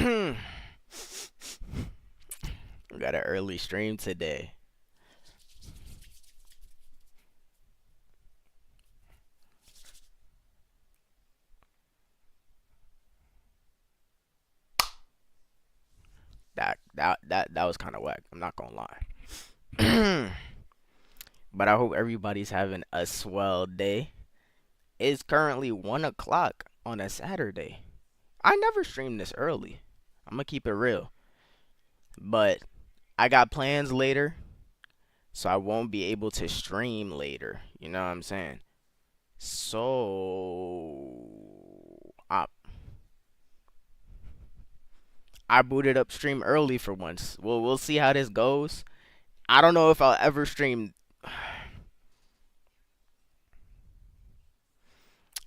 We got an early stream today. That was kind of whack. I'm not gonna lie. But I hope everybody's having a swell day. It's currently 1 o'clock on a Saturday. I never stream this early. I'm gonna keep it real. But I got plans later, so I won't be able to stream later. You know what I'm saying? So I booted up stream early for once. We'll see how this goes. I don't know if I'll ever stream.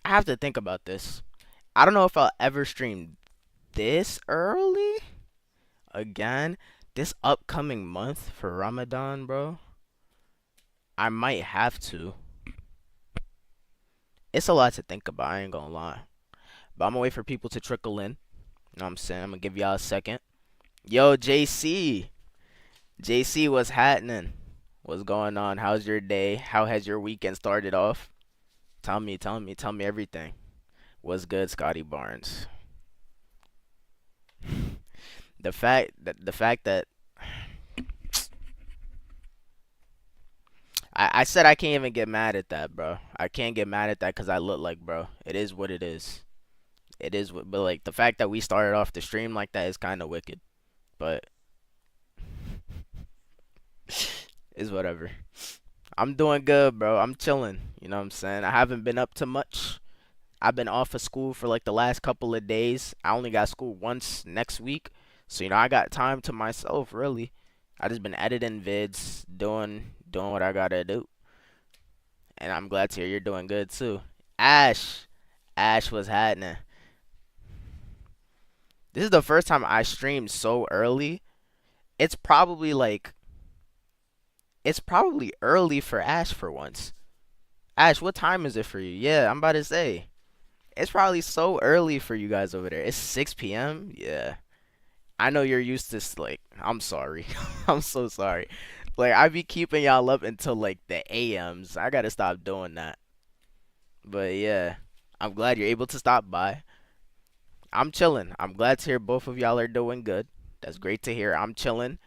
I have to think about this. I don't know if I'll ever stream this early again this upcoming month for Ramadan, bro. I might have to. It's a lot to think about, I ain't gonna lie. But I'm gonna wait for people to trickle in. You know what I'm saying? I'm gonna give y'all a second. Yo, JC. JC, what's happening? What's going on? How's your day? How has your weekend started off? Tell me everything. What's good, Scotty Barnes? The fact that I said I can't even get mad at that, bro. I can't get mad at that because I look like, bro. It is what it is. It is what, but like the fact that we started off the stream like that is kind of wicked. But it's whatever. I'm doing good, bro. I'm chilling. You know what I'm saying? I haven't been up to much. I've been off of school for like the last couple of days. I only got school once next week. So, I got time to myself, really. I just been editing vids, doing what I gotta do. And I'm glad to hear you're doing good too. Ash. Ash was happening. This is the first time I streamed so early. It's probably like it's probably early for Ash for once. Ash, what time is it for you? Yeah, I'm about to say. It's probably so early for you guys over there. It's 6 p.m. Yeah. I know you're used to like I'm sorry. I'm so sorry. Like I be keeping y'all up until like the AMs. I gotta stop doing that. But yeah. I'm glad you're able to stop by. I'm chilling. I'm glad to hear both of y'all are doing good. That's great to hear. I'm chilling.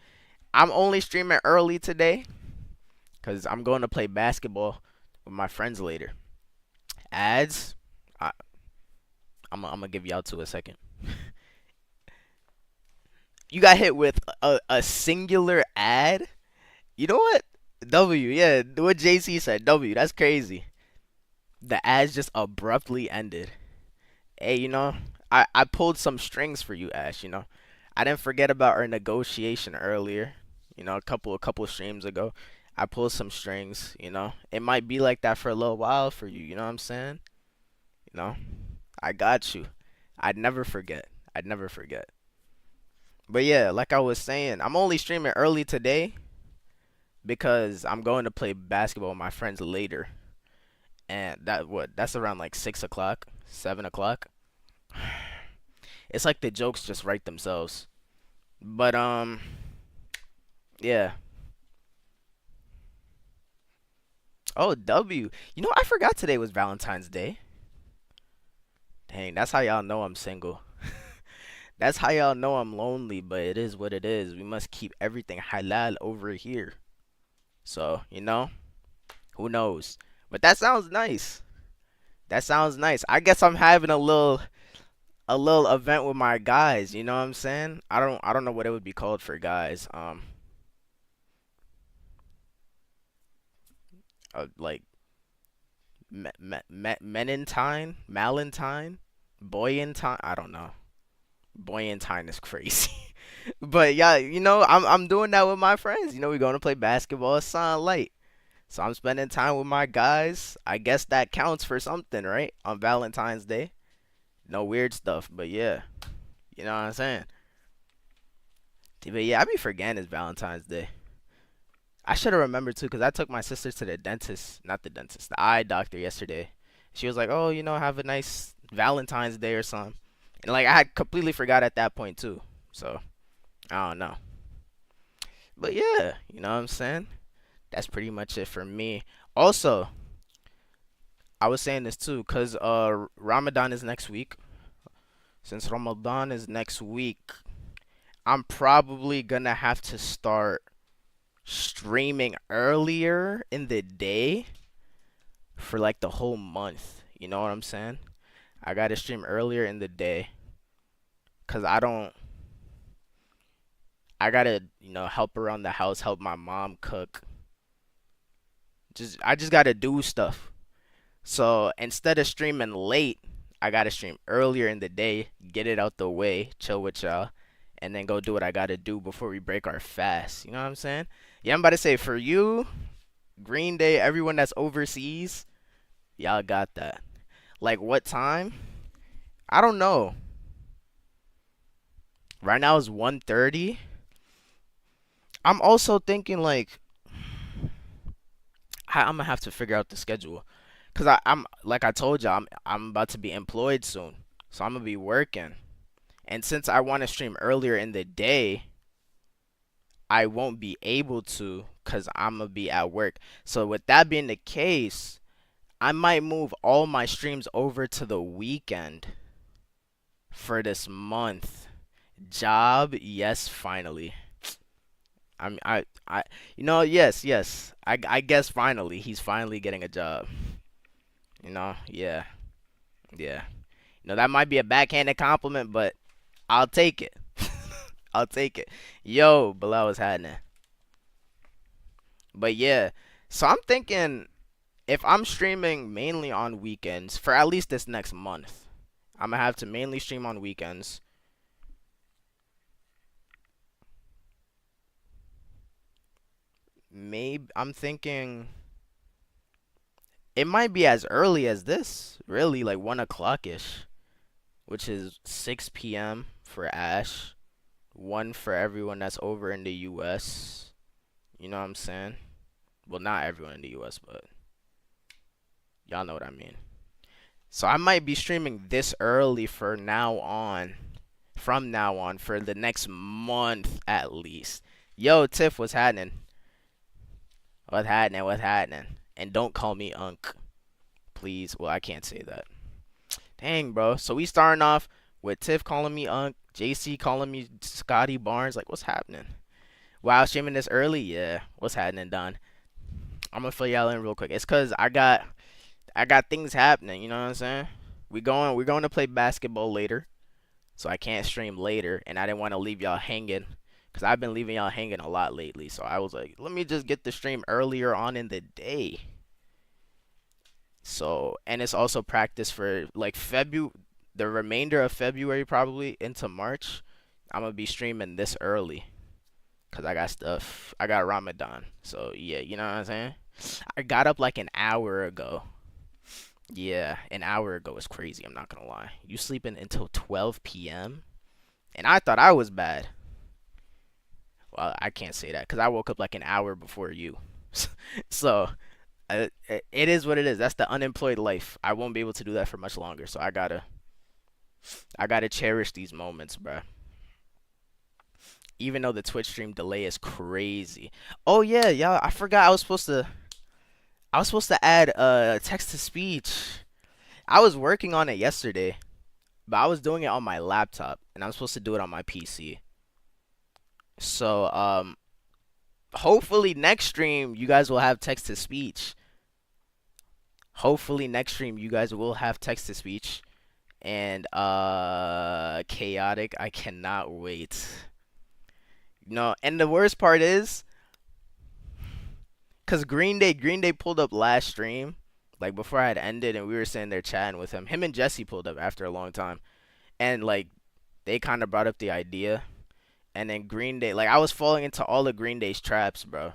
I'm only streaming early today because I'm going to play basketball with my friends later. Ads, I, I'm gonna give y'all to a second. You got hit with a singular ad. You know what? W, yeah, what JC said. W, that's crazy. The ads just abruptly ended. Hey, I pulled some strings for you, Ash. I didn't forget about our negotiation earlier. A couple streams ago. I pulled some strings. It might be like that for a little while for you. You know what I'm saying? You know, I got you. I'd never forget. I'd never forget. But yeah, like I was saying, I'm only streaming early today because I'm going to play basketball with my friends later, and that's around like 6 o'clock, 7 o'clock. It's like the jokes just write themselves. But yeah. Oh, W. I forgot today was Valentine's Day. Dang, that's how y'all know I'm single. That's how y'all know I'm lonely, but it is what it is. We must keep everything halal over here. So, who knows? But that sounds nice. That sounds nice. I guess I'm having a little event with my guys, you know what I'm saying? I don't know what it would be called for guys. Like Menentine, Malentine, Boyentine. I don't know. Boyentine is crazy. But yeah, I'm doing that with my friends. We're going to play basketball. It's light. So I'm spending time with my guys. I guess that counts for something, right? On Valentine's Day. No weird stuff, but yeah. You know what I'm saying? But yeah, I be forgetting it's Valentine's Day. I should have remembered too, because I took my sister to the dentist, not the dentist, the eye doctor yesterday. She was like, "Oh, have a nice Valentine's Day or something." And like I had completely forgot at that point too. So I don't know. But yeah, you know what I'm saying? That's pretty much it for me. Also, I was saying this too, cause Ramadan is next week. Since Ramadan is next week, I'm probably gonna have to start streaming earlier in the day for like the whole month. You know what I'm saying? I gotta stream earlier in the day, cause I gotta, help around the house, help my mom cook. I just gotta do stuff. So instead of streaming late, I gotta stream earlier in the day, get it out the way, chill with y'all, and then go do what I gotta do before we break our fast. You know what I'm saying? Yeah, I'm about to say for you, Green Day, everyone that's overseas, y'all got that. Like what time? I don't know. Right now it's 1:30. I'm also thinking like I'm gonna have to figure out the schedule, cause I'm like I told you, I'm about to be employed soon, so I'm gonna be working. And since I want to stream earlier in the day, I won't be able to because I'm going to be at work. So, with that being the case, I might move all my streams over to the weekend for this month. Job, yes, finally. I'm, I, yes, yes. I guess finally, he's finally getting a job. Yeah, yeah. That might be a backhanded compliment, but I'll take it. I'll take it. Yo, Bilal was happening. But yeah, so I'm thinking if I'm streaming mainly on weekends for at least this next month, I'm gonna have to mainly stream on weekends. Maybe I'm thinking it might be as early as this, really, like 1 o'clock ish, which is 6 p.m. for Ash, one for everyone that's over in the U.S. You know what I'm saying? Well, not everyone in the U.S., but y'all know what I mean. So I might be streaming this early for now on, from now on, for the next month at least. Yo, Tiff, what's happening? What's happening? What's happening? And don't call me Unc, please. Well, I can't say that. Dang, bro. So we starting off with Tiff calling me Unc, JC calling me Scotty Barnes. Like, what's happening? Wow, streaming this early? Yeah. What's happening, Don? I'm gonna fill y'all in real quick. It's cause I got things happening. You know what I'm saying? We're going to play basketball later, so I can't stream later, and I didn't want to leave y'all hanging, cause I've been leaving y'all hanging a lot lately. So I was like, let me just get the stream earlier on in the day. So, and it's also practice for like the remainder of February, probably into March. I'm gonna be streaming this early, cause I got stuff. I got Ramadan. So yeah, you know what I'm saying? I got up like an hour ago. Yeah, an hour ago is crazy. I'm not gonna lie. You sleeping until 12 p.m. and I thought I was bad. Well, I can't say that because I woke up like an hour before you. So it is what it is. That's the unemployed life. I won't be able to do that for much longer. So I gotta cherish these moments, bruh. Even though the Twitch stream delay is crazy. Oh yeah, y'all. I forgot I was supposed to add text to speech. I was working on it yesterday, but I was doing it on my laptop, and I'm supposed to do it on my PC. So hopefully next stream you guys will have text to speech. Hopefully next stream you guys will have text to speech. And chaotic, I cannot wait. And the worst part is, cause Green Day pulled up last stream, like before I had ended, and we were sitting there chatting with him. Him and Jesse pulled up after a long time, and like they kind of brought up the idea, and then Green Day, like I was falling into all of Green Day's traps, bro.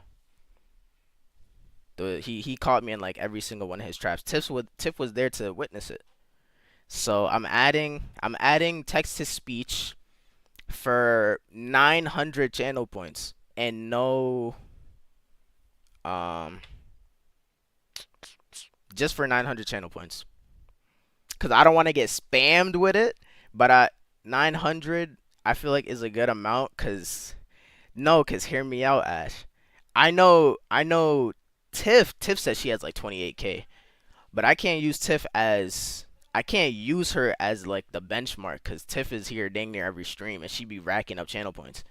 He caught me in like every single one of his traps. Tiff was there to witness it. So I'm adding text to speech for 900 channel points and no um just for 900 channel points, cuz I don't want to get spammed with it, but 900 I feel like is a good amount cuz no, cuz hear me out, Ash. I know Tiff says she has like 28K, but I can't use her as like the benchmark cuz Tiff is here dang near every stream and she be racking up channel points.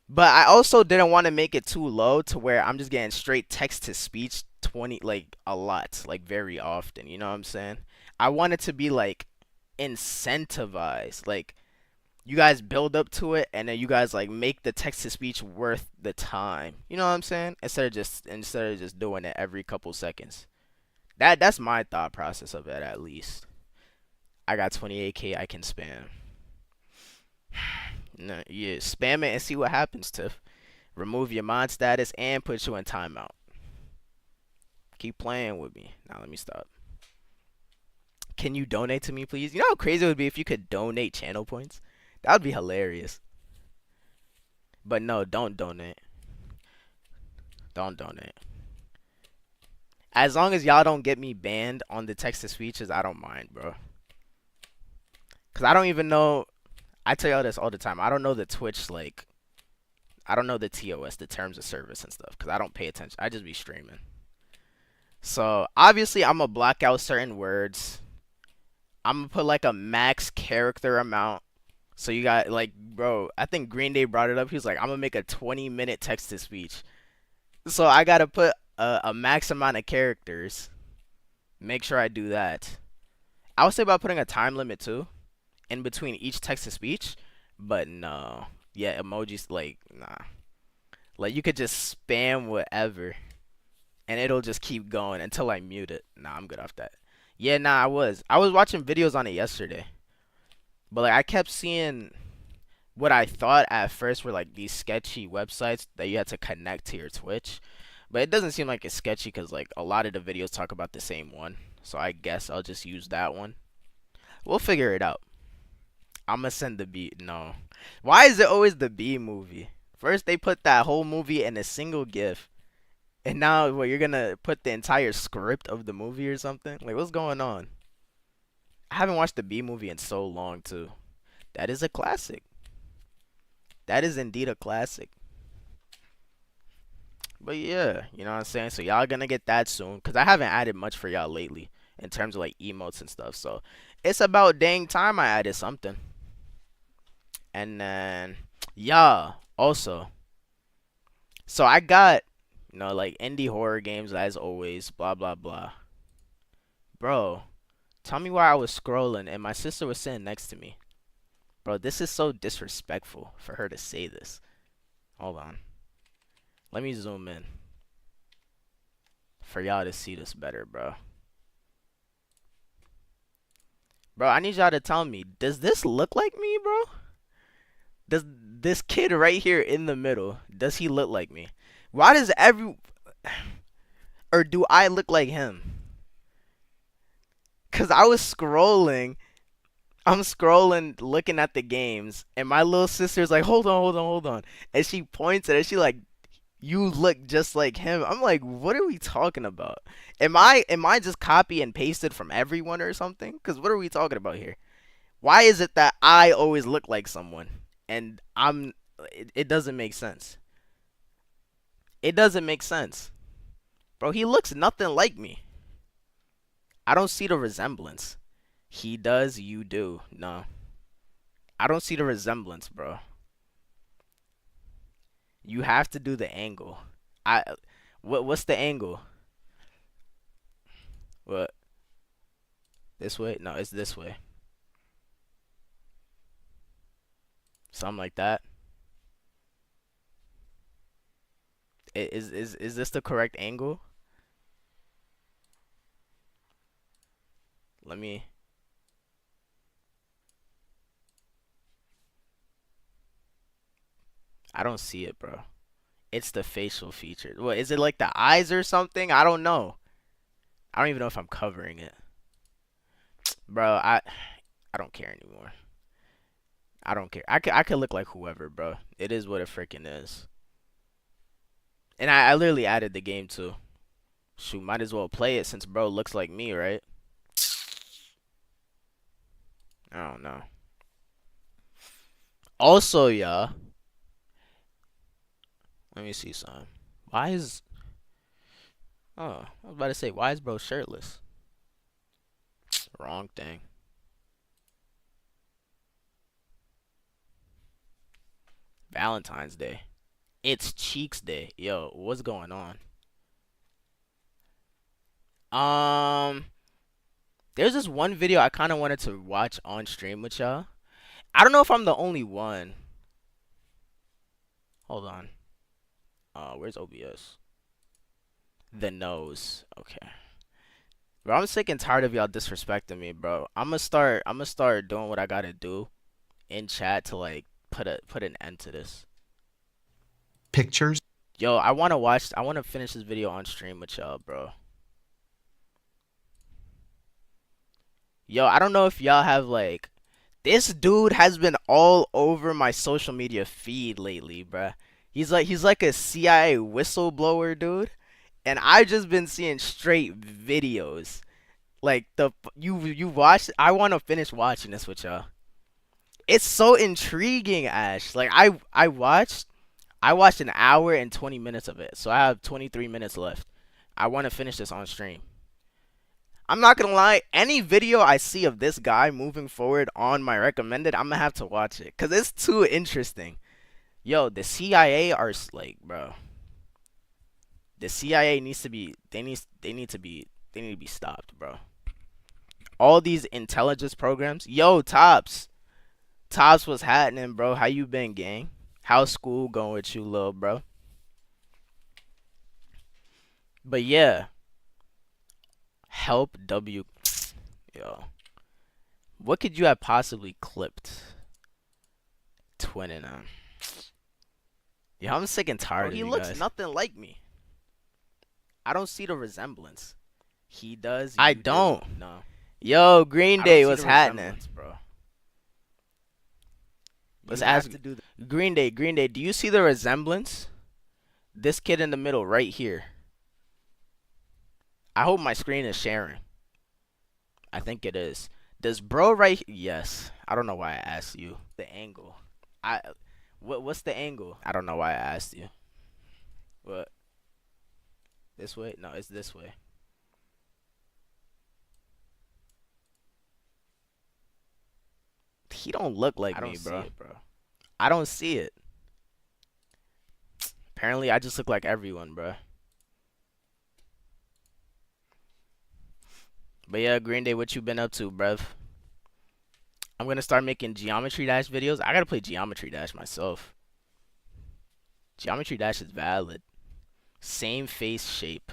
But I also didn't want to make it too low to where I'm just getting straight text to speech 20 like a lot, like very often, you know what I'm saying? I want it to be like incentivized. Like you guys build up to it and then you guys like make the text to speech worth the time. You know what I'm saying? Instead of just doing it every couple seconds. That's my thought process of it at least. I got 28K I can spam. No, yeah, spam it and see what happens, Tiff. Remove your mod status and put you in timeout. Keep playing with me. Now let me stop. Can you donate to me, please? You know how crazy it would be if you could donate channel points? That would be hilarious. But no, don't donate. Don't donate. As long as y'all don't get me banned on the text to speeches, I don't mind, bro. Cause I don't even know. I tell y'all this all the time. I don't know the Twitch like. I don't know the TOS, the terms of service and stuff, cause I don't pay attention. I just be streaming. So obviously I'm gonna block out certain words. I'm gonna put like a max character amount. So you got like, bro, I think Green Day brought it up. He was like, I'm gonna make a 20-minute text to speech. So I gotta put a max amount of characters. Make sure I do that. I would say about putting a time limit too, in between each text to speech. But no, yeah, emojis like nah. Like you could just spam whatever, and it'll just keep going until I mute it. Nah, I'm good off that. Yeah, nah, I was watching videos on it yesterday, but like I kept seeing what I thought at first were like these sketchy websites that you had to connect to your Twitch. But it doesn't seem like it's sketchy because like a lot of the videos talk about the same one. So I guess I'll just use that one. We'll figure it out. I'm gonna send the B. No. Why is it always the B movie? First they put that whole movie in a single GIF. And now what, you're gonna put the entire script of the movie or something? Like what's going on? I haven't watched the B movie in so long too. That is a classic. That is indeed a classic. But yeah, you know what I'm saying? So y'all gonna get that soon. Cause I haven't added much for y'all lately in terms of like emotes and stuff. So it's about dang time I added something. And then yeah, also. So I got, like indie horror games as always, blah blah blah. Bro, tell me why I was scrolling and my sister was sitting next to me. Bro, this is so disrespectful for her to say this. Hold on. Let me zoom in for y'all to see this better, bro. Bro, I need y'all to tell me, does this look like me, bro? Does this kid right here in the middle, does he look like me? Why does or do I look like him? Cause I was scrolling, I'm scrolling looking at the games and my little sister's like, hold on, hold on, hold on. And she points at it, she like, you look just like him. I'm like, what are we talking about? Am I just copy and pasted from everyone or something? Cause what are we talking about here? Why is it that I always look like someone and it doesn't make sense. It doesn't make sense. Bro, he looks nothing like me. I don't see the resemblance. He does, you do. No. I don't see the resemblance, bro. You have to do the angle. I what's the angle? What? This way? No, it's this way. Something like that. Is this the correct angle? Let me. I don't see it, bro. It's the facial features. What is it, like the eyes or something? I don't know. I don't even know if I'm covering it. Bro, I don't care anymore. I don't care. I could look like whoever, bro. It is what it freaking is. And I literally added the game too. Shoot, might as well play it since bro looks like me, right? I don't know. Also, y'all, let me see some. Why is Oh, I was about to say, why is bro shirtless? Wrong thing. Valentine's Day. It's Cheeks Day. Yo, what's going on? Um, there's this one video I kind of wanted to watch on stream with y'all. I don't know if I'm the only one. Hold on. Where's OBS? The nose. Okay. Bro, I'm sick and tired of y'all disrespecting me, bro. I'm gonna start doing what I gotta do in chat to like put an end to this. Pictures. Yo, I wanna finish this video on stream with y'all, bro. Yo, I don't know if y'all have like this dude has been all over my social media feed lately, bruh. He's like a CIA whistleblower dude, and I've just been seeing straight videos. Like you watched. I want to finish watching this with y'all. It's so intriguing, Ash. Like I watched an hour and 20 minutes of it, so I have 23 minutes left. I want to finish this on stream. I'm not gonna lie, any video I see of this guy moving forward on my recommended, I'm gonna have to watch it because it's too interesting. Yo, the CIA are like, bro. The CIA needs to be. They need to be stopped, bro. All these intelligence programs. Yo, Tops was happening, bro. How you been, gang? How's school going with you, little bro? But yeah, help W. Yo, what could you have possibly clipped? Twinning him. Yeah, I'm sick and tired of He you looks guys. nothing like me. I don't see the resemblance. He does. I You do. don't. No. Yo, Green I Day, don't see what's the happening? resemblance, bro. Let's You have ask to do Green Day. Green Day, do you see the resemblance? This kid in the middle, right here. I hope my screen is sharing. I think it is. Does bro right? Yes. I don't know why I asked you the angle. What's the angle? I don't know why I asked you. What? This way? No, it's this way. He don't look like I don't me, see bro. it, bro. I don't see it. Apparently, I just look like everyone, bro. But yeah, Green Day, what you been up to, bruv? I'm gonna start making Geometry Dash videos. I gotta play Geometry Dash myself. Geometry Dash is valid. Same face shape.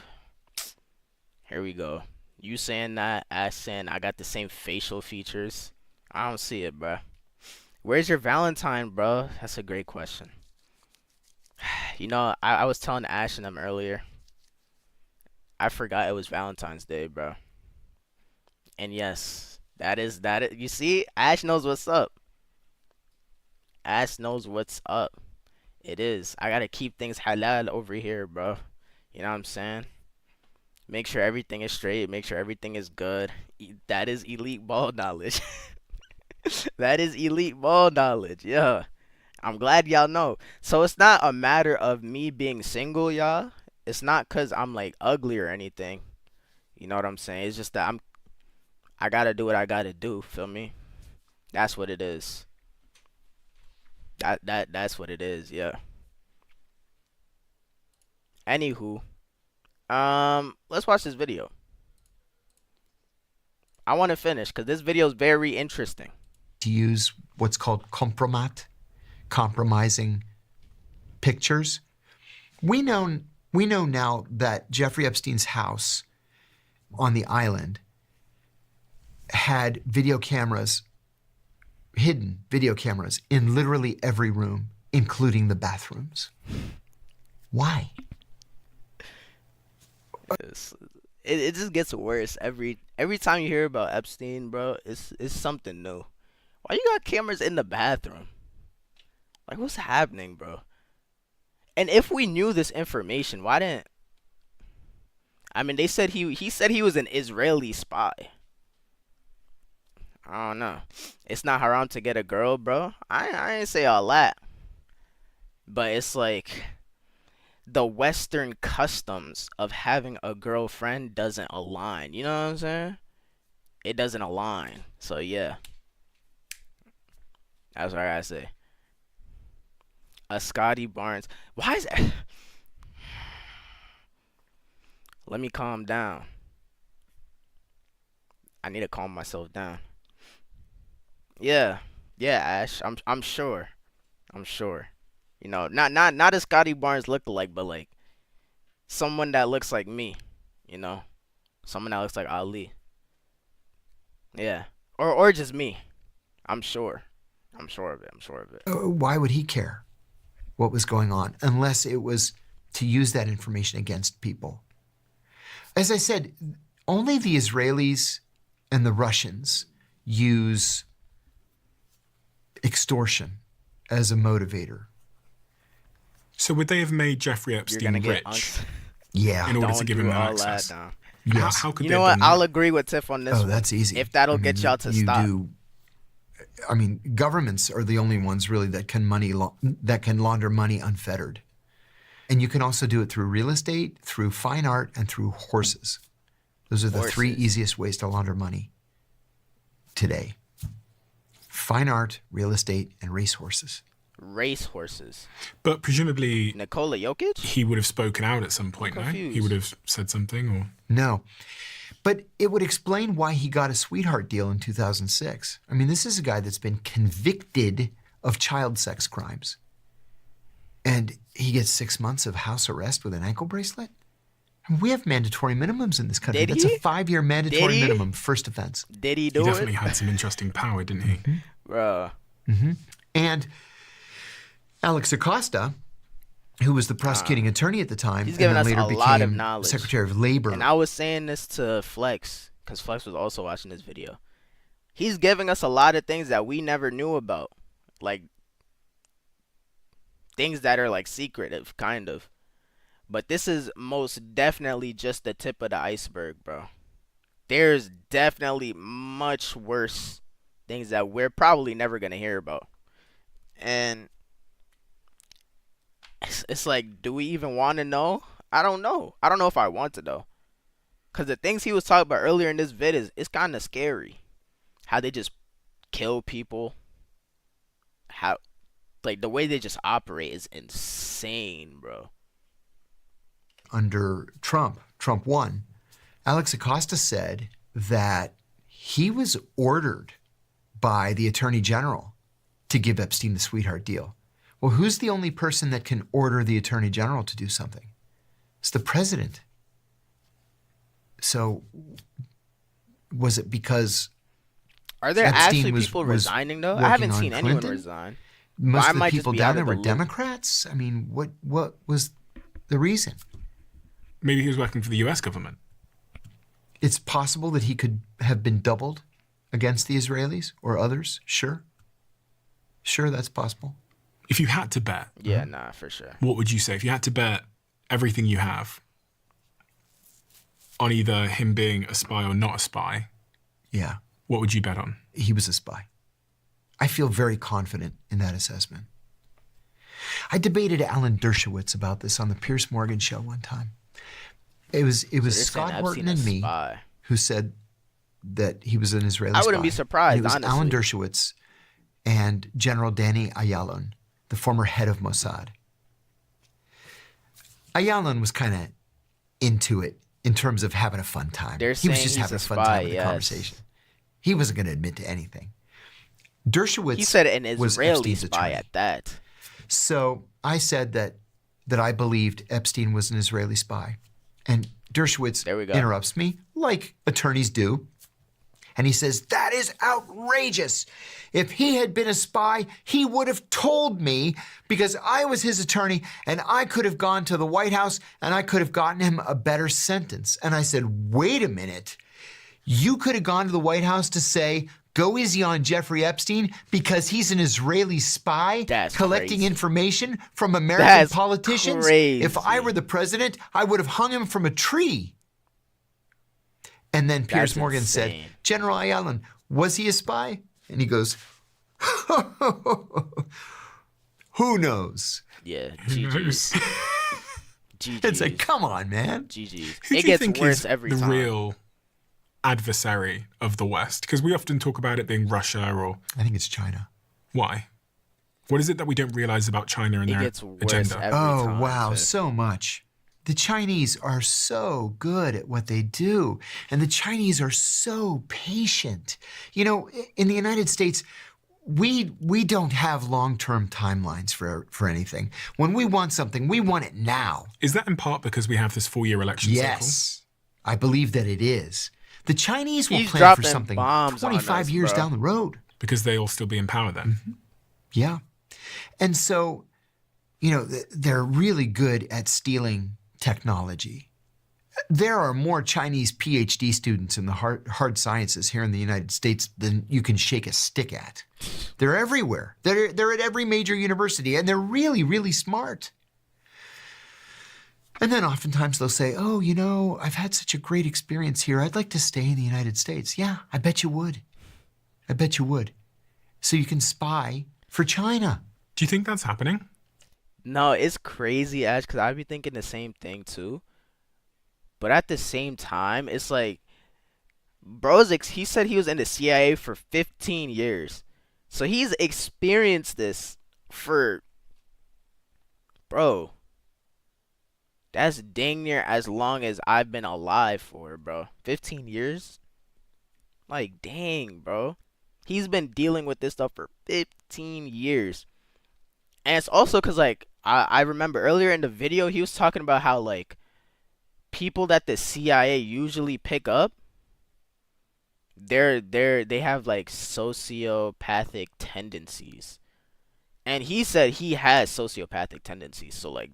Here we go. You saying that, Ash saying I got the same facial features. I don't see it, bruh. Where's your Valentine, bro? That's a great question. You know, I was telling Ash and them earlier. I forgot it was Valentine's Day, bro. And yes, that is that. You see, Ash knows what's up. Ash knows what's up. It is. I gotta keep things halal over here, bro. You know what I'm saying? Make sure everything is straight. Make sure everything is good. That is elite ball knowledge. That is elite ball knowledge. Yeah. I'm glad y'all know. So it's not a matter of me being single, y'all. It's not cause I'm like ugly or anything. You know what I'm saying? It's just that I gotta do what I gotta do. Feel me? That's what it is. That's what it is. Yeah. Anywho, let's watch this video. I want to finish because this video is very interesting. To use what's called compromat, compromising pictures. We know now that Jeffrey Epstein's house on the island had video cameras, hidden video cameras in literally every room, including the bathrooms. Why? It just gets worse every time you hear about Epstein, bro. It's something new. Why you got cameras in the bathroom? Like what's happening, bro? And if we knew this information, why didn't? I mean, they said he said he was an Israeli spy. I don't know. It's not haram to get a girl, bro. I ain't say all that. But it's like the Western customs of having a girlfriend doesn't align. You know what I'm saying? It doesn't align. So yeah, that's what I gotta say. A Scotty Barnes. Why is that? Let me calm down. I need to calm myself down. Yeah, yeah, Ash. I'm sure. I'm sure. You know, not a Scotty Barnes lookalike, but like someone that looks like me. You know, someone that looks like Ali. Yeah, or just me. I'm sure. I'm sure of it. I'm sure of it. Why would he care what was going on unless it was to use that information against people? As I said, only the Israelis and the Russians use extortion as a motivator. So would they have made Jeffrey You're Epstein gonna get rich Yeah. in order Don't to give do him that all access? that now. Yes. How could You they know have what? done I'll that? agree with Tiff on this Oh, one. that's easy. If that'll I get mean, y'all to you stop. I mean, governments are the only ones really that can launder money unfettered. And you can also do it through real estate, through fine art, and through horses. Those are the three Horses. easiest ways to launder money today. Fine art, real estate, and racehorses. Race horses. But presumably Nikola Jokic? he would have spoken out at some point, no? He confused. would have said something or... No. But it would explain why he got a sweetheart deal in 2006. I mean, this is a guy that's been convicted of child sex crimes. And he gets 6 months of house arrest with an ankle bracelet? And we have mandatory minimums in this country. Did That's he? a 5-year mandatory Did he? minimum, first offense. Did he He do definitely it? had some interesting power, didn't he? Bruh. And Alex Acosta, who was the prosecuting attorney at the time, He's and giving then us later a became lot of knowledge. Secretary of Labor. And I was saying this to Flex, because Flex was also watching this video. He's giving us a lot of things that we never knew about. Like, things that are, like, secretive, kind of. But this is most definitely just the tip of the iceberg, bro. There's definitely much worse things that we're probably never going to hear about. And it's like, do we even want to know? I don't know. I don't know if I want to know. Because the things he was talking about earlier in this vid is kind of scary. How they just kill people. How, like, the way they just operate is insane, bro. Under Trump won, Alex Acosta said that he was ordered by the Attorney General to give Epstein the sweetheart deal. Well, who's the only person that can order the Attorney General to do something? It's the president. So was it because Are there Epstein actually was- people was resigning, though? I working haven't on seen anyone Clinton? resign. most I of the might just people be down out there of were the loop. Democrats? I mean, what was the reason? Maybe he was working for the US government. It's possible that he could have been doubled against the Israelis or others. Sure, that's possible. If you had to bet, Yeah, nah, for sure. what would you say? If you had to bet everything you have on either him being a spy or not a spy, Yeah, what would you bet on? he was a spy. I feel very confident in that assessment. I debated Alan Dershowitz about this on the Piers Morgan show one time. It was They're saying Scott Horton Epstein and a me spy. who said that he was an Israeli I wouldn't spy. be surprised, And it was honestly. Alan Dershowitz and General Danny Ayalon, the former head of Mossad. Ayalon was kind of into it in terms of having a fun time. They're He was saying just he's having a a fun spy, time in the yes. conversation. He wasn't going to admit to anything. Dershowitz He said an was Israeli Epstein's spy attorney. at that. So I said that I believed Epstein was an Israeli spy. And Dershowitz There we go. interrupts me, like attorneys do. And he says, that is outrageous. If he had been a spy, he would have told me because I was his attorney and I could have gone to the White House and I could have gotten him a better sentence. And I said, wait a minute. You could have gone to the White House to say, go easy on Jeffrey Epstein because he's an Israeli spy That's collecting crazy. information from American That's politicians. crazy. If I were the president, I would have hung him from a tree. And then Piers That's Morgan insane. said, General Ayalon, Was he a spy? And he goes, who knows? Yeah, Who knows? GG's. It's like, GG's. come on, man. GG's. Who It do you gets think worse is every the time. real adversary of the West? Because we often talk about it being Russia or I think it's China. why? What is it that we don't realize about China and It their gets worse agenda? every Oh, time. wow, Sid. so much. The Chinese are so good at what they do, and the Chinese are so patient. You know, in the United States, we don't have long-term timelines for anything. When we want something, we want it now. Is that in part because we have this 4-year election cycle? Yes, I believe that it is. The Chinese will He's plan for dropping something bombs on 25 us, years bro. down the road. Because they'll still be in power then. Yeah. And so, you know, they're really good at stealing technology. There are more Chinese PhD students in the hard sciences here in the United States than you can shake a stick at. They're everywhere. They're at every major university, and they're really, really smart. And then oftentimes they'll say, oh, you know, I've had such a great experience here. I'd like to stay in the United States. Yeah, I bet you would. I bet you would. So you can spy for China. Do you think that's happening? No, it's crazy, Ash, because I'd be thinking the same thing too. But at the same time, it's like, he said he was in the CIA for 15 years. So he's experienced this for, bro, that's dang near as long as I've been alive for, bro. 15 years? Like, dang, bro. He's been dealing with this stuff for 15 years. And it's also because, like, I remember earlier in the video, he was talking about how, like, people that the CIA usually pick up, they have, like, sociopathic tendencies. And he said he has sociopathic tendencies. So, like,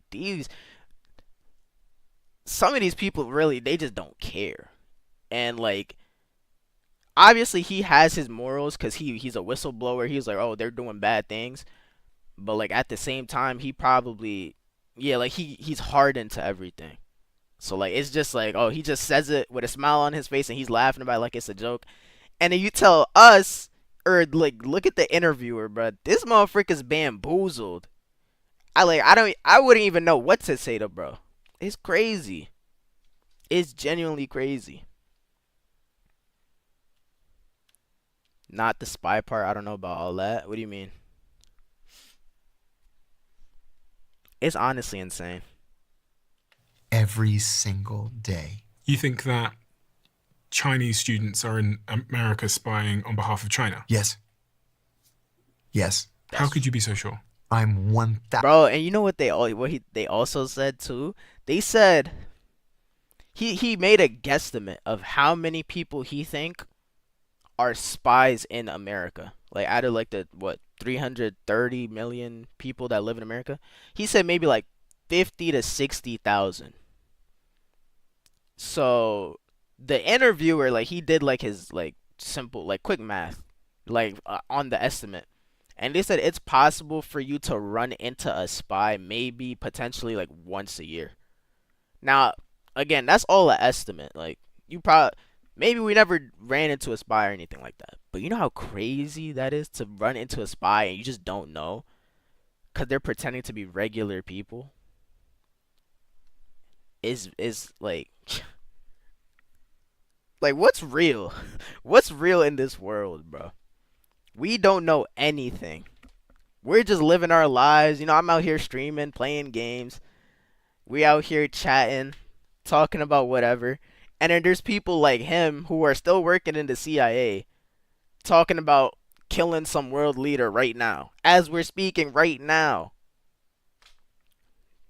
some of these people really, they just don't care. And, like, obviously he has his morals because he's a whistleblower. He's like, oh, they're doing bad things. But, like, at the same time, he probably, yeah, like, he's hardened to everything. So, like, it's just like, oh, he just says it with a smile on his face and he's laughing about it like it's a joke. And then you tell us, or, like, look at the interviewer, bro. This motherfucker's bamboozled. I wouldn't even know what to say to bro. It's crazy. It's genuinely crazy. Not the spy part. I don't know about all that. What do you mean? It's honestly insane. Every single day. You think that Chinese students are in America spying on behalf of China? Yes. Yes. How could you be so sure? I'm 1,000. Bro, and you know what they also said too? They said he made a guesstimate of how many people he think are spies in America. Like out of like the 330 million people that live in America, he said maybe like 50 to 60,000. So the interviewer, like, he did like his like simple like quick math, like on the estimate, and they said it's possible for you to run into a spy maybe potentially like once a year. Now, again, that's all an estimate. Like, you probably, maybe we never ran into a spy or anything like that. But you know how crazy that is to run into a spy and you just don't know because they're pretending to be regular people. Is like, like, what's real? What's real in this world, bro? We don't know anything. We're just living our lives. You know, I'm out here streaming, playing games. We out here chatting, talking about whatever. And then there's people like him who are still working in the CIA talking about killing some world leader right now. As we're speaking right now.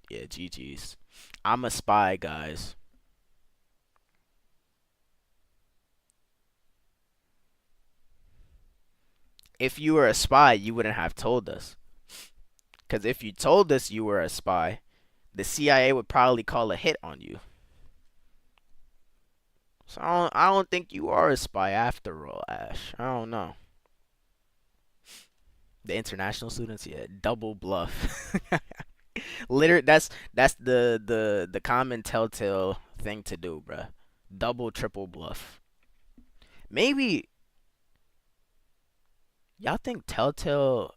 Yeah, GG's. I'm a spy, guys. If you were a spy, you wouldn't have told us. Because if you told us you were a spy, the CIA would probably call a hit on you. So I don't think you are a spy after all, Ash. I don't know. The international students, yeah, double bluff. Literally, that's the common telltale thing to do, bruh. Double, triple bluff. Maybe Y'all think Telltale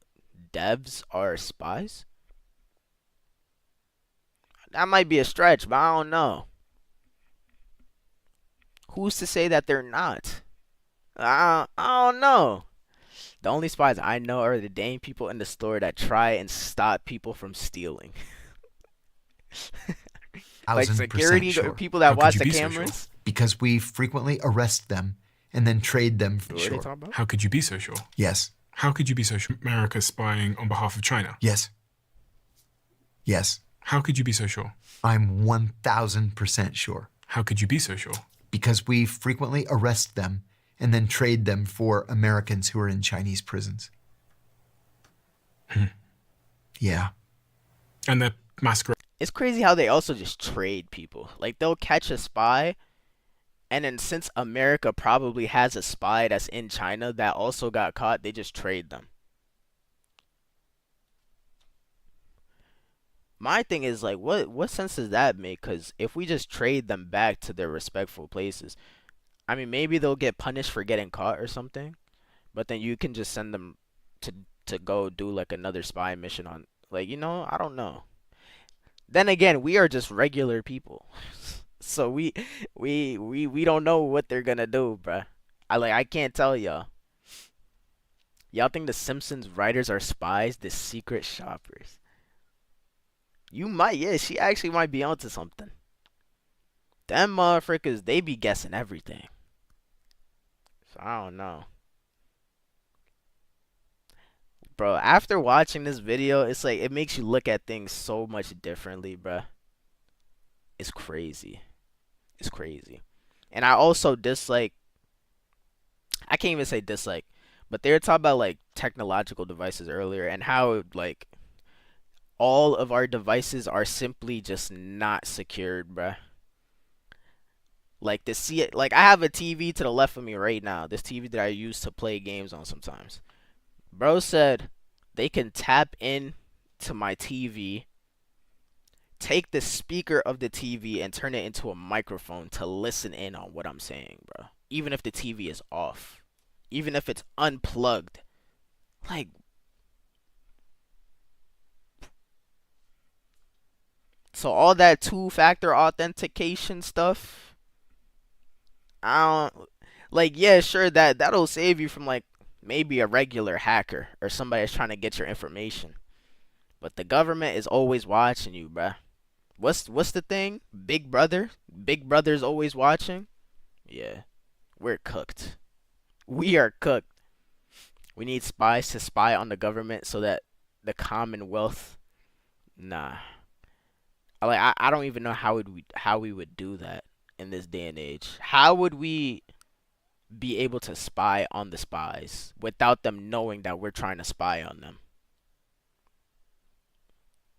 devs are spies? That might be a stretch, but I don't know. Who's to say that they're not? I don't know. The only spies I know are the dang people in the store that try and stop people from stealing. Like 1000% security sure. people that How could watch you the be so sure? cameras. Because we frequently arrest them and then trade them. What are they Sure. talking about? How could you be so sure? Yes. How could you be so sure America spying on behalf of China? Yes. Yes. How could you be so sure? I'm 1000% sure. How could you be so sure? Because we frequently arrest them and then trade them for Americans who are in Chinese prisons. Yeah. And they're masquerading It's crazy how they also just trade people. Like they'll catch a spy, and then since America probably has a spy that's in China that also got caught, they just trade them. My thing is like, what sense does that make? Because if we just trade them back to their respectful places, I mean, maybe they'll get punished for getting caught or something, but then you can just send them to go do like another spy mission on, like, I don't know. Then again, we are just regular people, so we don't know what they're gonna do, bruh. I can't tell y'all. Y'all think the Simpsons writers are spies? The secret shoppers. You might, yeah. She actually might be onto something. Them motherfuckers, they be guessing everything. So I don't know. Bro, after watching this video, it's like it makes you look at things so much differently, bro. It's crazy. It's crazy. And I also dislike, I can't even say dislike, but they were talking about like technological devices earlier and how like all of our devices are simply just not secured, bruh. Like like I have a TV to the left of me right now. This TV that I use to play games on sometimes. Bro said they can tap in to my TV, take the speaker of the TV and turn it into a microphone to listen in on what I'm saying, bro. Even if the TV is off. Even if it's unplugged. Like, so all that two-factor authentication stuff, I don't, like, yeah, sure, that'll save you from like maybe a regular hacker or somebody that's trying to get your information. But the government is always watching you, bruh. What's the thing? Big Brother? Big Brother's always watching? Yeah. We're cooked. We are cooked. We need spies to spy on the government so that the Commonwealth, nah. I don't even know how we would do that in this day and age. How would we be able to spy on the spies without them knowing that we're trying to spy on them?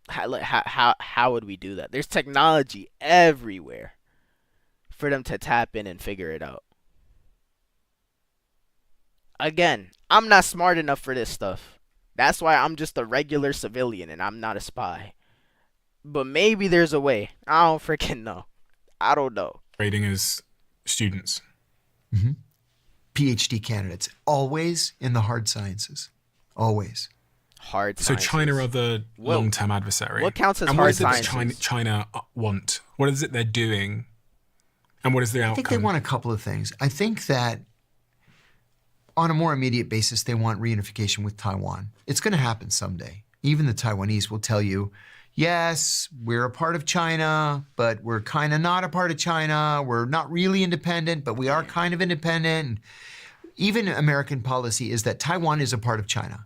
How would we do that? There's technology everywhere for them to tap in and figure it out. Again, I'm not smart enough for this stuff. That's why I'm just a regular civilian and I'm not a spy. But maybe there's a way. I don't freaking know. I don't know. as students. PhD candidates, always in the hard sciences. Always. Hard So sciences. China are the long-term adversary. What counts as and hard what is it that sciences? China want? What is it they're doing? And what is the outcome? I think they want a couple of things. I think that on a more immediate basis, they want reunification with Taiwan. It's going to happen someday. Even the Taiwanese will tell you, yes, we're a part of China, but we're kind of not a part of China. We're not really independent, but we are kind of independent. And even American policy is that Taiwan is a part of China.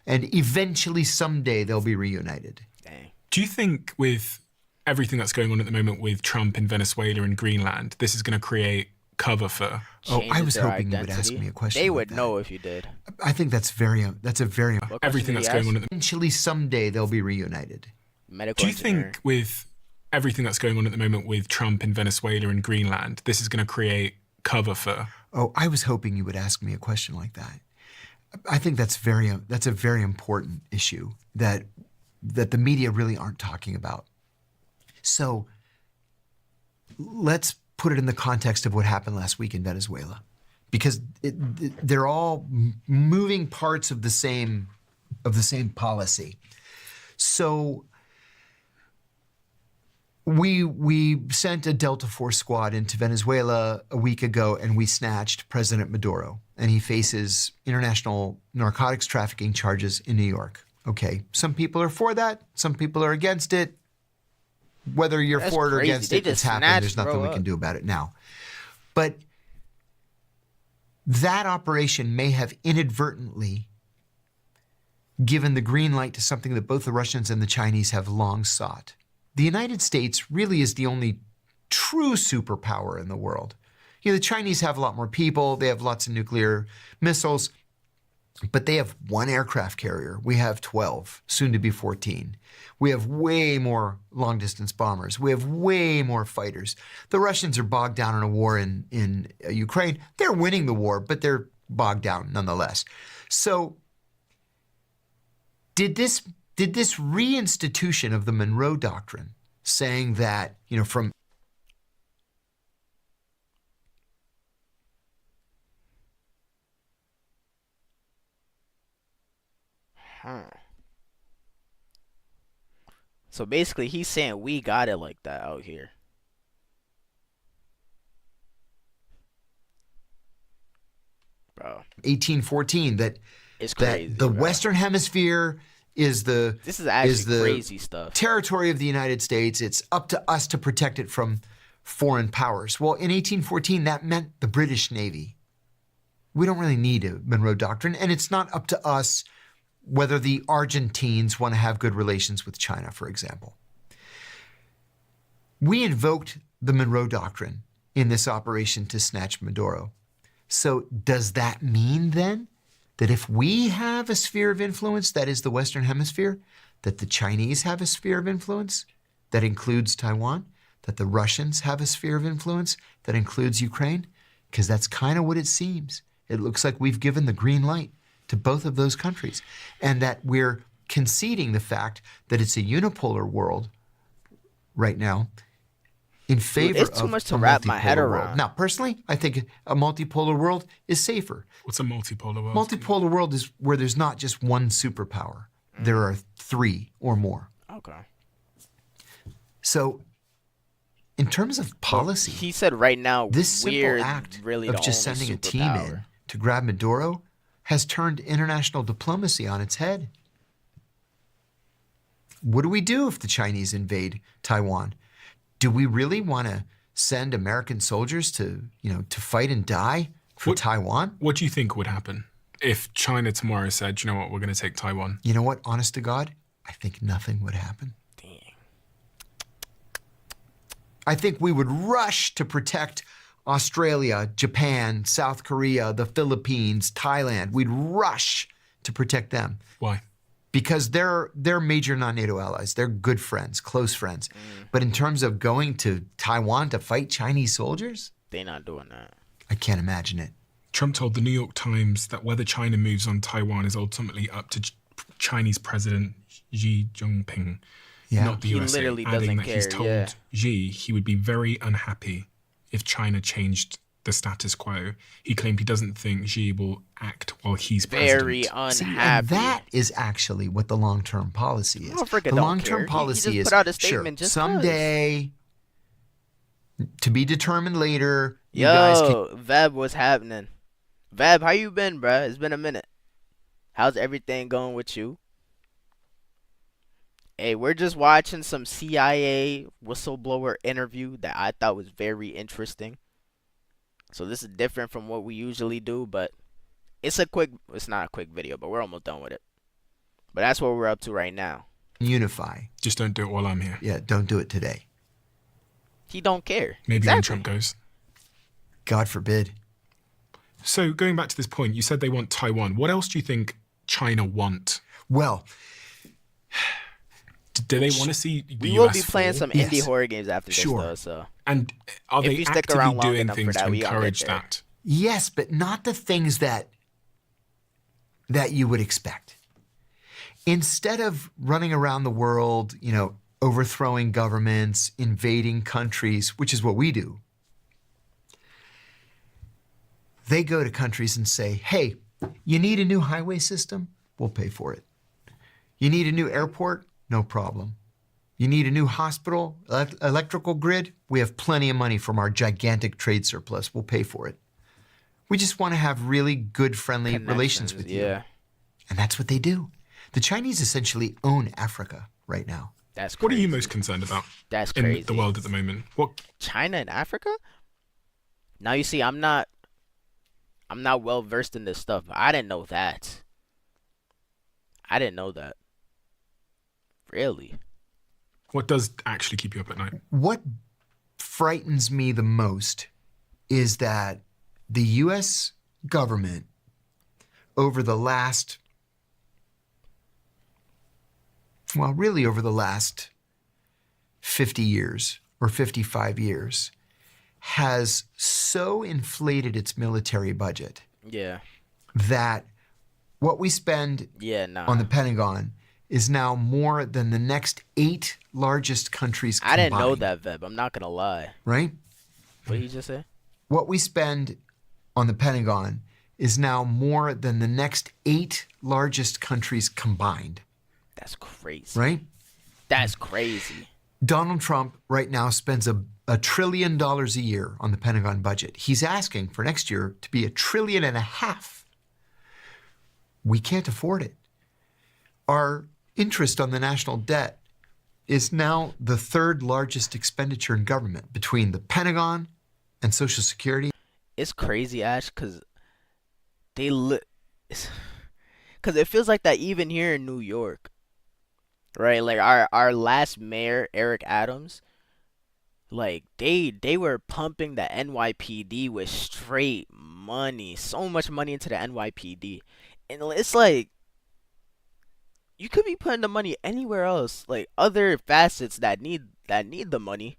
And eventually, someday, they'll be reunited. Dang. Do you think with everything that's going on at the moment with Trump in Venezuela and Greenland, this is going to create cover for... Oh, I Changes was their hoping you would ask identity? me a question They like would that. know if you did. I think that's a very What everything question that's did going he on ask? at the eventually someday they'll be reunited. Medical Do you engineer. think with everything that's going on at the moment with Trump in Venezuela and Greenland, this is going to create cover for... Oh, I was hoping you would ask me a question like that. I think that's a very important issue that the media really aren't talking about. So let's put it in the context of what happened last week in Venezuela. because they're all moving parts of the same policy. So we sent a Delta Force squad into Venezuela a week ago, and we snatched President Maduro, and he faces international narcotics trafficking charges in New York. Okay, some people are for that, some people are against it. Whether you're That's for it or crazy. against They it, it's just happened. snatched There's nothing bro we up. can do about it now. But that operation may have inadvertently given the green light to something that both the Russians and the Chinese have long sought. The United States really is the only true superpower in the world. You know, the Chinese have a lot more people, they have lots of nuclear missiles, but they have one aircraft carrier. We have 12, soon to be 14. We have way more long-distance bombers. We have way more fighters. The Russians are bogged down in a war in Ukraine. They're winning the war, but they're bogged down nonetheless. So did this reinstitution of the Monroe Doctrine, saying that, you know, from So basically, he's saying we got it like that out here. Bro, 1814, it's crazy. that the bro. Western Hemisphere is the This is actually the crazy stuff. territory of the United States. It's up to us to protect it from foreign powers. Well, in 1814, that meant the British Navy. We don't really need a Monroe Doctrine, and it's not up to us whether the Argentines want to have good relations with China, for example. We invoked the Monroe Doctrine in this operation to snatch Maduro. So does that mean then that if we have a sphere of influence that is the Western Hemisphere, that the Chinese have a sphere of influence that includes Taiwan, that the Russians have a sphere of influence that includes Ukraine? Because that's kind of what it seems. It looks like we've given the green light to both of those countries, and that we're conceding the fact that it's a unipolar world right now in favor it's too of much to a wrap my head multipolar world. around. Now, personally, I think a multipolar world is safer. What's a multipolar world? Multipolar world is where there's not just one superpower. There are three or more. Okay. So, in terms of policy, He said right now this we're simple act really of the just only sending a team superpower. in to grab Maduro has turned international diplomacy on its head. What do we do if the Chinese invade Taiwan? Do we really want to send American soldiers to fight and die for Taiwan? What do you think would happen if China tomorrow said, you know what, we're going to take Taiwan? You know what, honest to God, I think nothing would happen. Dang. I think we would rush to protect Australia, Japan, South Korea, the Philippines, Thailand. We'd rush to protect them Why? because they're major non-NATO allies. They're good friends, close friends. But in terms of going to Taiwan to fight Chinese soldiers, They not doing that. I can't imagine it. Trump told the New York Times that whether China moves on Taiwan is ultimately up to Chinese President Xi Jinping, Yeah. not the He USA, literally adding doesn't that he's care, told yeah. Xi he would be very unhappy if China changed the status quo. He claimed he doesn't think Xi will act while he's Very president. See, unhappy. and that is actually what the long-term policy is. Motherfucker The don't long-term care. He policy just is put out a sure, statement just 'cause. someday, to be determined later. You guys can Yo, Veb, what's happening? Veb, how you been, bruh? It's been a minute. How's everything going with you? Hey, we're just watching some CIA whistleblower interview that I thought was very interesting. So this is different from what we usually do, but it's not a quick video, but we're almost done with it. But that's what we're up to right now. unify. Just don't do it while I'm here. Yeah, don't do it today. He don't care. Maybe when Exactly. Trump goes. God forbid. So going back to this point, you said they want Taiwan. What else do you think China want? Well, Do they want to see the We US will be playing fall? some Yes. indie horror games after Sure. this, though. So And are If they you stick actively around long doing enough for things that, to we all get encourage there. that? yes, but not the things that you would expect. Instead of running around the world, overthrowing governments, invading countries, which is what we do, They go to countries and say, hey, you need a new highway system? We'll pay for it. You need a new airport? No problem. You need a new hospital, electrical grid? We have plenty of money from our gigantic trade surplus. We'll pay for it. We just want to have really good, friendly relations with you. Yeah, And that's what they do. The Chinese essentially own Africa right now. that's crazy. What are you most concerned about That's in crazy. the world at the moment? What? China and Africa? Now you see, I'm not well versed in this stuff, but I didn't know that. I didn't know that. Really? What does actually keep you up at night? What frightens me the most is that the U.S. government, over the last, well, really over the last 50 years or 55 years, has so inflated its military budget Yeah. that what we spend Yeah, nah. on the Pentagon is now more than the next 8 largest countries I combined. didn't know that, Veb. I'm not gonna lie. Right? What did you just say? What we spend on the Pentagon is now more than the next 8 largest countries combined. That's crazy. Right? That's crazy. Donald Trump right now spends $1 trillion a year on the Pentagon budget. He's asking for next year to be $1.5 trillion. We can't afford it. Our interest on the national debt is now the 3rd largest expenditure in government between the Pentagon and Social Security. It's crazy, Ash, cause cause it feels like that even here in New York, right? Like our last mayor, Eric Adams, like they were pumping the NYPD with straight money, so much money into the NYPD, and it's like you could be putting the money anywhere else, like other facets that need the money,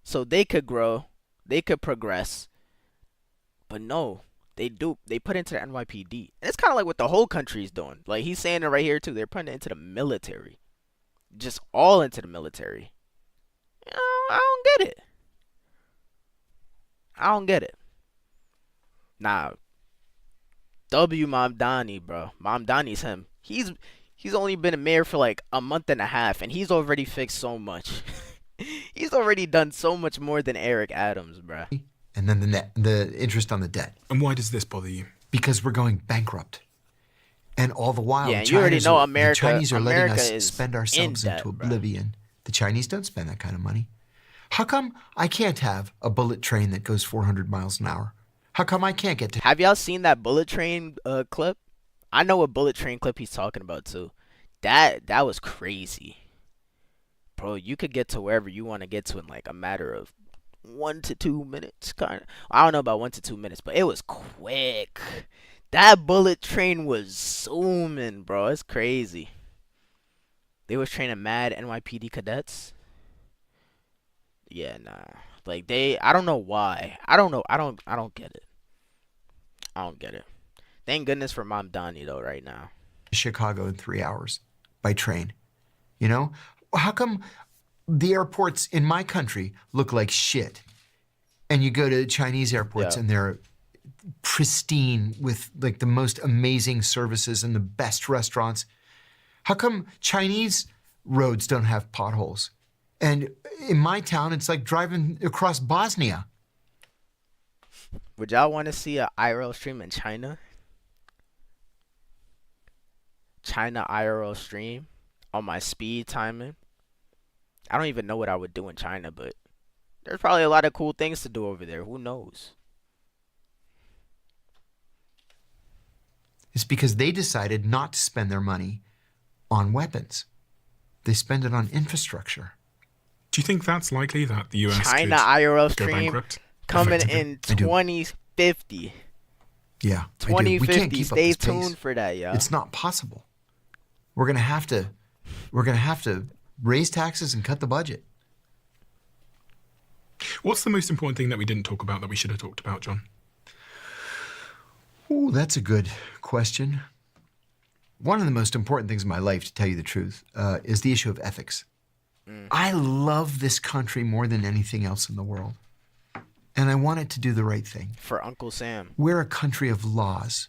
so they could grow, they could progress. But no, they put it into the NYPD. And it's kind of like what the whole country is doing. Like he's saying it right here too. They're putting it into the military, just all into the military. You know, I don't get it. I don't get it. Nah, Mamdani, bro. Mamdani's him. He's only been a mayor for like a month and a half, and he's already fixed so much. He's already done so much more than Eric Adams, bro. And then the interest on the debt. And why does this bother you? Because we're going bankrupt. And all the while, Yeah, you already know the Chinese are letting America us is spend ourselves in debt, into bro. oblivion. The Chinese don't spend that kind of money. How come I can't have a bullet train that goes 400 miles an hour? How come I can't get to... Have y'all seen that bullet train clip? I know what bullet train clip he's talking about too. That was crazy. Bro, you could get to wherever you want to get to in like a matter of 1 to 2 minutes, kind of. I don't know about 1 to 2 minutes, but it was quick. That bullet train was zooming, bro. It's crazy. They was training mad NYPD cadets. Yeah, nah. Like I don't know why. I don't know. I don't get it. I don't get it. Thank goodness for Mamdani though right now. Chicago in 3 hours by train? You know? How come the airports in my country look like shit? And you go to Chinese airports Yeah. and they're pristine with like the most amazing services and the best restaurants. How come Chinese roads don't have potholes? And in my town, it's like driving across Bosnia. Would y'all want to see a IRL stream in China? China IRL stream on my speed timing. I don't even know what I would do in China, but there's probably a lot of cool things to do over there. Who knows? It's because they decided not to spend their money on weapons. They spend it on infrastructure. Do you think that's likely that the US China could IRL go stream bankrupt? coming effectively? in I do. 2050. Yeah, I do. We can't 2050. keep up Stay this pace. tuned for that, y'all. It's not possible. We're gonna have to raise taxes and cut the budget. What's the most important thing that we didn't talk about that we should have talked about, John? Ooh, that's a good question. One of the most important things in my life, to tell you the truth, is the issue of ethics. I love this country more than anything else in the world. and I want it to do the right thing. For Uncle Sam. We're a country of laws,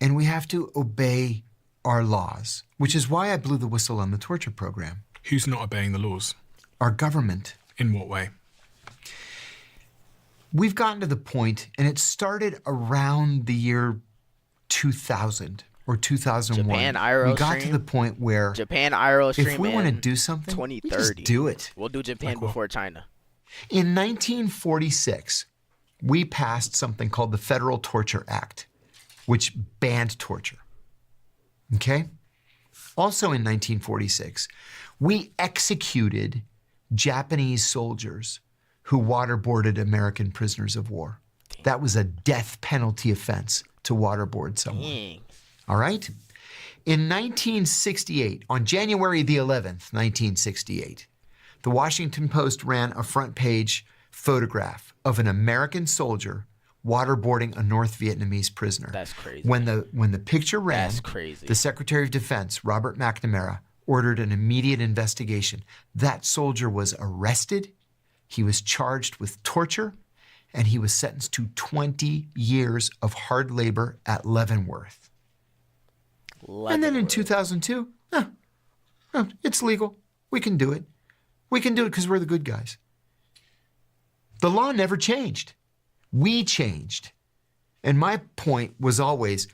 and we have to obey our laws, which is why I blew the whistle on the torture program. Who's not obeying the laws? Our government. In what way? We've gotten to the point, and it started around the year 2000 or 2001. Japan IRL we got to stream. the point where Japan IRL stream. if we want to in do something, we 2030. just do it. We'll do Japan Like what? before China. In 1946, we passed something called the Federal Torture Act, which banned torture. Okay? Also in 1946, we executed Japanese soldiers who waterboarded American prisoners of war. That was a death penalty offense to waterboard someone. Dang. All right? In 1968, on January the 11th, 1968, the Washington Post ran a front page photograph of an American soldier waterboarding a North Vietnamese prisoner. That's crazy. When the picture ran, That's crazy. the Secretary of Defense, Robert McNamara, ordered an immediate investigation. That soldier was arrested, he was charged with torture, and he was sentenced to 20 years of hard labor at Leavenworth. And then in Leavenworth. 2002, it's legal. We can do it. We can do it because we're the good guys. The law never changed. We changed. And my point was always,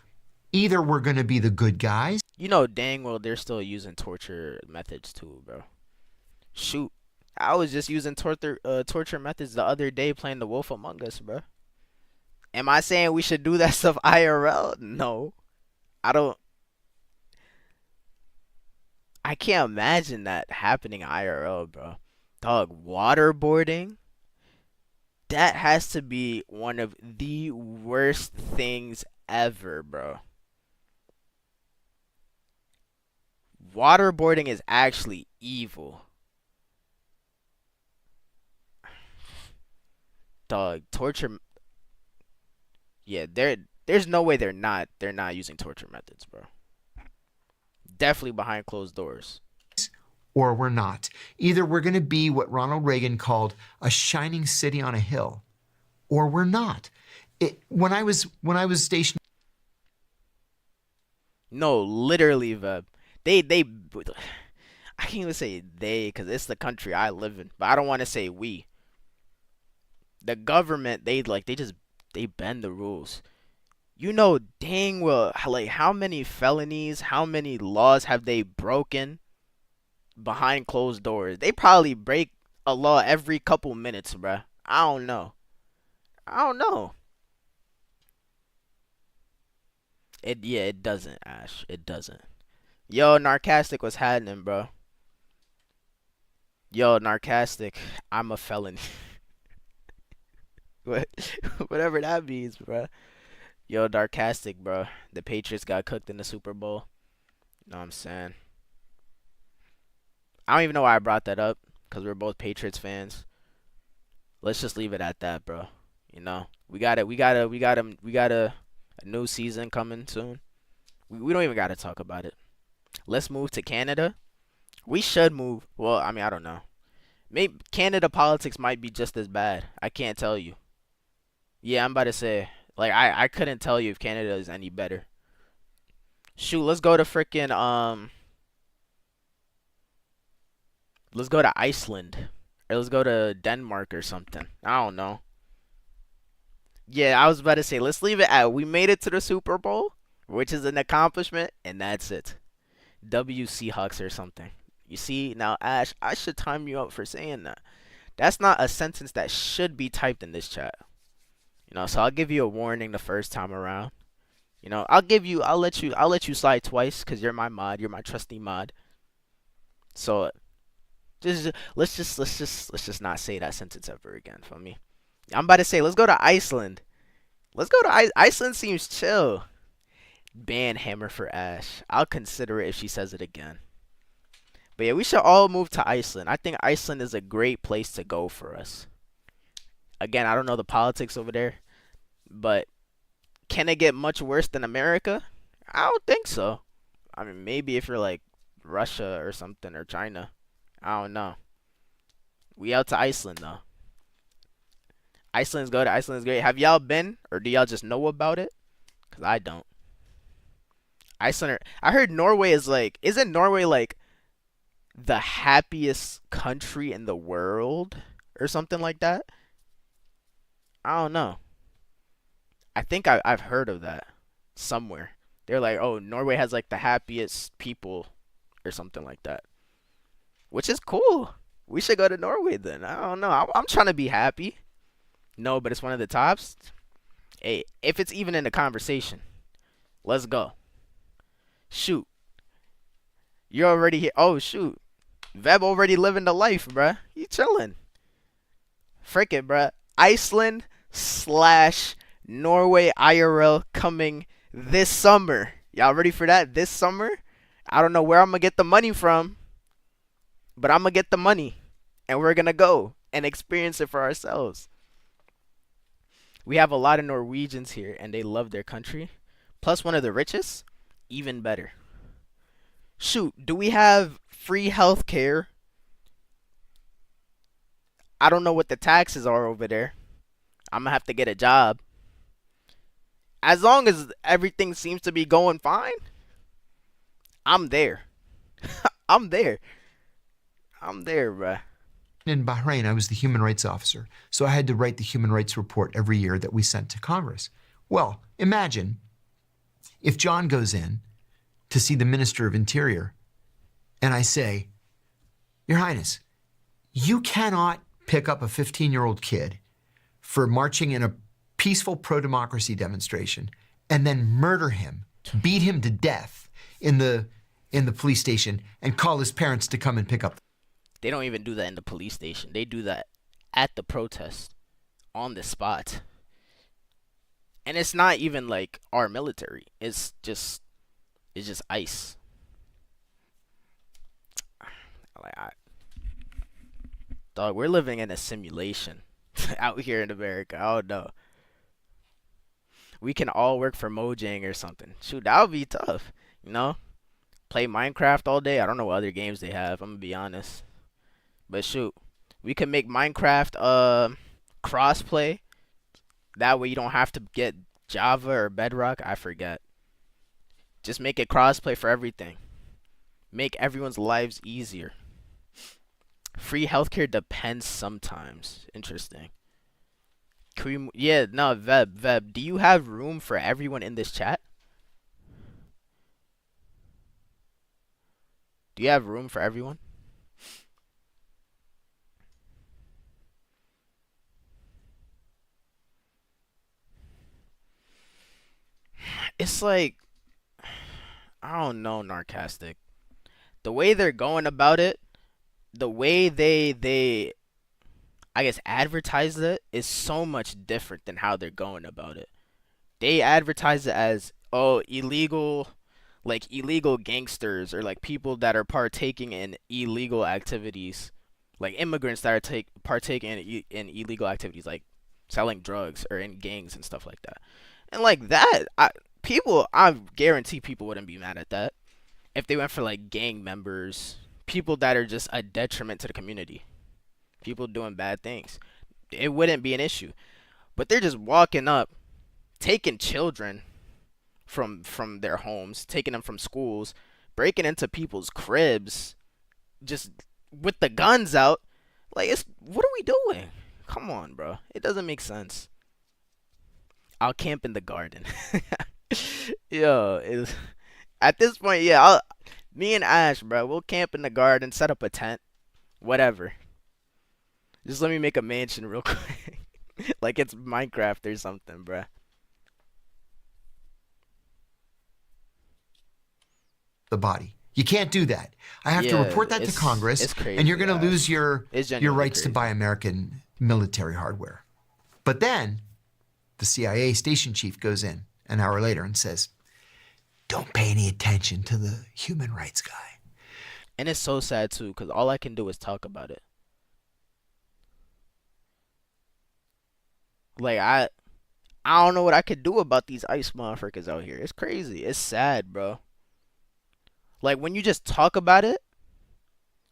either we're going to be the good guys. You know dang well they're still using torture methods too, bro. Shoot. I was just using torture methods the other day playing The Wolf Among Us, bro. Am I saying we should do that stuff IRL? No. I can't imagine that happening IRL, bro. Dog, waterboarding? That has to be one of the worst things ever, bro. Waterboarding is actually evil. Dog, torture. Yeah, there's no way they're not using torture methods, bro. Definitely behind closed doors. Or we're not. Either we're going to be what Ronald Reagan called a shining city on a hill, or we're not. When I was stationed. No, literally, Veb. They I can't even say they because it's the country I live in, but I don't want to say we. The government, they bend the rules. You know dang well, like, how many felonies, how many laws have they broken behind closed doors? They probably break a law every couple minutes, bruh. I don't know. It doesn't, Ash. It doesn't. Yo, Narcastic, what's happening, bro? Yo, Narcastic, I'm a felon. Whatever that means, bro. Yo, Darkastic, bro. The Patriots got cooked in the Super Bowl. You know what I'm saying? I don't even know why I brought that up, because we're both Patriots fans. Let's just leave it at that, bro. You know, we got a new season coming soon. We don't even got to talk about it. Let's move to Canada. We should move. Well, I mean, I don't know. Maybe Canada politics might be just as bad. I can't tell you. Yeah, I'm about to say, like, I couldn't tell you if Canada is any better. Shoot, let's go to frickin' let's go to Iceland. Or let's go to Denmark or something. I don't know. Yeah, I was about to say, let's leave it at we made it to the Super Bowl, which is an accomplishment, and that's it. W Seahawks or something. You see, now, Ash, I should time you up for saying that. That's not a sentence that should be typed in this chat. You know, so I'll give you a warning the first time around. You know, I'll let you slide twice because you're my mod, you're my trusty mod. So let's just not say that sentence ever again for me. I'm about to say, let's go to Iceland. Let's go to Iceland. Seems chill. Ban Hammer for Ash. I'll consider it if she says it again. But yeah, we should all move to Iceland. I think Iceland is a great place to go for us. Again, I don't know the politics over there, but can it get much worse than America? I don't think so. I mean, maybe if you're like Russia or something, or China. I don't know. We out to Iceland though. Iceland's good. Iceland's great. Have y'all been, or do y'all just know about it? Cause I don't. Iceland. I heard Norway is like. Isn't Norway like the happiest country in the world, or something like that? I don't know. I think I've heard of that somewhere. They're like, oh, Norway has like the happiest people, or something like that, which is cool. We should go to Norway then. I don't know. I'm trying to be happy. No, but it's one of the tops. Hey, if it's even in the conversation, let's go. Shoot. You're already here. Oh, shoot. Veb already living the life, bruh. You chilling. Frick it, bruh. Iceland slash Norway IRL coming this summer. Y'all ready for that? This summer? I don't know where I'm going to get the money from, but I'm going to get the money. And we're going to go and experience it for ourselves. We have a lot of Norwegians here, and they love their country. Plus, one of the richest, even better. Shoot, do we have free health care? I don't know what the taxes are over there. I'm going to have to get a job. As long as everything seems to be going fine, I'm there. I'm there. I'm there, bruh. In Bahrain, I was the human rights officer, so I had to write the human rights report every year that we sent to Congress. Well, imagine if John goes in to see the Minister of Interior, and I say, Your Highness, you cannot pick up a 15-year-old kid for marching in a peaceful pro-democracy demonstration and then murder him, beat him to death in the police station, and call his parents to come and pick up. They don't even do that in the police station. They do that at the protest, on the spot. And it's not even like our military. It's just ICE. Dog, we're living in a simulation out here in America. I don't know. We can all work for Mojang or something. Shoot, that would be tough. You know? Play Minecraft all day. I don't know what other games they have. I'm going to be honest. But shoot, we can make Minecraft crossplay. That way you don't have to get Java or Bedrock. I forget. Just make it crossplay for everything. Make everyone's lives easier. Free healthcare depends sometimes. Interesting. Can we, yeah, no, Veb, do you have room for everyone in this chat? Do you have room for everyone? It's like, I don't know, Narcastic. The way they're going about it, the way they I guess advertise it is so much different than how they're going about it. They advertise it as, oh, illegal, like illegal gangsters, or like people that are partaking in illegal activities, like immigrants that are partaking in illegal activities, like selling drugs or in gangs and stuff like that. And like that, I guarantee people wouldn't be mad at that if they went for like gang members, people that are just a detriment to the community, people doing bad things. It wouldn't be an issue. But they're just walking up, taking children from their homes, taking them from schools, breaking into people's cribs, just with the guns out. Like, what are we doing? Come on, bro. It doesn't make sense. I'll camp in the garden. Yo, at this point, yeah, me and Ash, bro, we'll camp in the garden, set up a tent, whatever. Just let me make a mansion real quick. Like it's Minecraft or something, bro. The body. You can't do that. I have to report that to Congress, it's crazy, and you're going to lose your rights crazy to buy American military hardware. But then the CIA station chief goes in an hour later and says, don't pay any attention to the human rights guy. And it's so sad too, because all I can do is talk about it. Like, I don't know what I could do about these ICE motherfuckers out here. It's crazy. It's sad, bro. Like, when you just talk about it,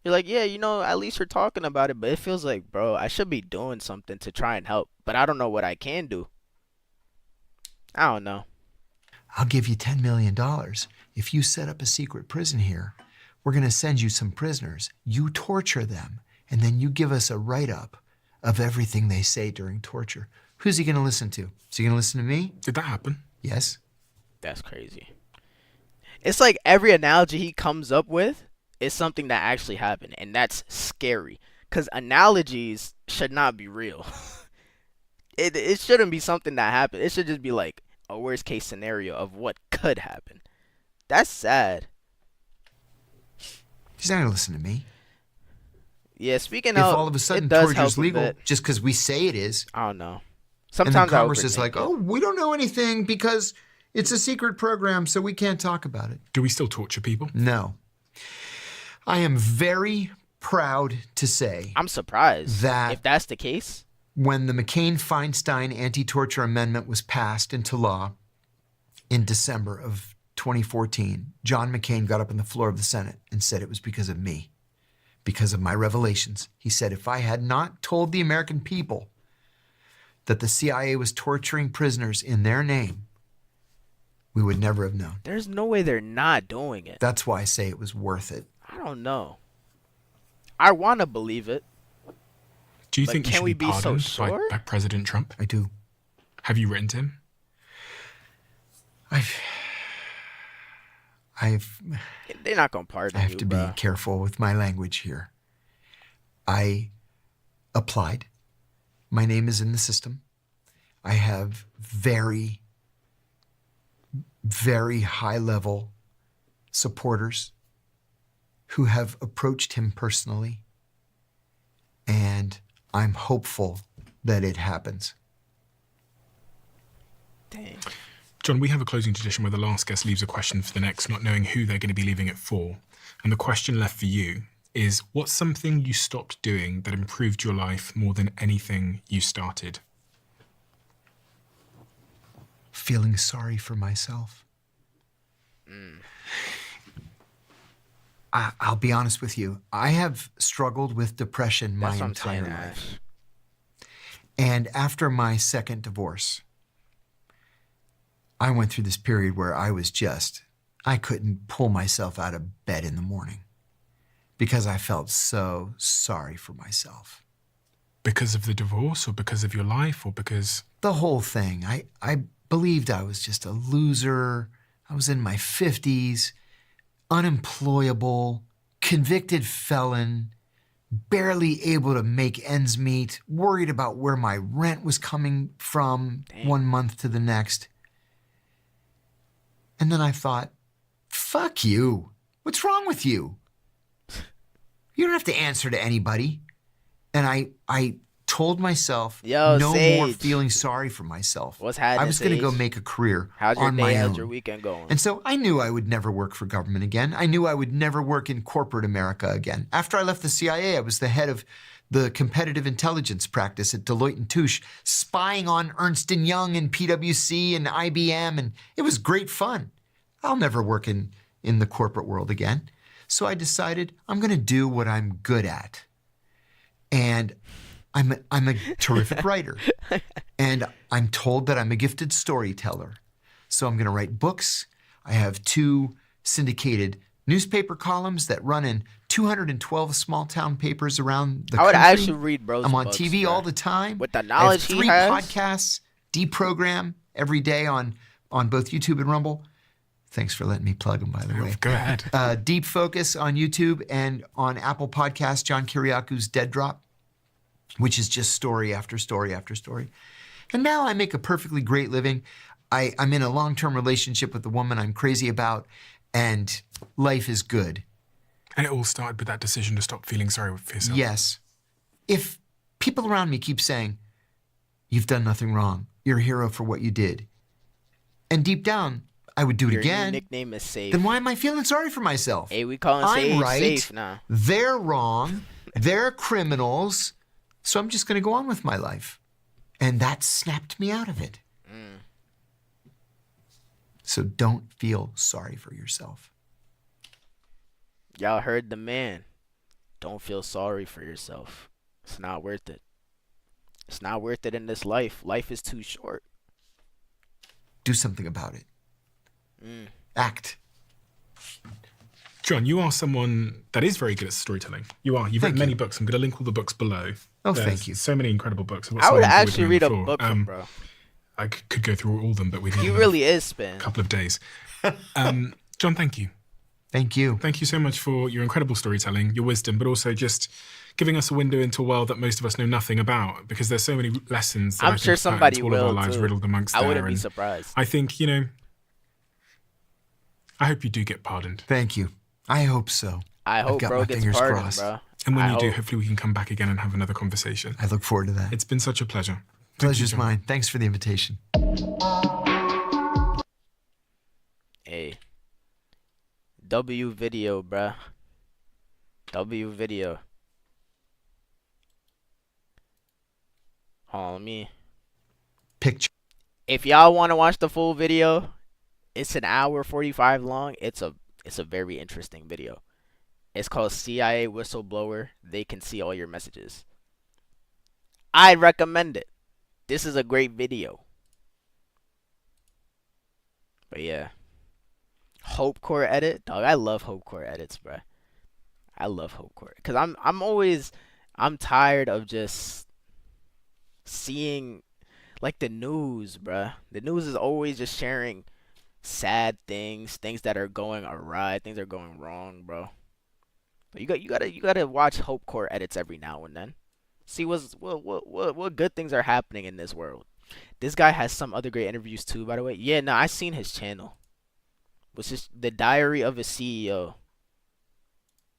You're like, yeah, at least you're talking about it, but it feels like, bro, I should be doing something to try and help, but I don't know what I can do. I don't know. I'll give you $10 million. If you set up a secret prison here, we're going to send you some prisoners. You torture them, and then you give us a write-up of everything they say during torture. Who's he going to listen to? Is he going to listen to me? Did that happen? Yes. That's crazy. It's like every analogy he comes up with is something that actually happened, and that's scary. Because analogies should not be real. It shouldn't be something that happened. It should just be like a worst case scenario of what could happen. That's sad. He's not going to listen to me. Yeah, speaking If of, all of a sudden it does torture's help a legal bit. just because we say it is, I don't know. and Sometimes then I Congress is overthink like, it. oh, we don't know anything because it's a secret program, so we can't talk about it. Do we still torture people? No. I am very proud to say I'm surprised that if that's the case. when the McCain-Feinstein anti-torture amendment was passed into law in December of 2014, John McCain got up on the floor of the Senate and said it was because of me, because of my revelations. He said, if I had not told the American people that the CIA was torturing prisoners in their name, we would never have known. There's no way they're not doing it. That's why I say it was worth it. I don't know. I want to believe it. Do you But think you can should we be be so pardoned sure? by President Trump? I do. Have you written to him? They're not gonna I pardon have you, to bro. be careful with my language here. I applied. My name is in the system. I have very, very high level supporters who have approached him personally, and I'm hopeful that it happens. Dang. John, we have a closing tradition where the last guest leaves a question for the next, not knowing who they're going to be leaving it for. And the question left for you is, what's something you stopped doing that improved your life more than anything you started? Feeling sorry for myself. I'll be honest with you. I have struggled with depression my That's what I'm entire saying, life. Ash. And after my second divorce, I went through this period where I couldn't pull myself out of bed in the morning because I felt so sorry for myself. Because of the divorce, or because of your life, or because... The whole thing. I believed I was just a loser. I was in my 50s, unemployable, convicted felon, barely able to make ends meet, worried about where my rent was coming from one month to the next. And then I thought, fuck you. What's wrong with you? You don't have to answer to anybody. And I told myself Yo, no more Sage. feeling sorry for myself. What's I happening, was going to go Sage? make a career How's your on day? my How's own. your weekend going? And so I knew I would never work for government again. I knew I would never work in corporate America again. After I left the CIA, I was the head of the competitive intelligence practice at Deloitte & Touche, spying on Ernst & Young and PwC and IBM, and it was great fun. I'll never work in the corporate world again. So I decided I'm going to do what I'm good at. And I'm a terrific writer. And I'm told that I'm a gifted storyteller. So I'm going to write books. I have 2 syndicated newspaper columns that run in 212 small town papers around the I would country. actually read Bro's I'm on books, TV bro. all the time. With the I have knowledge he 3 has. podcasts, deprogram every day on both YouTube and Rumble. Thanks for letting me plug them, by the way. Go ahead. Deep Focus on YouTube and on Apple Podcasts, John Kiriaku's Dead Drop, which is just story after story after story. And now I make a perfectly great living. I'm in a long-term relationship with the woman I'm crazy about, and life is good. And it all started with that decision to stop feeling sorry for yourself. Yes. If people around me keep saying, you've done nothing wrong, you're a hero for what you did, and deep down, I would do it Your new again, nickname is Safe. then why am I feeling sorry for myself? Hey, we calling I'm Sage right. Safe now. They're wrong. They're criminals. So I'm just going to go on with my life. And that snapped me out of it. So don't feel sorry for yourself. Y'all heard the man. don't feel sorry for yourself. It's not worth it. It's not worth it in this life. Life is too short. Do something about it. Act. John, you are someone that is very good at storytelling. You are. You've written many books. I'm going to link all the books below. Oh, There's thank you. So many incredible books. I would actually read a book from bro. I could go through all of them, but we need He really is spin. a couple of days. John, thank you. Thank you. Thank you so much for your incredible storytelling, your wisdom, but also just giving us a window into a world that most of us know nothing about, because there's so many lessons that I'm I sure think somebody all of our will lives too. riddled amongst I there. wouldn't be And surprised. I think, I hope you do get pardoned. Thank you. I hope so. I hope got bro my gets fingers pardoned, crossed. bro. And when I you do, hope. hopefully we can come back again and have another conversation. I look forward to that. It's been such a pleasure. Thank you, Pleasure's John. mine. Thanks for the invitation. Hey. W video, bruh. W video. Hold on, let me. Picture. If y'all want to watch the full video, it's an hour 45 long. It's a very interesting video. It's called CIA Whistleblower. They can see all your messages. I recommend it. This is a great video. But yeah. Hope Core edit, dog. I love Hope Core edits, bruh. I love Hope Core, cause I'm tired of just seeing like the news, bruh. The news is always just sharing sad things that are going awry, things are going wrong, bro. But you gotta watch Hope Core edits every now and then. See what good things are happening in this world. This guy has some other great interviews too, by the way. Yeah, no, I seen his channel. Which is The Diary of a CEO.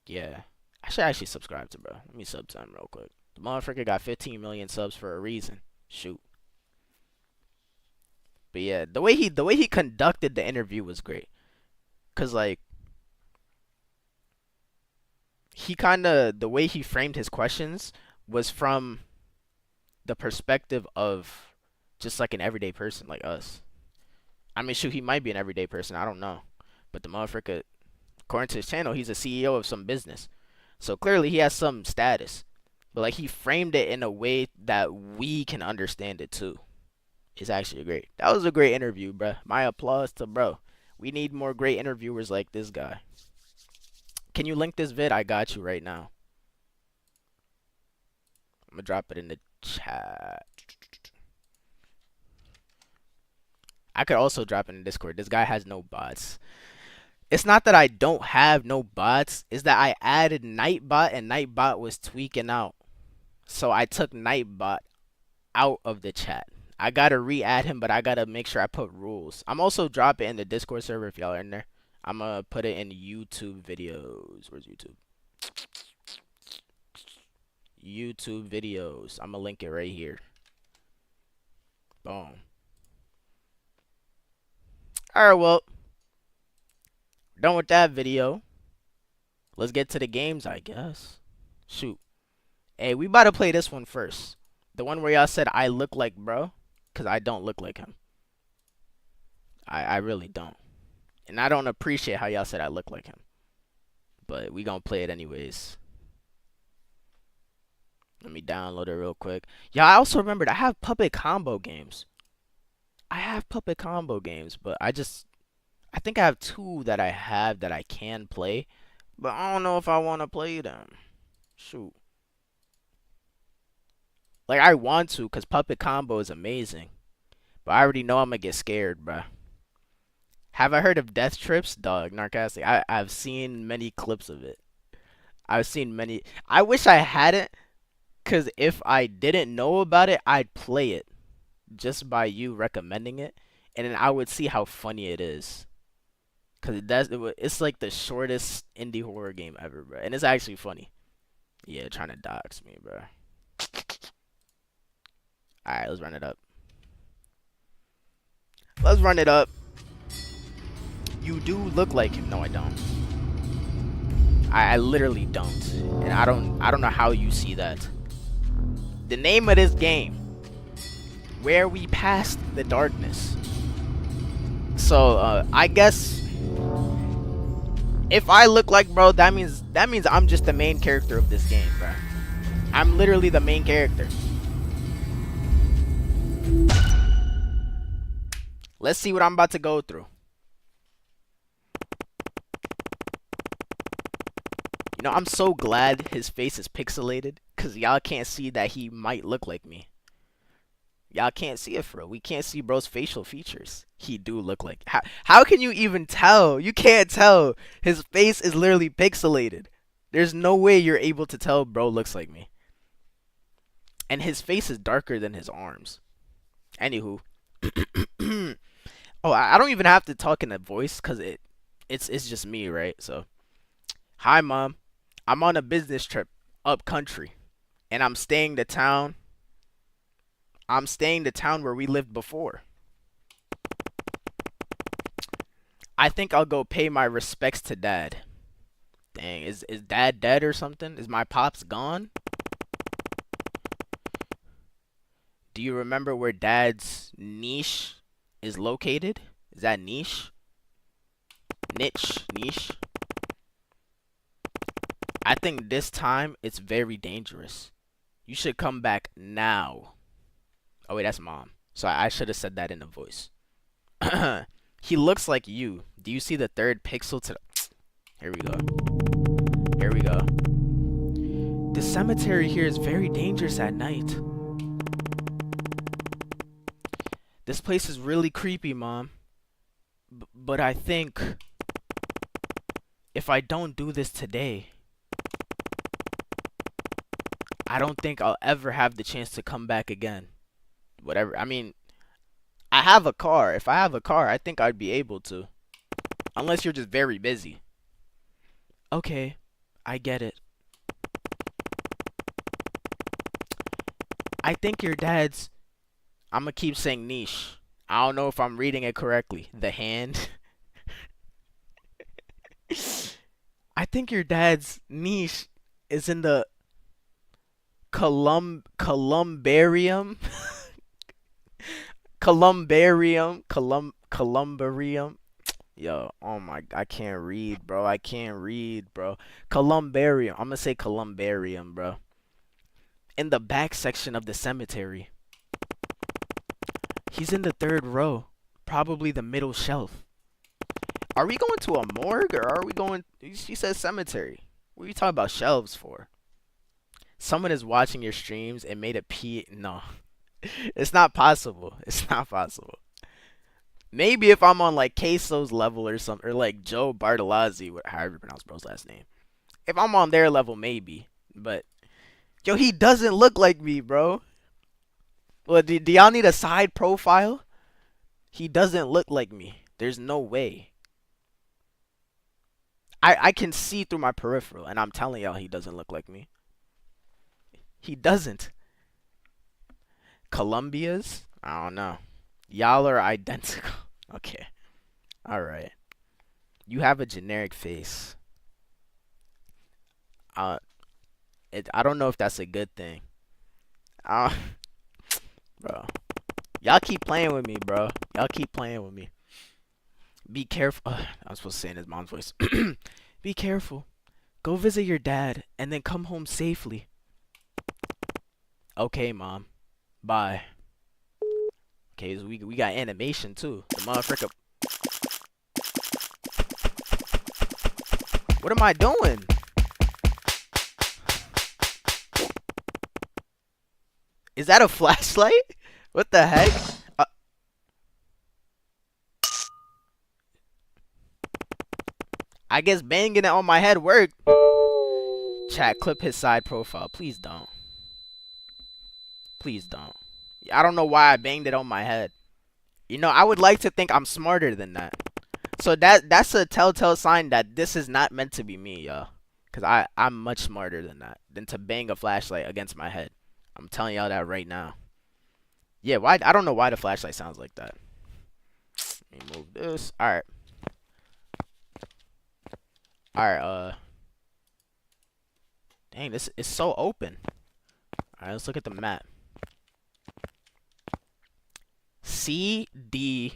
Yeah. I should actually subscribe to bro. Let me sub to him real quick. The motherfucker got 15 million subs for a reason. Shoot. But yeah, the way he conducted the interview was great. Cause like the way he framed his questions was from the perspective of just like an everyday person like us. I mean, shoot, he might be an everyday person. I don't know. But the motherfucker, according to his channel, he's a CEO of some business. So clearly he has some status. But like he framed it in a way that we can understand it too. It's actually great. That was a great interview, bro. My applause to bro. We need more great interviewers like this guy. Can you link this vid? I got you right now. I'm gonna drop it in the chat. I could also drop it in Discord. This guy has no bots. It's not that I don't have no bots. It's that I added Nightbot and Nightbot was tweaking out. So I took Nightbot out of the chat. I gotta re-add him, but I gotta make sure I put rules. I'm also dropping it in the Discord server if y'all are in there. I'm gonna put it in YouTube videos. Where's YouTube? YouTube videos. I'm gonna link it right here. Boom. Alright, well, done with that video. Let's get to the games, I guess. Shoot. Hey, we about to play this one first. The one where y'all said I look like bro. Because I don't look like him. I really don't. And I don't appreciate how y'all said I look like him. But we gonna play it anyways. Let me download it real quick. Yeah, I also remembered I have Puppet Combo games. But I think I have 2 that I can play, but I don't know if I want to play them. Shoot. Like I want to, cause Puppet Combo is amazing, but I already know I'm gonna get scared, bruh. Have I heard of Death Trips? Dog, Narcastic. I've seen many clips of it. I've seen many. I wish I hadn't, cause if I didn't know about it, I'd play it. Just by you recommending it, and then I would see how funny it is. Cause it's like the shortest indie horror game ever, bro, and it's actually funny. Yeah, trying to dox me, bro. All right, let's run it up. You do look like him. No, I don't. I literally don't, and I don't know how you see that. The name of this game. Where we passed the darkness. So I guess If I look like bro, that means I'm just the main character of this game, bro. I'm literally the main character. Let's see what I'm about to go through. You know, I'm so glad his face is pixelated, cause y'all can't see that he might look like me. Y'all can't see it for real. We can't see bro's facial features. He do look like. How can you even tell? You can't tell. His face is literally pixelated. There's no way you're able to tell bro looks like me. And his face is darker than his arms. Anywho. Oh, I don't even have to talk in a voice because it's just me, right? So, hi mom. I'm on a business trip up country. And I'm staying the town where we lived before. I think I'll go pay my respects to dad. Dang, is dad dead or something? Is my pops gone? Do you remember where dad's niche is located? Is that niche? Niche? I think this time it's very dangerous. You should come back now. Oh wait, that's mom. So I should have said that in the voice. He looks like you. Do you see the third pixel to the... Here we go. Here we go. The cemetery here is very dangerous at night. This place is really creepy, mom. But I think if I don't do this today, I don't think I'll ever have the chance to come back again. Whatever. I mean, I have a car. If I have a car, I think I'd be able to. Unless you're just very busy. Okay, I get it. I think your dad's... I'm gonna keep saying niche. I don't know if I'm reading it correctly. The hand. I think your dad's niche is in the columbarium. Columbarium. Yo, oh my, I can't read, bro. Columbarium. I'm gonna say columbarium, bro. In the back section of the cemetery. He's in the third row. Probably the middle shelf. Are we going to a morgue or are we going... She says cemetery. What are you talking about shelves for? Someone is watching your streams and made a pee... No. It's not possible. It's not possible. Maybe if I'm on like Queso's level or something. Or like Joe Bartolozzi. However you pronounce bro's last name. If I'm on their level, maybe. But... Yo, he doesn't look like me, bro. Well, do y'all need a side profile? He doesn't look like me. There's no way. I can see through my peripheral, and I'm telling y'all he doesn't look like me. He doesn't. Columbia's? I don't know. Y'all are identical. Okay. Alright. You have a generic face. I don't know if that's a good thing. Bro. Y'all keep playing with me, bro. Y'all keep playing with me. Be careful. I'm supposed to say in his mom's voice. Be careful. Go visit your dad and then come home safely. Okay, mom. Bye. Okay, so we got animation too. The motherfucker. What am I doing? Is that a flashlight? What the heck? I guess banging it on my head worked. Chat, clip his side profile. Please don't. Please don't. I don't know why I banged it on my head. You know, I would like to think I'm smarter than that. So that's a telltale sign that this is not meant to be me, y'all. Because I'm much smarter than that. Than to bang a flashlight against my head. I'm telling y'all that right now. Yeah, why? I don't know why the flashlight sounds like that. Let me move this. Alright. Alright, dang, this is so open. Alright, let's look at the map. C, D,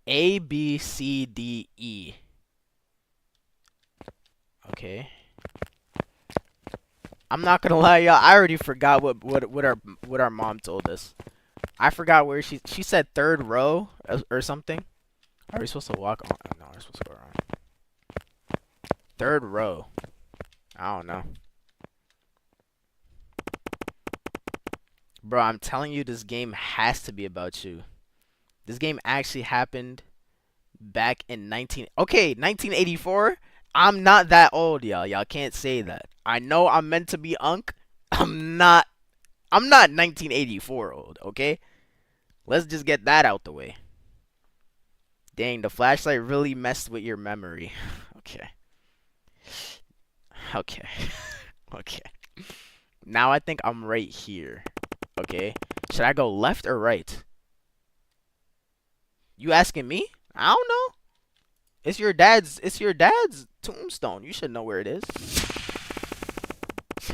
A, B, C, D, E. Okay. I'm not gonna lie, y'all. I already forgot what our mom told us. I forgot where she said third row or something. Are we supposed to walk on? No, we're supposed to go around. Third row. I don't know. Bro, I'm telling you, this game has to be about you. This game actually happened back in 1984. I'm not that old, y'all. Y'all can't say that. I know I'm meant to be Unk. I'm not 1984 old, okay? Let's just get that out the way. Dang, the flashlight really messed with your memory. Okay. Okay. Okay. Now I think I'm right here. Okay. Should I go left or right? You asking me? I don't know. It's your dad's tombstone. You should know where it is.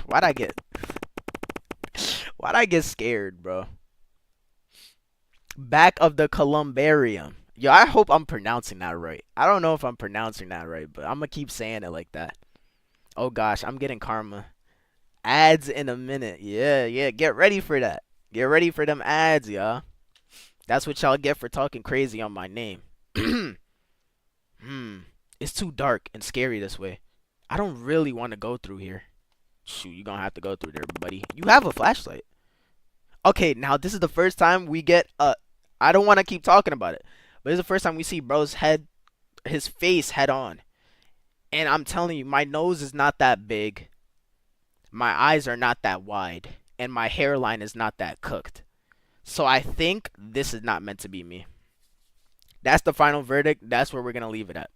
Why'd I get scared, bro? Back of the columbarium. Yo, I hope I'm pronouncing that right. I don't know if I'm pronouncing that right, but I'm gonna keep saying it like that. Oh gosh, I'm getting karma. Ads in a minute. Yeah, yeah. Get ready for that. Get ready for them ads, y'all. That's what y'all get for talking crazy on my name. It's too dark and scary this way. I don't really want to go through here. Shoot, you're gonna have to go through there, buddy. You have a flashlight. Okay, now this is the first time we get I don't want to keep talking about it, but this is the first time we see bro's head, his face head on. And I'm telling you, my nose is not that big. My eyes are not that wide. And my hairline is not that cooked. So I think this is not meant to be me. That's the final verdict. That's where we're going to leave it at.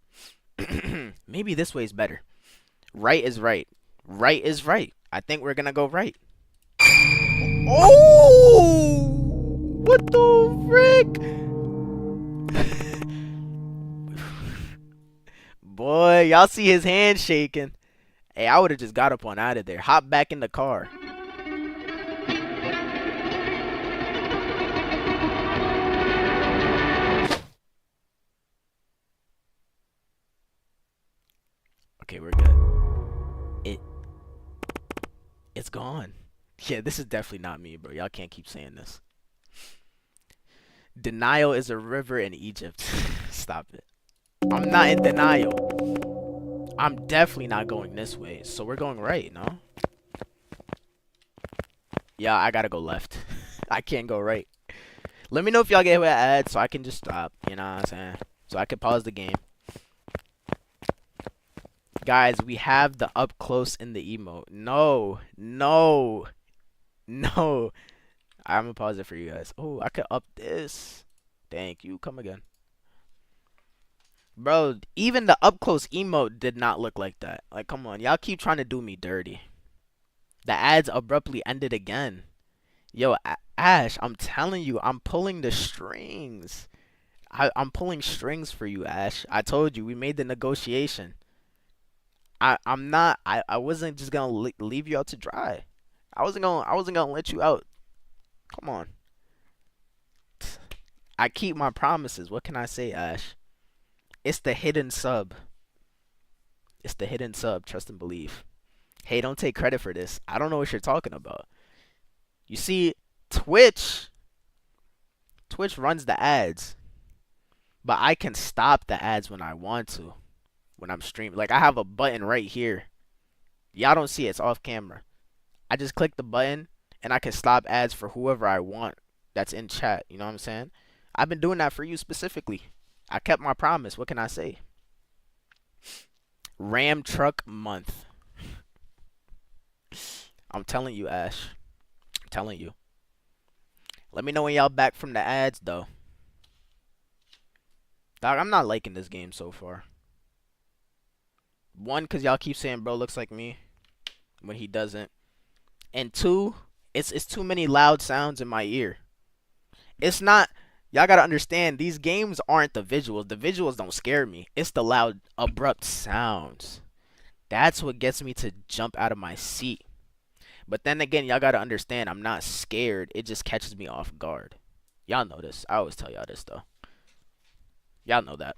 Maybe this way is better. Right is right. Right is right. I think we're going to go right. Oh! What the frick? Boy, y'all see his hand shaking. Hey, I would have just got up on out of there. Hop back in the car. Okay, we're good. It's gone. Yeah, this is definitely not me, bro. Y'all can't keep saying this. Denial is a river in Egypt. Stop it. I'm not in denial. I'm definitely not going this way. So we're going right, no? Yeah, I gotta go left. I can't go right. Let me know if y'all get hit ads so I can just stop. You know what I'm saying? So I can pause the game. Guys, we have the up close in the emote. No. No. No. I'm gonna pause it for you guys. Oh, I could up this. Thank you. Come again. Bro, even the up close emote did not look like that. Like, come on. Y'all keep trying to do me dirty. The ads abruptly ended again. Yo, Ash, I'm telling you, I'm pulling the strings. I'm pulling strings for you, Ash. I told you, we made the negotiation. I wasn't just gonna leave you out to dry. I wasn't gonna let you out. Come on. I keep my promises. What can I say, Ash? It's the hidden sub. It's the hidden sub. Trust and believe. Hey, don't take credit for this. I don't know what you're talking about. You see, Twitch runs the ads. But I can stop the ads when I want to. When I'm streaming. Like, I have a button right here. Y'all don't see it. It's off camera. I just click the button and I can stop ads for whoever I want that's in chat. You know what I'm saying? I've been doing that for you specifically. I kept my promise. What can I say? Ram truck month. I'm telling you, Ash. I'm telling you. Let me know when y'all back from the ads, though. Dog, I'm not liking this game so far. One, because y'all keep saying bro looks like me when he doesn't. And two, it's too many loud sounds in my ear. It's not... Y'all gotta understand, these games aren't the visuals. The visuals don't scare me. It's the loud, abrupt sounds. That's what gets me to jump out of my seat. But then again, y'all gotta understand, I'm not scared. It just catches me off guard. Y'all know this. I always tell y'all this, though. Y'all know that.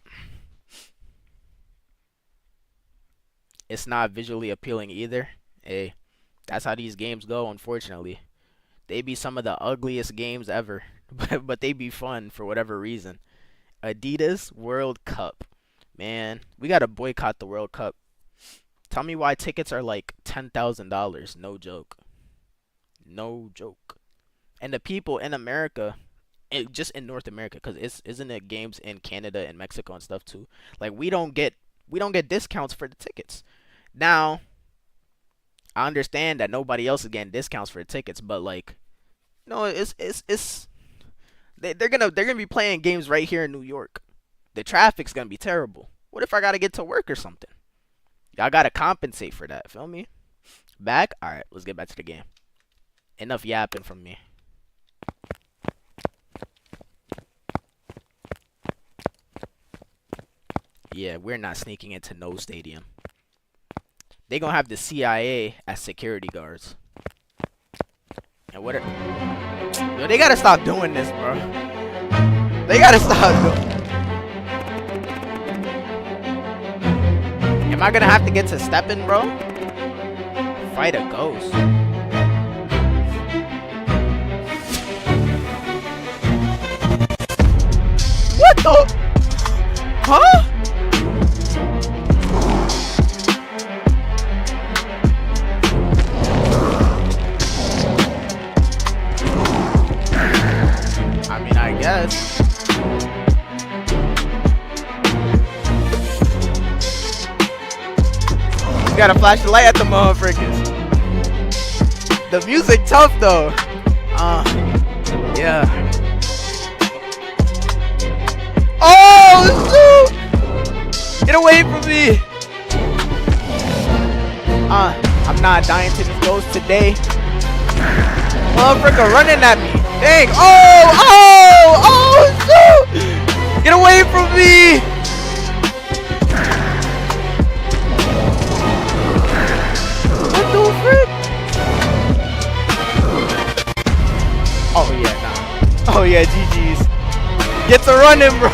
it's not visually appealing either. Hey, that's how these games go, unfortunately. They be some of the ugliest games ever, but they be fun for whatever reason. Adidas World Cup. Man, we gotta boycott the World Cup. Tell me why tickets are like $10,000. No joke. No joke. And the people in America, just in North America, because isn't it games in Canada and Mexico and stuff too? Like we don't get discounts for the tickets. Now, I understand that nobody else is getting discounts for the tickets, but like, no, it's they're gonna be playing games right here in New York. The traffic's gonna be terrible. What if I gotta get to work or something? Y'all gotta compensate for that. Feel me? Back? All right, let's get back to the game. Enough yapping from me. Yeah, we're not sneaking into no stadium. They gonna have the CIA as security guards. And what? Yo, they gotta stop doing this, bro. They gotta stop doing. Am I gonna have to get to stepping, bro? Fight a ghost. What the? Huh? I mean, I guess. You gotta flash the light at the motherfuckers. The music tough though. Yeah. Oh, shoot! Get away from me! I'm not dying to this ghost today. Motherfucker running at me. Dang! Oh, shoot! Get away from me! What the frick? Oh yeah, nah. Oh yeah, GG's. Get to running, bro.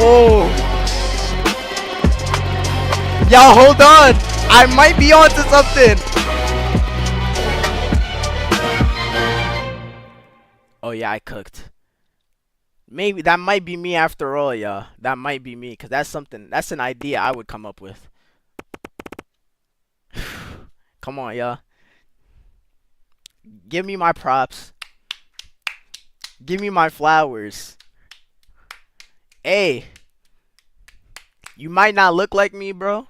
Oh. Y'all hold on. I might be onto something. Oh yeah, I cooked. Maybe that might be me after all, y'all. That might be me, cause that's an idea I would come up with. Come on, y'all. Give me my props. Give me my flowers. Hey, you might not look like me, bro,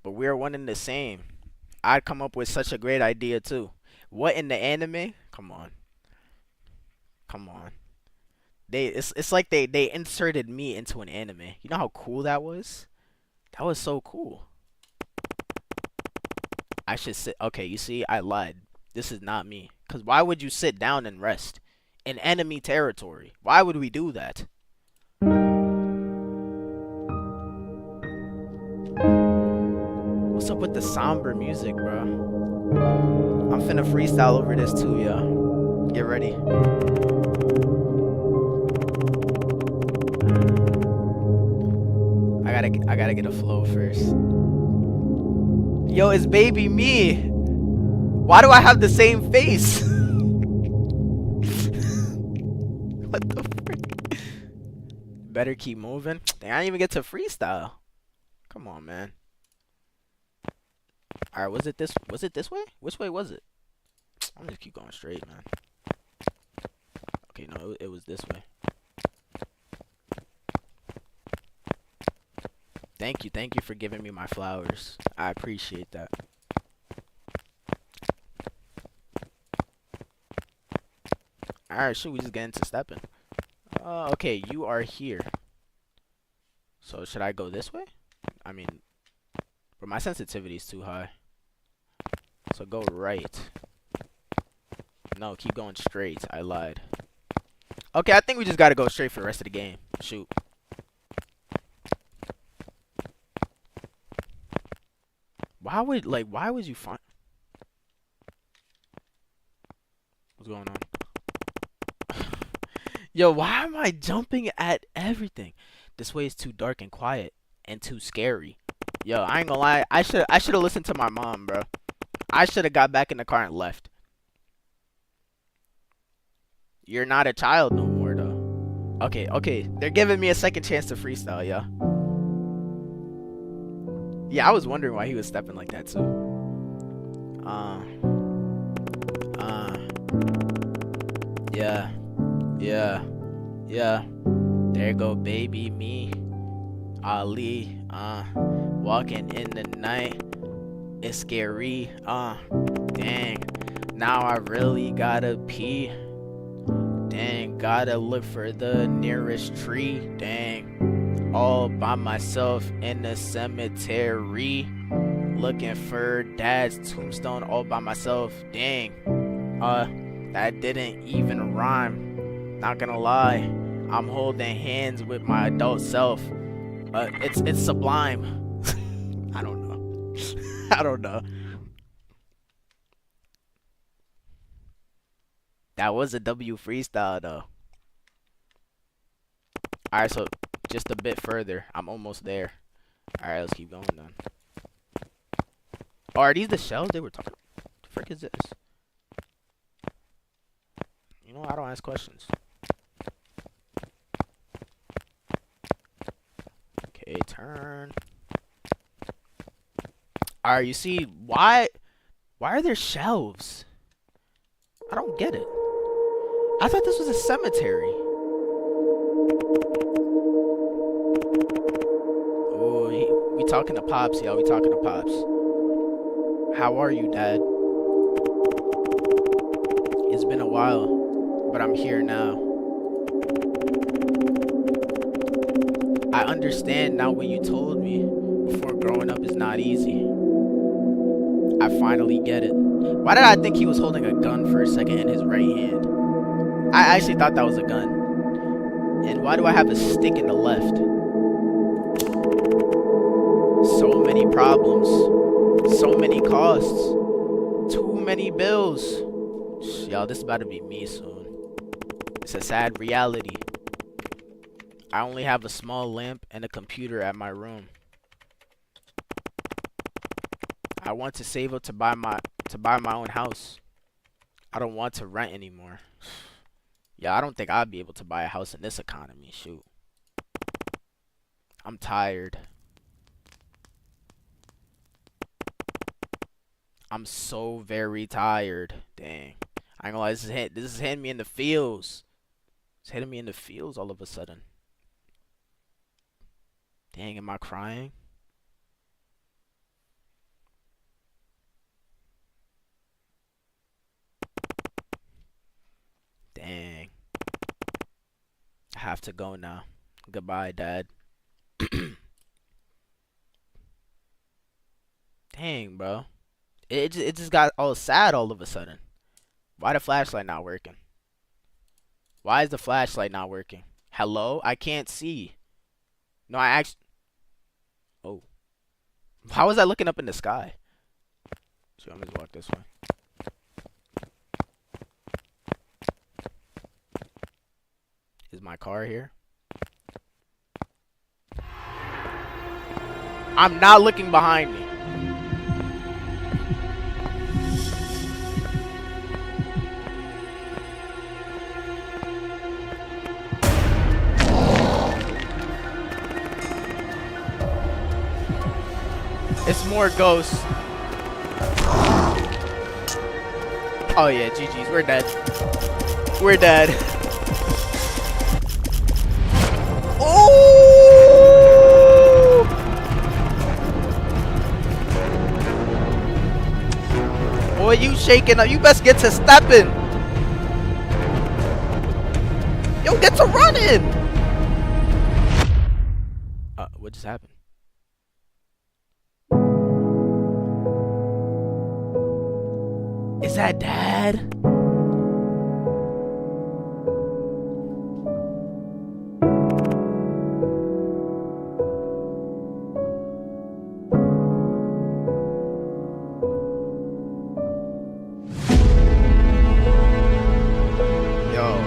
but we're one and the same. I'd come up with such a great idea too. What in the anime? Come on. Come on. It's like they inserted me into an anime. You know how cool that was? That was so cool. I should sit. Okay, you see, I lied. This is not me. Cause why would you sit down and rest in enemy territory? Why would we do that? What's up with the somber music, bro? I'm finna freestyle over this too, y'all. Get ready. I gotta get a flow first. Yo, it's baby me. Why do I have the same face? What the frick? Better keep moving. Dang, I didn't even get to freestyle. Come on, man. Alright, was it this way? Which way was it? I'm just keep going straight, man. Okay, no, it was this way. Thank you for giving me my flowers. I appreciate that. Alright, should we just get into stepping? Okay, you are here. So should I go this way? I mean, but my sensitivity is too high. So go right. No, keep going straight. I lied. Okay, I think we just gotta go straight for the rest of the game. Shoot. Why would you find... What's going on? Yo, why am I jumping at everything? This way is too dark and quiet and too scary. Yo, I ain't gonna lie. I should have listened to my mom, bro. I should have got back in the car and left. You're not a child no more, though. Okay. They're giving me a second chance to freestyle, yo. Yeah, I was wondering why he was stepping like that, too. Yeah. There go baby me. Ali, walking in the night. It's scary, dang. Now I really gotta pee. Dang, gotta look for the nearest tree. Dang, all by myself in the cemetery. Looking for dad's tombstone all by myself. Dang, that didn't even rhyme. Not gonna lie, I'm holding hands with my adult self. It's sublime. I don't know. I don't know. That was a W freestyle though. Alright, so just a bit further. I'm almost there. Alright, let's keep going then. Oh, are these the shells they were talking about? What the frick is this? You know, I don't ask questions. Okay, turn. Alright, you see, why are there shelves? I don't get it. I thought this was a cemetery. Oh, we talking to Pops, y'all. We talking to Pops. How are you, Dad? It's been a while, but I'm here now. I understand now what you told me before. Growing up is not easy. I finally get it. Why did I think he was holding a gun for a second in his right hand? I actually thought that was a gun. And why do I have a stick in the left? So many problems. So many costs. Too many bills. Y'all, this is about to be me soon. It's a sad reality. I only have a small lamp and a computer at my room. I want to save up to buy my own house. I don't want to rent anymore. Yeah, I don't think I'd be able to buy a house in this economy. Shoot. I'm tired. I'm so very tired. Dang. I ain't gonna lie, this is hitting me in the feels. It's hitting me in the feels all of a sudden. Dang, am I crying? Dang. I have to go now. Goodbye, Dad. Dang, bro. It just got all sad all of a sudden. Why the flashlight not working? Why is the flashlight not working? Hello? I can't see. No, I actually... Oh. How was I looking up in the sky? So I'm just walk this way. Is my car here? I'm not looking behind me. It's more ghosts. Oh yeah, GG's. We're dead. We're dead. Oh! Boy, you shaking up. You best get to stepping. Yo, get to running. What just happened? Is that Dad? Yo.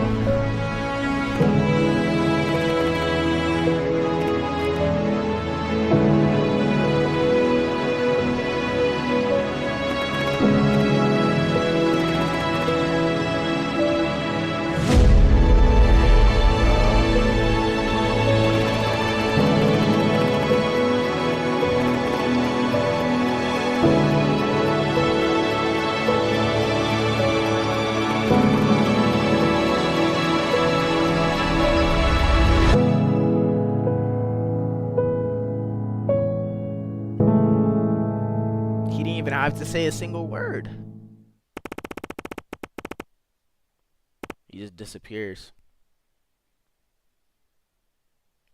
even have to say a single word. He just disappears.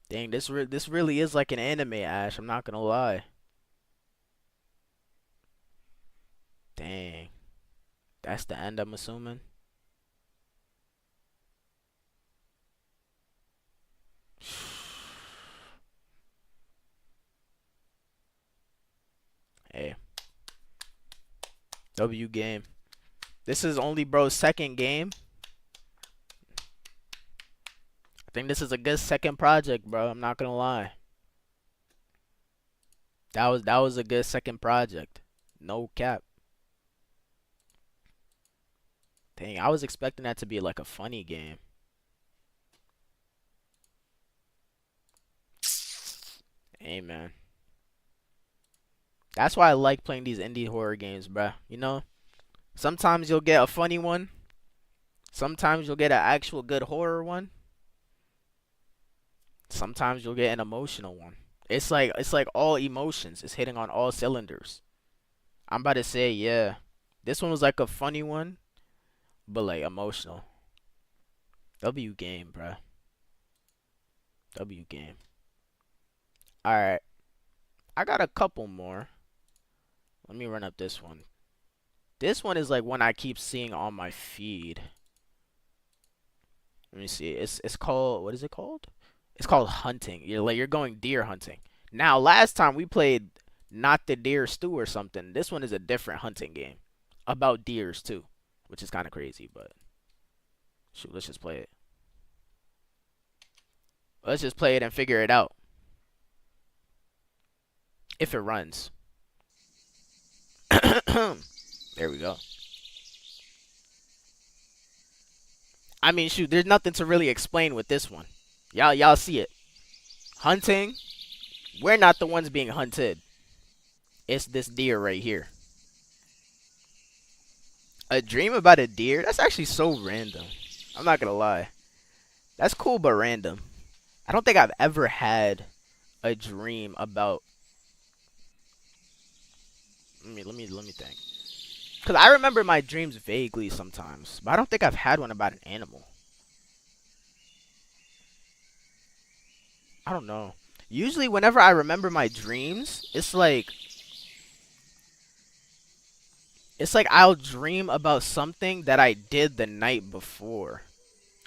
Dang, this really is like an anime, Ash. I'm not gonna lie. Dang. That's the end, I'm assuming. Hey. W game. This is only bro's second game. I think this is a good second project, bro. I'm not gonna lie. That was a good second project. No cap. Dang, I was expecting that to be like a funny game. Hey, man. That's why I like playing these indie horror games, bruh. You know? Sometimes you'll get a funny one. Sometimes you'll get an actual good horror one. Sometimes you'll get an emotional one. It's like all emotions. It's hitting on all cylinders. I'm about to say, yeah. This one was like a funny one, but like emotional. W game, bruh. W game. Alright. I got a couple more. Let me run up this one. This one is like one I keep seeing on my feed. Let me see. It's called, what is it called? It's called hunting. You're going deer hunting. Now, last time we played Not the Deer Stew or something. This one is a different hunting game about deers too, which is kind of crazy, but shoot, let's just play it. Let's just play it and figure it out. If it runs. There we go. I mean, shoot, there's nothing to really explain with this one. Y'all see it. Hunting. We're not the ones being hunted. It's this deer right here. A dream about a deer? That's actually so random. I'm not gonna lie. That's cool but random. I don't think I've ever had a dream about. Let me think. Cause I remember my dreams vaguely sometimes, but I don't think I've had one about an animal. I don't know. Usually whenever I remember my dreams, it's like I'll dream about something that I did the night before.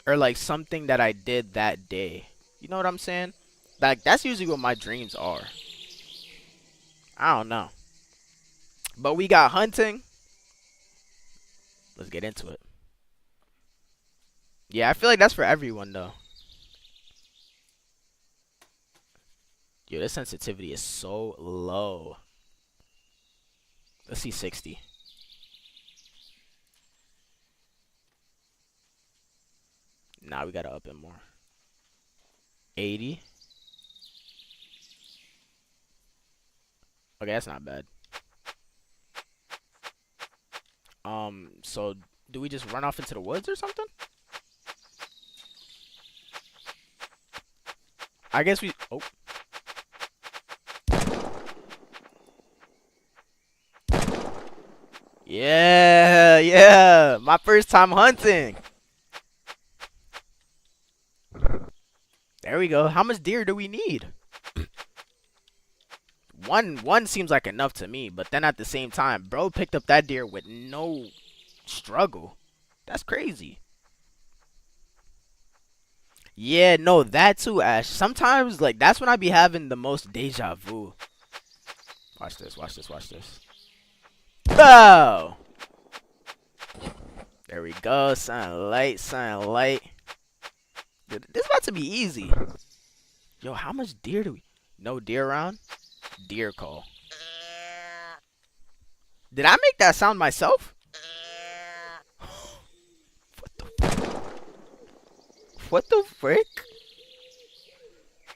Or like something that I did that day. You know what I'm saying? Like that's usually what my dreams are. I don't know. But we got hunting. Let's get into it. Yeah, I feel like that's for everyone though. Yo, this sensitivity is so low. Let's see 60. Nah, we gotta up it more. 80. Okay, that's not bad. So do we just run off into the woods or something? I guess we. Oh. Yeah. My first time hunting. There we go. How much deer do we need? One seems like enough to me, but then at the same time, bro picked up that deer with no struggle. That's crazy. Yeah, no, that too, Ash. Sometimes, like, that's when I be having the most deja vu. Watch this. Oh! There we go. Sign light. This is about to be easy. Yo, how much deer do we... No deer around? Deer call. Did I make that sound myself? What the frick?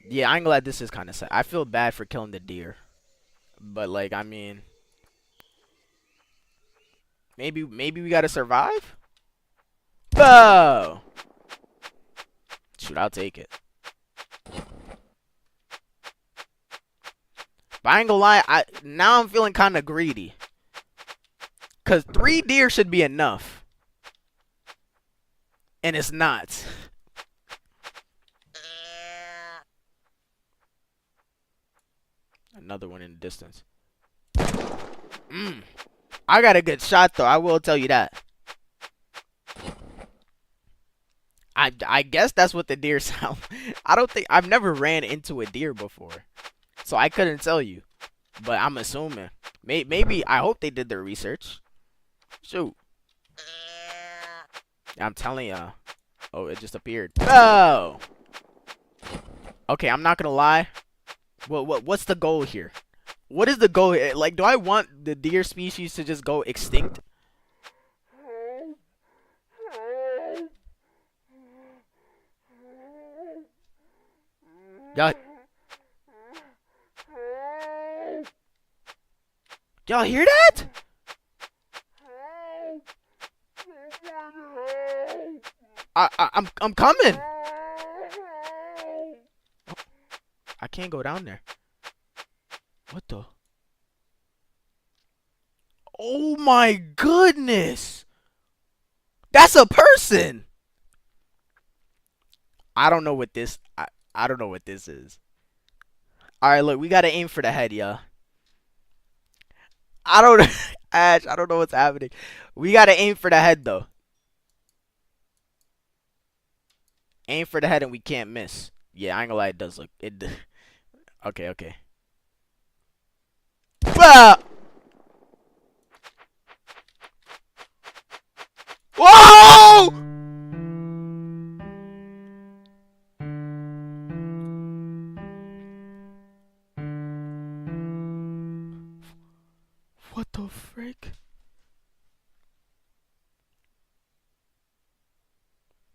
Yeah, I ain't glad this is kind of sad. I feel bad for killing the deer. But, like, I mean... Maybe we gotta survive? Whoa! Shoot, I'll take it. But I ain't gonna lie, now I'm feeling kind of greedy. Cause 3 deer should be enough. And it's not. Another one in the distance. I got a good shot though, I will tell you that. I guess that's what the deer sound. I've never ran into a deer before. So I couldn't tell you. But I'm assuming. Maybe I hope they did their research. Shoot. I'm telling ya. Oh, it just appeared. Oh. Okay, I'm not gonna lie. What's the goal here? What is the goal here? Like, do I want the deer species to just go extinct? Y'all hear that? I'm coming. I can't go down there. What the? Oh my goodness. That's a person. I don't know what this I don't know what this is. Alright, look, we gotta aim for the head, y'all. I don't Ash, I don't know what's happening. We gotta aim for the head though. Aim for the head and we can't miss. Yeah, I ain't gonna lie, it does look okay. Ah! Whoa! What the frick?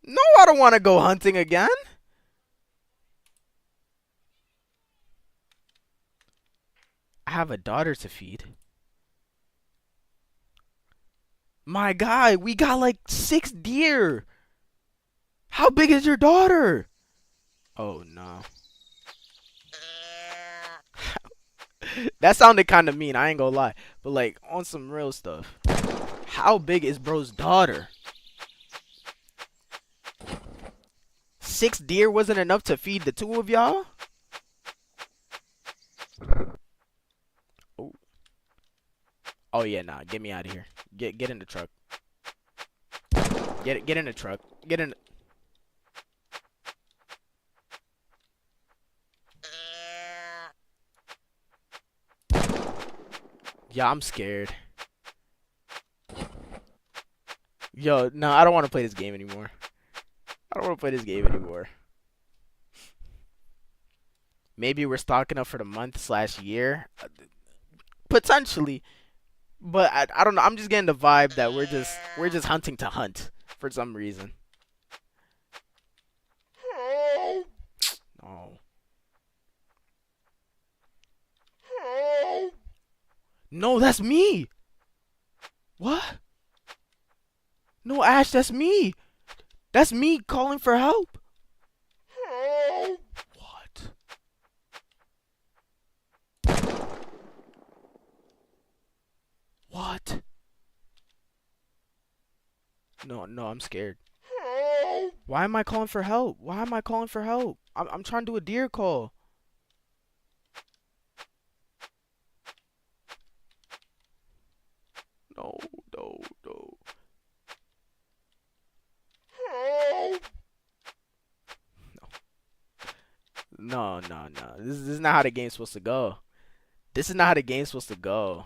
No, I don't want to go hunting again. I have a daughter to feed. My guy, we got like 6 deer. How big is your daughter? Oh no. That sounded kind of mean, I ain't gonna lie. But like, on some real stuff. How big is bro's daughter? 6 deer wasn't enough to feed the 2 of y'all? Oh yeah, nah, get me out of here. Get in the truck. Get in the truck. Get in. Yeah, I'm scared. Yo, no, I don't want to play this game anymore. I don't want to play this game anymore. Maybe we're stocking up for the month/year. Potentially. But I don't know. I'm just getting the vibe that we're just hunting to hunt for some reason. No. No, that's me. What? No, Ash, that's me. That's me calling for help. What? What? No, I'm scared. Why am I calling for help? Why am I calling for help? I'm trying to do a deer call. No. No. This is not how the game's supposed to go. This is not how the game's supposed to go.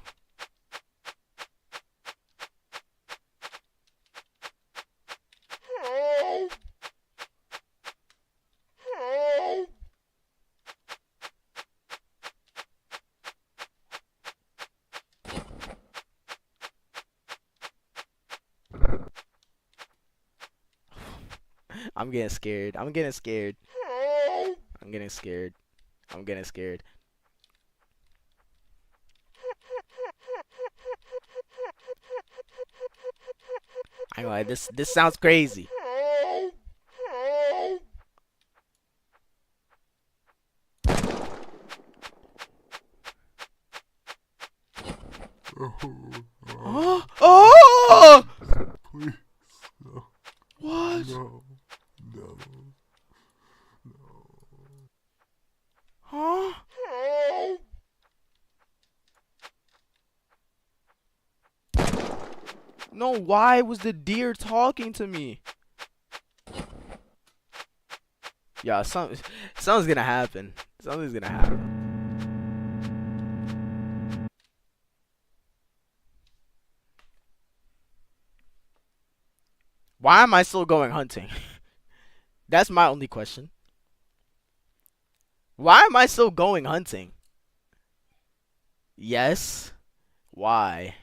I'm getting scared. I'm getting scared. I'm getting scared. I'm getting scared. I ain't gonna lie, this sounds crazy. Oh! No, why was the deer talking to me? Yeah, something's gonna happen. Something's gonna happen. Why am I still going hunting? That's my only question. Why am I still going hunting? Yes. Why?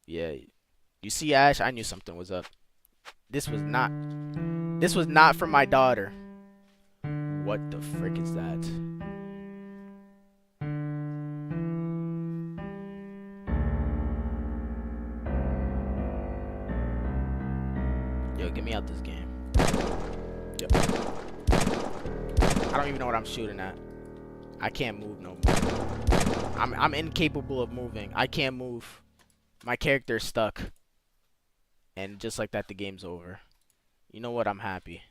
Yeah. You see, Ash, I knew something was up. This was not for my daughter. What the frick is that? Yo, get me out this game. Yep. I don't even know what I'm shooting at. I can't move no more. I'm incapable of moving. I can't move. My character's stuck. And just like that, the game's over. You know what? I'm happy.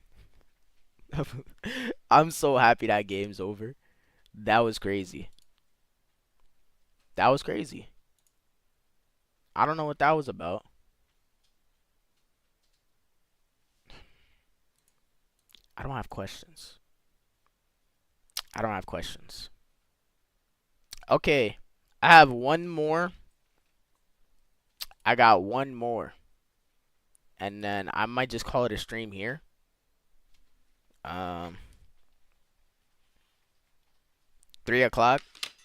I'm so happy that game's over. That was crazy. That was crazy. I don't know what that was about. I don't have questions. I don't have questions. Okay. I have one more. I got one more. And then I might just call it a stream here. 3 o'clock.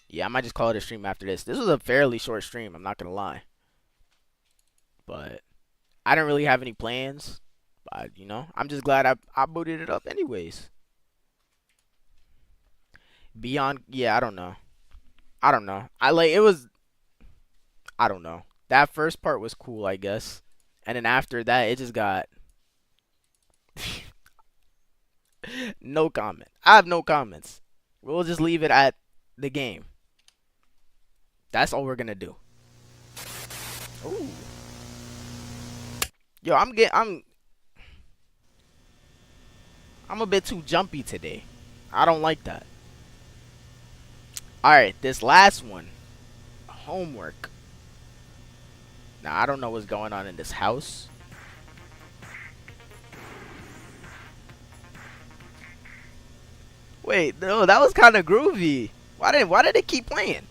Yeah, I might just call it a stream after this. This was a fairly short stream, I'm not gonna lie. But I didn't really have any plans. But, you know, I'm just glad I booted it up anyways. Beyond, yeah, I don't know. I don't know. I don't know. That first part was cool, I guess. And then after that, it just got... No comment. I have no comments. We'll just leave it at the game. That's all we're gonna do. Ooh. Yo, I'm a bit too jumpy today. I don't like that. Alright, this last one. Homework. Now, I don't know what's going on in this house. Wait, no, that was kind of groovy. Why did it keep playing?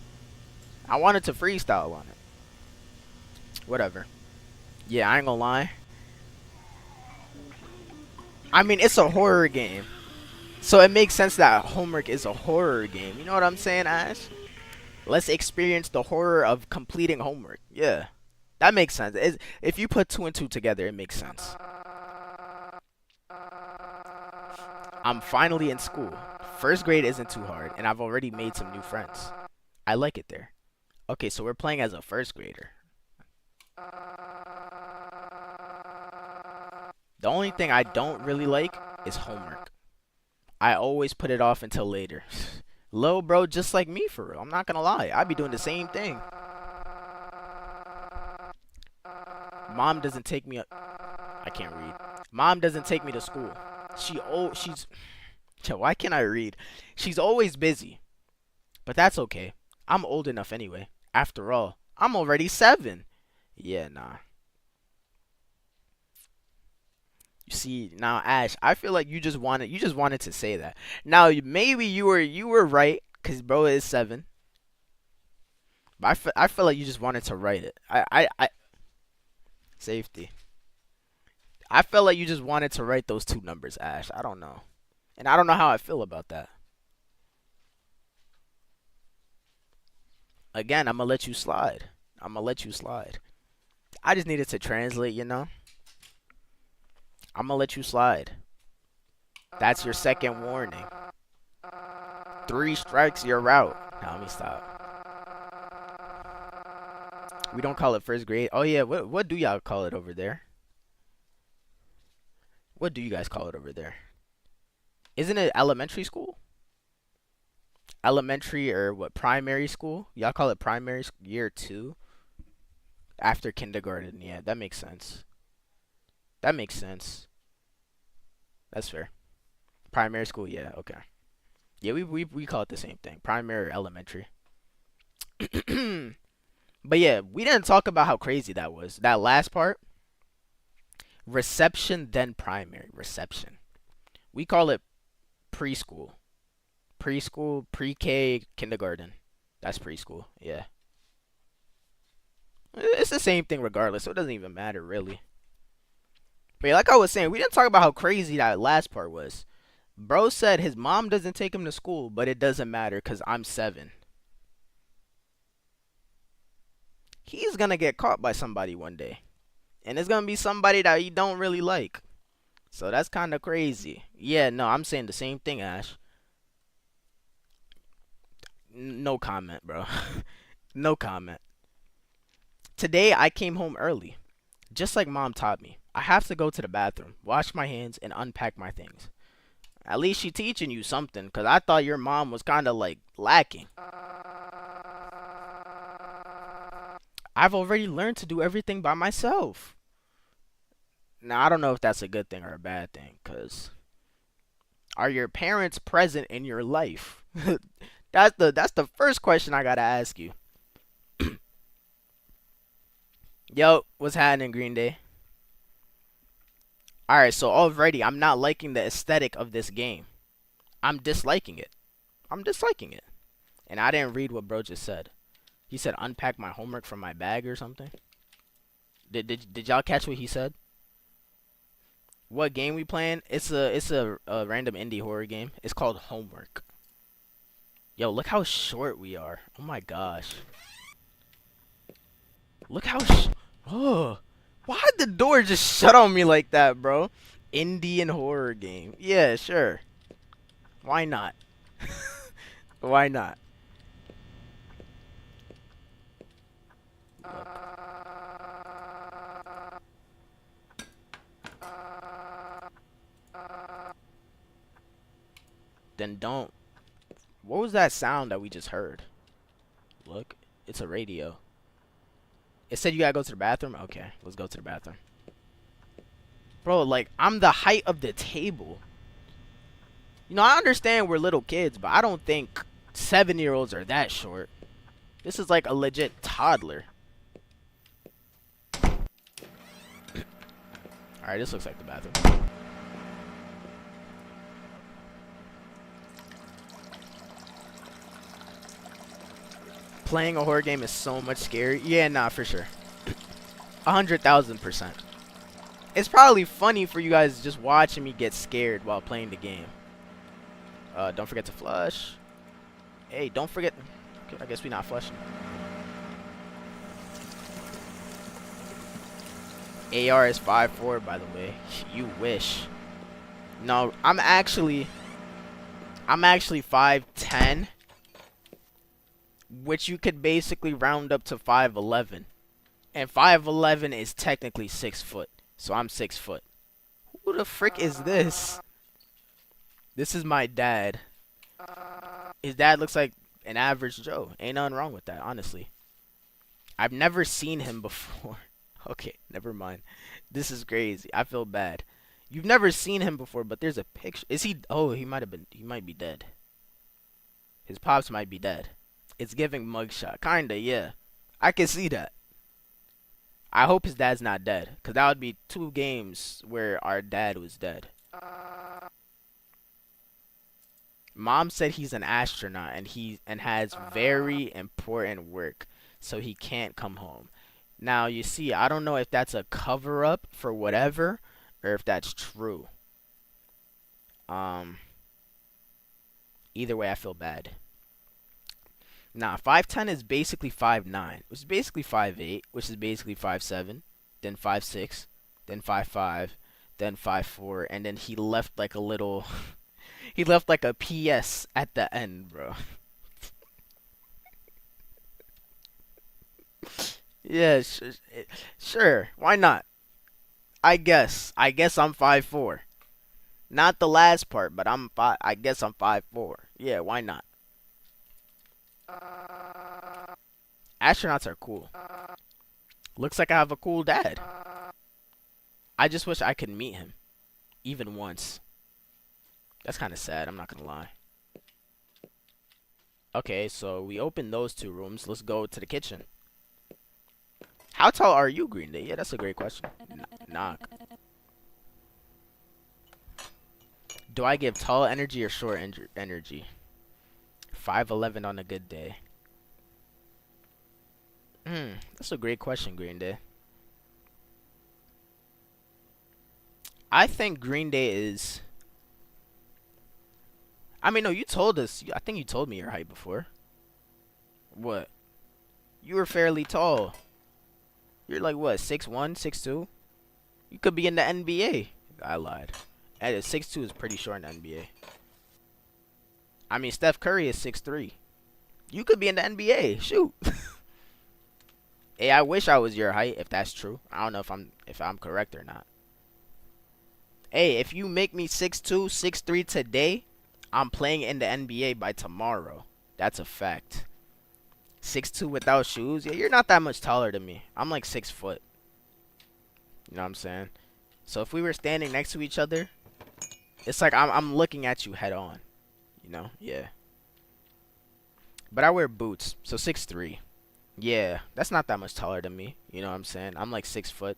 I wanted to freestyle on it. Whatever. Yeah, I ain't gonna lie. I mean, it's a horror game. So it makes sense that Homework is a horror game. You know what I'm saying, Ash? Let's experience the horror of completing homework. Yeah. That makes sense. If you put 2 and 2 together, it makes sense. I'm finally in school. First grade isn't too hard, and I've already made some new friends. I like it there. Okay, so we're playing as a first grader. The only thing I don't really like is homework. I always put it off until later. Lil bro, just like me for real. I'm not gonna lie. I be doing the same thing. Mom doesn't take me. I can't read. Mom doesn't take me to school. She's. Why can't I read? She's always busy. But that's okay. I'm old enough anyway. After all, I'm already 7. Yeah, nah. You see, now Ash, I feel like you just wanted to say that. Now maybe you were right, cause bro is 7. But I feel like you just wanted to write it. Safety. I felt like you just wanted to write those 2 numbers, Ash. I don't know. And I don't know how I feel about that. Again, I'm gonna let you slide. I just needed to translate, you know? I'm gonna let you slide. That's your second warning. 3 strikes, you're out. Now, let me stop. We don't call it first grade. Oh, yeah. What do y'all call it over there? What do you guys call it over there? Isn't it elementary school? Elementary or what? Primary school? Y'all call it primary year 2? After kindergarten. Yeah, that makes sense. That makes sense. That's fair. Primary school, yeah, okay. Yeah, we call it the same thing, primary or elementary. But yeah, we didn't talk about how crazy that was. That last part, reception then primary, reception. We call it preschool. Preschool, pre-K, kindergarten. That's preschool. Yeah. It's the same thing regardless, so it doesn't even matter really. But yeah, like I was saying, we didn't talk about how crazy that last part was. Bro said his mom doesn't take him to school, but it doesn't matter because I'm 7. He's gonna get caught by somebody one day. And it's gonna be somebody that he don't really like. So that's kind of crazy. Yeah, no, I'm saying the same thing, Ash. No comment, bro. No comment. Today I came home early, just like mom taught me. I have to go to the bathroom, wash my hands, and unpack my things. At least she teaching you something, because I thought your mom was kind of like lacking. I've already learned to do everything by myself. Now, I don't know if that's a good thing or a bad thing, because are your parents present in your life? That's the first question I gotta ask you. Yo, what's happening, Green Day? Alright, so already I'm not liking the aesthetic of this game. I'm disliking it. I'm disliking it. And I didn't read what bro just said. He said unpack my homework from my bag or something. Did y'all catch what he said? What game we playing? It's a random indie horror game. It's called Homework. Yo, look how short we are. Oh my gosh. Look how oh. Why'd the door just shut on me like that, bro? Indian horror game. Yeah, sure. Why not? Why not? Then don't. What was that sound that we just heard? Look, it's a radio. It said you gotta go to the bathroom? Okay, let's go to the bathroom. Bro, like, I'm the height of the table. You know, I understand we're little kids, but I don't think 7-year-olds are that short. This is like a legit toddler. Alright, this looks like the bathroom. Playing a horror game is so much scary. Yeah, nah, for sure. 100,000%. It's probably funny for you guys just watching me get scared while playing the game. Don't forget to flush. Hey, don't forget. Okay, I guess we're not flushing. AR is 5'4", by the way. You wish. No, I'm actually 5'10", which you could basically round up to 5'11", and 5'11" is technically 6 foot. So I'm 6 foot. Who the frick is this? This is my dad. His dad looks like an average Joe. Ain't nothing wrong with that, honestly. I've never seen him before. Okay, never mind. This is crazy. I feel bad. You've never seen him before, but there's a picture. Is he? Oh, he might be dead. His pops might be dead. It's giving mugshot. Kinda, yeah. I can see that. I hope his dad's not dead, because that would be 2 games where our dad was dead. Mom said he's an astronaut and has very important work, so he can't come home. Now, you see, I don't know if that's a cover-up for whatever, or if that's true. Either way, I feel bad. Nah, 5'10" is basically 5'9", which is basically 5'8", which is basically 5'7", then 5'6", then 5'5", then 5'4", and then he left like a little... he left like a PS at the end, bro. Yeah, sure. Why not? I guess I'm 5'4". Not the last part, but I guess I'm 5'4". Yeah, why not? Astronauts are cool. Looks like I have a cool dad. I just wish I could meet him. Even once. That's kind of sad, I'm not gonna lie. Okay, so we opened those two rooms. Let's go to the kitchen. How tall are you, Green Day? Yeah, that's a great question. Knock. Do I give tall energy or short energy? 5'11" on a good day. That's a great question, Green Day. I think Green Day is. I mean, no, you told us. I think you told me your height before. What? You were fairly tall. You're like what, 6'1", 6'2"? You could be in the NBA. I lied. And 6'2" is pretty short in the NBA. I mean, Steph Curry is 6'3". You could be in the NBA. Shoot. Hey, I wish I was your height if that's true. I don't know if I'm correct or not. Hey, if you make me 6'2", 6'3" today, I'm playing in the NBA by tomorrow. That's a fact. 6'2" without shoes? Yeah, you're not that much taller than me. I'm like 6 foot. You know what I'm saying? So if we were standing next to each other, it's like I'm looking at you head on. You know? Yeah. But I wear boots, so 6'3". Yeah, that's not that much taller than me. You know what I'm saying? I'm like 6 foot,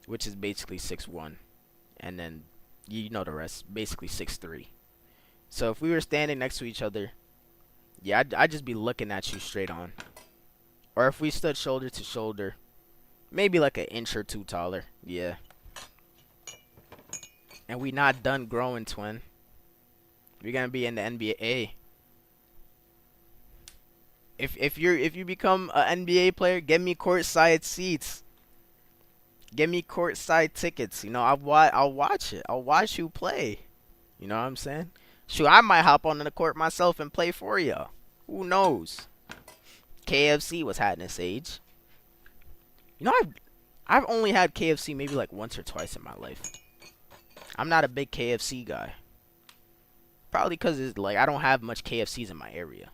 which is basically 6'1". And then, you know the rest, basically 6'3". So if we were standing next to each other, yeah, I'd just be looking at you straight on. Or if we stood shoulder to shoulder, maybe like an inch or two taller. Yeah. And we not done growing, twin. We're gonna be in the NBA. If you become an NBA player, get me courtside seats. Get me courtside tickets. You know, I'll watch it. I'll watch you play. You know what I'm saying? Shoot, I might hop on the court myself and play for y'all. Who knows? KFC was had in this age. You know, I've only had KFC maybe like once or twice in my life. I'm not a big KFC guy. Probably because it's like I don't have much KFCs in my area.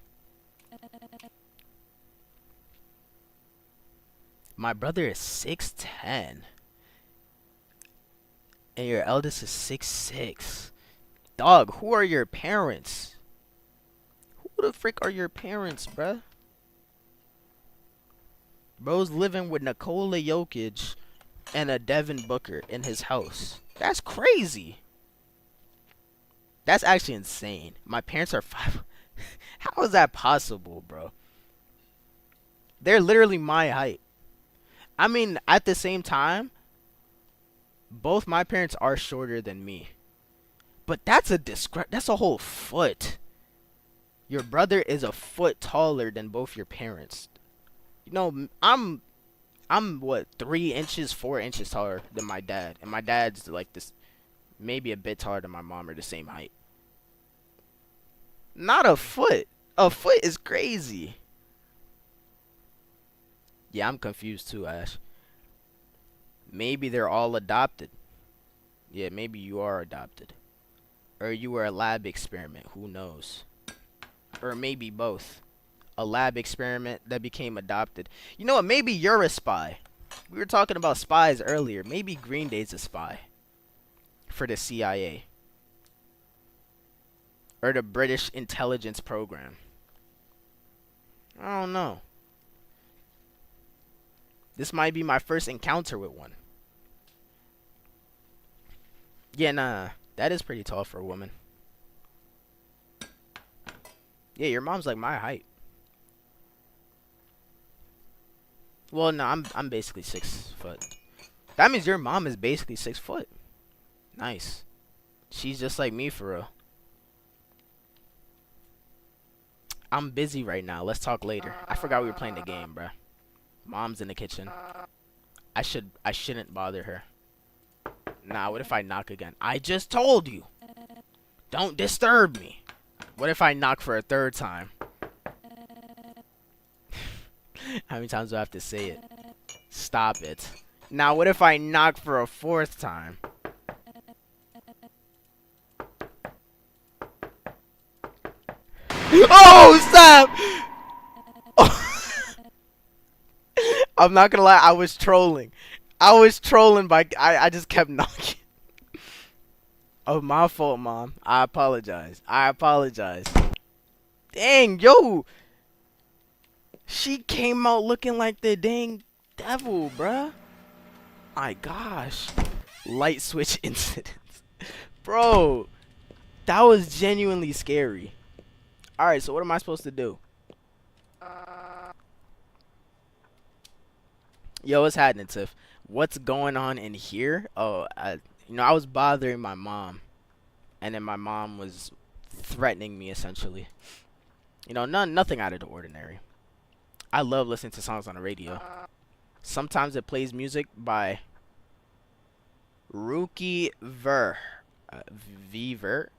My brother is 6'10", and your eldest is 6'6". Dog, who are your parents? Who the frick are your parents, bruh? Bro's living with Nikola Jokic and a Devin Booker in his house. That's crazy. That's actually insane. My parents are 5. How is that possible, bro? They're literally my height. I mean, at the same time, both my parents are shorter than me. But that's a whole foot. Your brother is a foot taller than both your parents. You know, I'm what, 3 inches, 4 inches taller than my dad. And my dad's like this, maybe a bit taller than my mom, or the same height. Not a foot. A foot is crazy. Yeah, I'm confused too, Ash. Maybe they're all adopted. Yeah, maybe you are adopted. Or you were a lab experiment. Who knows? Or maybe both. A lab experiment that became adopted. You know what? Maybe you're a spy. We were talking about spies earlier. Maybe Green Day's a spy. For the CIA. Or the British intelligence program. I don't know. This might be my first encounter with one. Yeah, nah. That is pretty tall for a woman. Yeah, your mom's like my height. Well, no, I'm basically 6 foot. That means your mom is basically 6 foot. Nice. She's just like me for real. I'm busy right now. Let's talk later. I forgot we were playing the game, bruh. Mom's in the kitchen. I shouldn't bother her. Nah, what if I knock again? I just told you. Don't disturb me. What if I knock for a 3rd time? How many times do I have to say it? Stop it. Now, what if I knock for a 4th time? Oh, stop! Oh. I'm not gonna lie, I was trolling. I just kept knocking. Oh, my fault, Mom. I apologize. Dang, yo. She came out looking like the dang devil, bruh. My gosh. Light switch incident. Bro, that was genuinely scary. Alright, so what am I supposed to do? Yo, what's happening, Tiff? What's going on in here? Oh, I was bothering my mom. And then my mom was threatening me, essentially. Nothing out of the ordinary. I love listening to songs on the radio. Sometimes it plays music by Rookie Ver. Viver.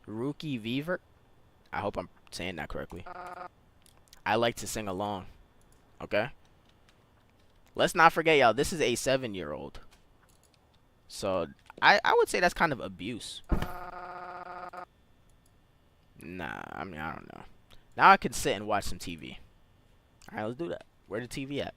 Rookie Viver. I hope I'm saying that correctly. I like to sing along. Okay? Let's not forget, y'all, this is a 7-year-old. So, I would say that's kind of abuse. Nah, I mean, I don't know. Now I can sit and watch some TV. Alright, let's do that. Where the TV at?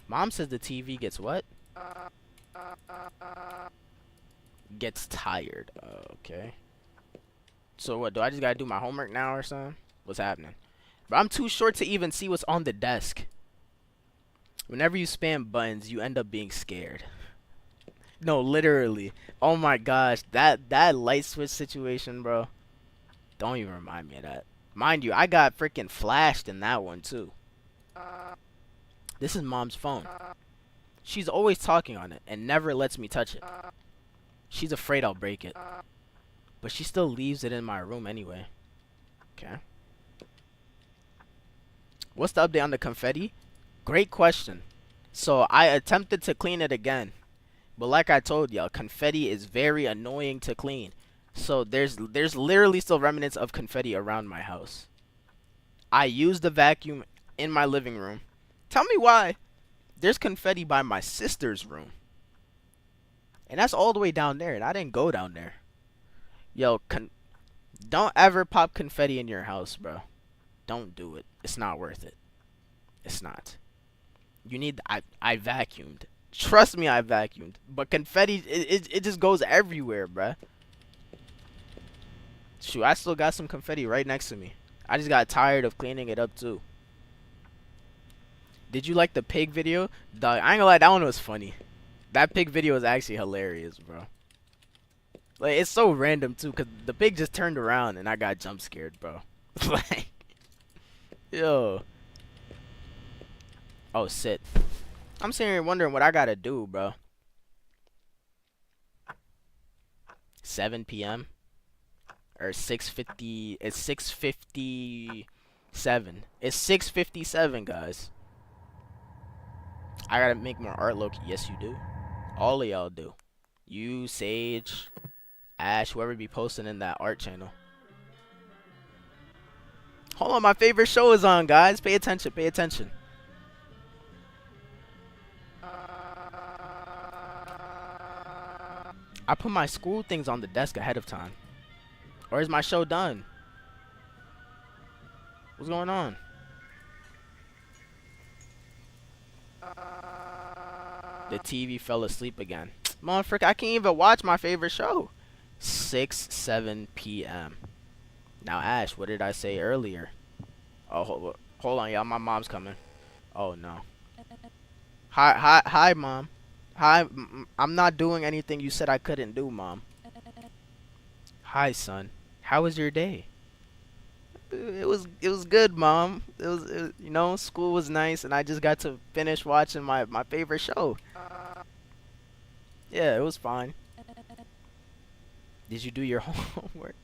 Mom says the TV gets what? Gets tired. Okay. So what, do I just gotta do my homework now or something? What's happening? But I'm too short to even see what's on the desk. Whenever you spam buttons, you end up being scared. No, literally. Oh my gosh, that light switch situation, bro. Don't even remind me of that. Mind you, I got freaking flashed in that one too. This is mom's phone. She's always talking on it and never lets me touch it. She's afraid I'll break it. But she still leaves it in my room anyway. Okay. What's the update on the confetti? Great question. So I attempted to clean it again. But like I told y'all, confetti is very annoying to clean. So there's literally still remnants of confetti around my house. I used the vacuum in my living room. Tell me why there's confetti by my sister's room. And that's all the way down there, and I didn't go down there. Yo, don't ever pop confetti in your house, bro. Don't do it. It's not worth it. It's not. You need... I vacuumed. Trust me, I vacuumed. But confetti, it just goes everywhere, bruh. Shoot, I still got some confetti right next to me. I just got tired of cleaning it up, too. Did you like the pig video? Dog, I ain't gonna lie, that one was funny. That pig video is actually hilarious, bro. Like, it's so random, too, because the pig just turned around and I got jump scared, bro. Like, yo. Oh, sit. I'm sitting here wondering what I gotta do, bro. 7 p.m. Or 6:50. It's 6:57. It's 6:57, guys. I gotta make more art, Loki. Yes, you do. All of y'all do. You, Sage, Ash, whoever be posting in that art channel. Hold on, my favorite show is on, guys. Pay attention, pay attention. I put my school things on the desk ahead of time. Or is my show done? What's going on? The TV fell asleep again. Motherfucker, I can't even watch my favorite show. 7 p.m. Now, Ash, what did I say earlier? Oh, hold on, y'all. My mom's coming. Oh, no. Hi, Mom. Hi, I'm not doing anything you said I couldn't do, Mom. Hi, son. How was your day? It was good, Mom. It was school was nice, and I just got to finish watching my favorite show. Yeah, it was fine. Did you do your homework?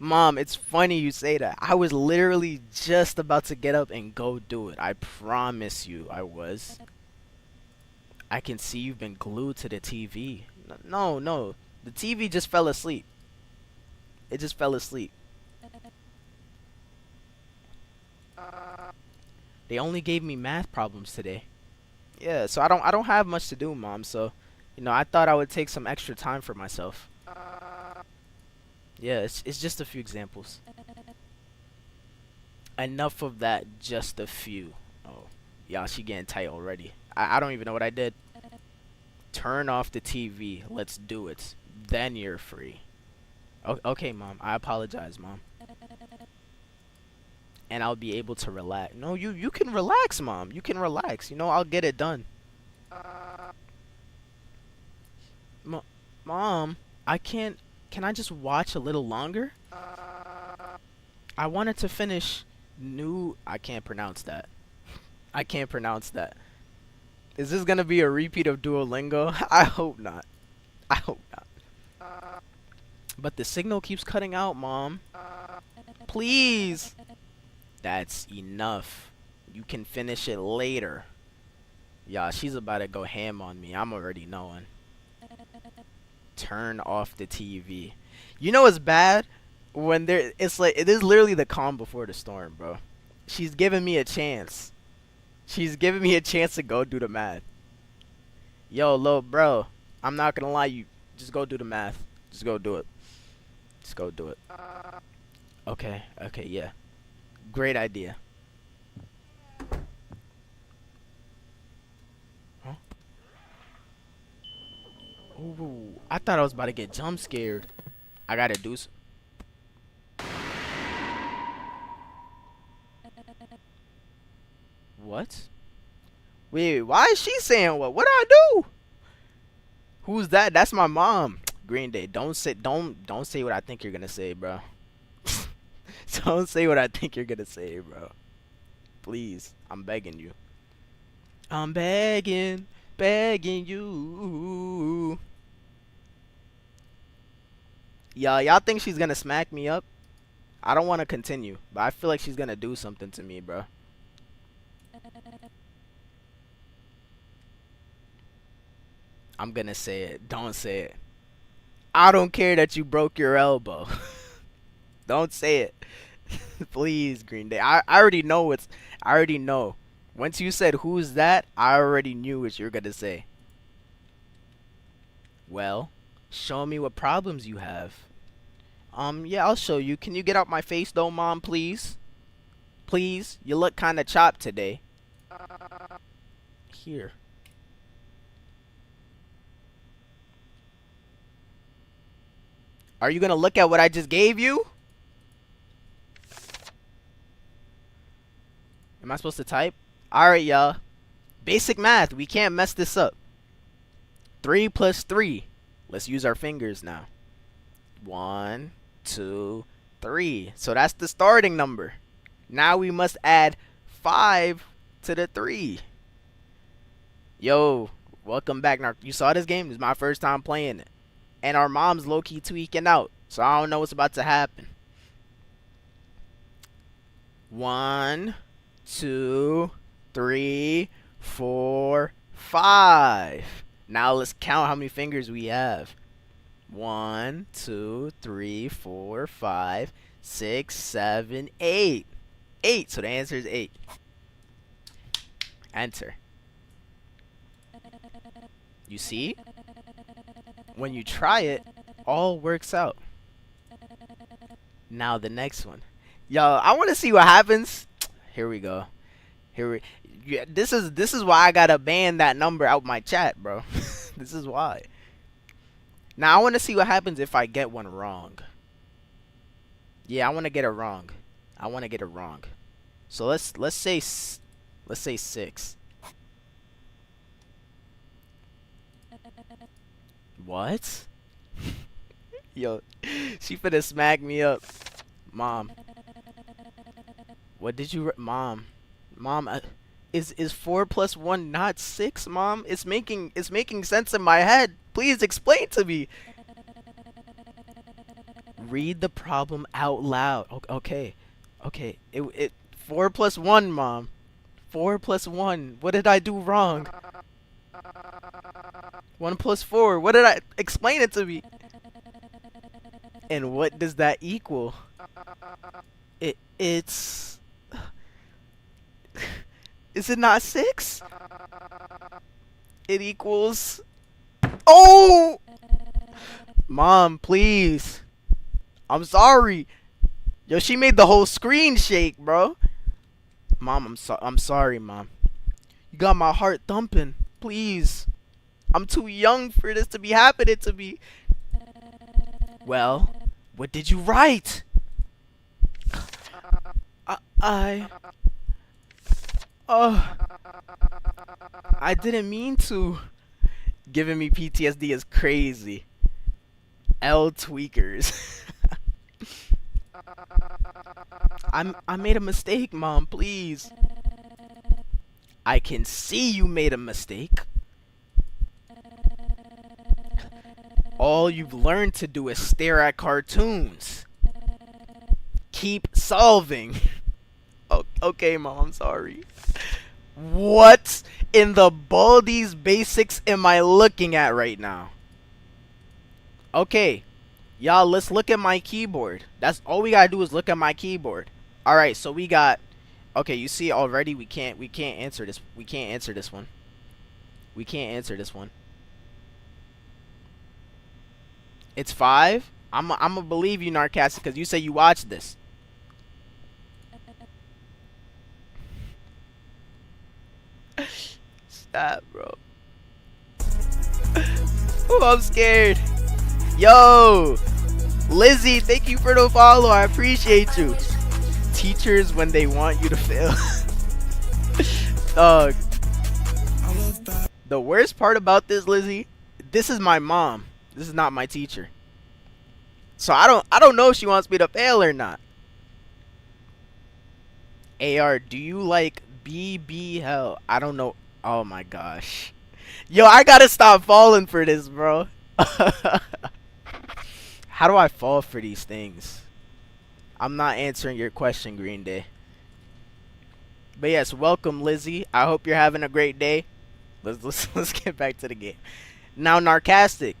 Mom, it's funny you say that. I was literally just about to get up and go do it. I promise you I was. I can see you've been glued to the TV. No. The TV just fell asleep. It just fell asleep. They only gave me math problems today. Yeah, so I don't have much to do, Mom. So, I thought I would take some extra time for myself. Yeah, it's just a few examples. Enough of that, just a few. Oh, Y'all, she getting tight already. I don't even know what I did. Turn off the TV. Let's do it. Then you're free. Okay, Mom. I apologize, Mom. And I'll be able to relax. No, you can relax, Mom. You can relax. You know, I'll get it done. Mom, I can't. Can I just watch a little longer? I wanted to finish new. I can't pronounce that. I can't pronounce that. Is this gonna be a repeat of Duolingo? I hope not. I hope not. But the signal keeps cutting out, Mom. Please. That's enough. You can finish it later. Yeah, she's about to go ham on me. I'm already knowing. Turn off the TV. You know what's bad? When it's like, it is literally the calm before the storm, bro. She's giving me a chance. She's giving me a chance to go do the math. Yo, little bro, I'm not gonna lie, you just go do the math. Just go do it. Just go do it. Okay, yeah. Great idea. Huh? Ooh, I thought I was about to get jump scared. I gotta do some. What? Wait, why is she saying what? What I do? Who's that? That's my mom. Green Day. Don't say what I think you're gonna say, bro. Don't say what I think you're gonna say, bro. Please, I'm begging you. I'm begging you. Y'all think she's gonna smack me up? I don't want to continue, but I feel like she's gonna do something to me, bro. I'm gonna say it. Don't say it. I don't care that you broke your elbow. Don't say it. Please, Green Day. I already know I already know. Once you said who's that, I already knew what you were gonna say. Well, show me what problems you have. Yeah, I'll show you. Can you get out my face though, Mom, please? Please? You look kinda chopped today. Here. Are you gonna look at what I just gave you? Am I supposed to type? Alright, y'all. Basic math. We can't mess this up. 3 plus 3. Let's use our fingers now. 1, 2, 3. So that's the starting number. Now we must add 5 to the 3. Yo, welcome back. Now, you saw this game? This is my first time playing it. And our mom's low-key tweaking out. So I don't know what's about to happen. 1, 2, 3, 4, 5. Now let's count how many fingers we have. 1, 2, 3, 4, 5, 6, 7, 8. 8. So the answer is 8. Enter. You see? When you try it, all works out. Now the next one. Yo, I want to see what happens. Here we go. Yeah, this is why I gotta ban that number out my chat, bro. This is why. Now I want to see what happens if I get one wrong. Yeah, I want to get it wrong. So let's say 6. What? Yo, she finna smack me up. Mom. What did you Mom, is 4 plus 1 not 6, Mom? It's making sense in my head. Please explain to me. Read the problem out loud. Okay. 4 plus 1, Mom. 4 plus 1. What did I do wrong? 1 plus 4. What did I explain it to me? And what does that equal? It's is it not 6? It equals. Oh! Mom, please. I'm sorry. Yo, she made the whole screen shake, bro. Mom, I'm sorry, Mom. You got my heart thumping. Please. I'm too young for this to be happening to me. Well, what did you write? I I didn't mean to. Giving me PTSD is crazy. L tweakers. I made a mistake, Mom, please. I can see you made a mistake. All you've learned to do is stare at cartoons. Keep solving. Okay, Mom, I'm sorry. What in the Baldi's Basics am I looking at right now? Okay, y'all, let's look at my keyboard. That's all we gotta do is look at my keyboard. All right, so we got. Okay, you see already we can't answer this. We can't answer this one. We can't answer this one. It's 5. I'm gonna believe you, Narcastic, because you say you watched this. Stop, bro. Oh, I'm scared. Yo, Lizzie, thank you for the follow. I appreciate you. Teachers when they want you to fail. Dog. The worst part about this, Lizzie, this is my mom. This is not my teacher. So I don't know if she wants me to fail or not. AR, do you like BB Hell? I don't know. Oh my gosh. Yo, I gotta stop falling for this, bro. How do I fall for these things? I'm not answering your question, Green Day. But yes, welcome, Lizzie. I hope you're having a great day. Let's get back to the game. Now, Narcastic,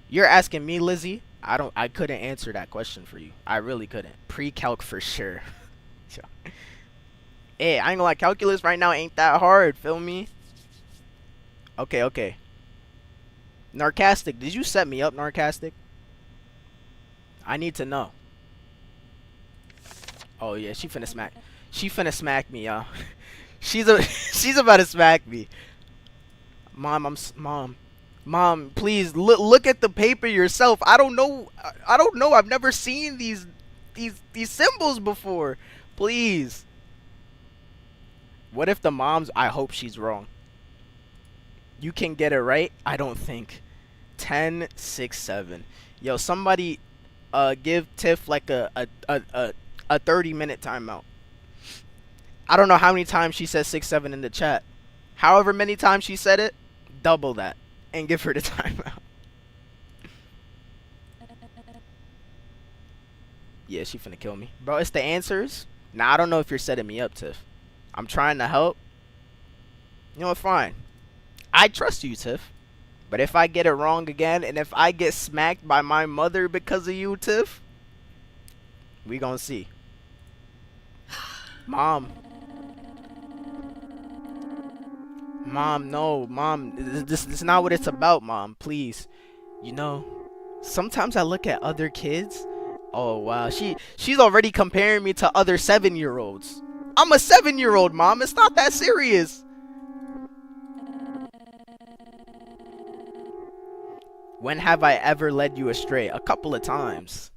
you're asking me, Lizzie. I couldn't answer that question for you. I really couldn't. Pre-calc for sure. Hey, I ain't gonna lie, calculus right now ain't that hard, feel me? Okay. Narcastic, did you set me up, Narcastic? I need to know. Oh yeah, she finna smack me, y'all. she's about to smack me. Mom, please look at the paper yourself. I don't know. I've never seen these symbols before. Please. What if the mom's? I hope she's wrong. You can get it right? I don't think. 10, 6, 7. Yo, somebody give Tiff like a 30-minute timeout. I don't know how many times she said 6, 7 in the chat. However many times she said it, double that and give her the timeout. Yeah, she finna kill me. Bro, it's the answers. Now, I don't know if you're setting me up, Tiff. I'm trying to help. You know what? Fine. I trust you, Tiff. But if I get it wrong again, and if I get smacked by my mother because of you, Tiff, we gonna see. Mom, no. Mom, this is not what it's about, Mom. Please. You know, sometimes I look at other kids. Oh, wow. She's already comparing me to other 7-year-olds. I'm a 7-year-old, Mom. It's not that serious. When have I ever led you astray? A couple of times.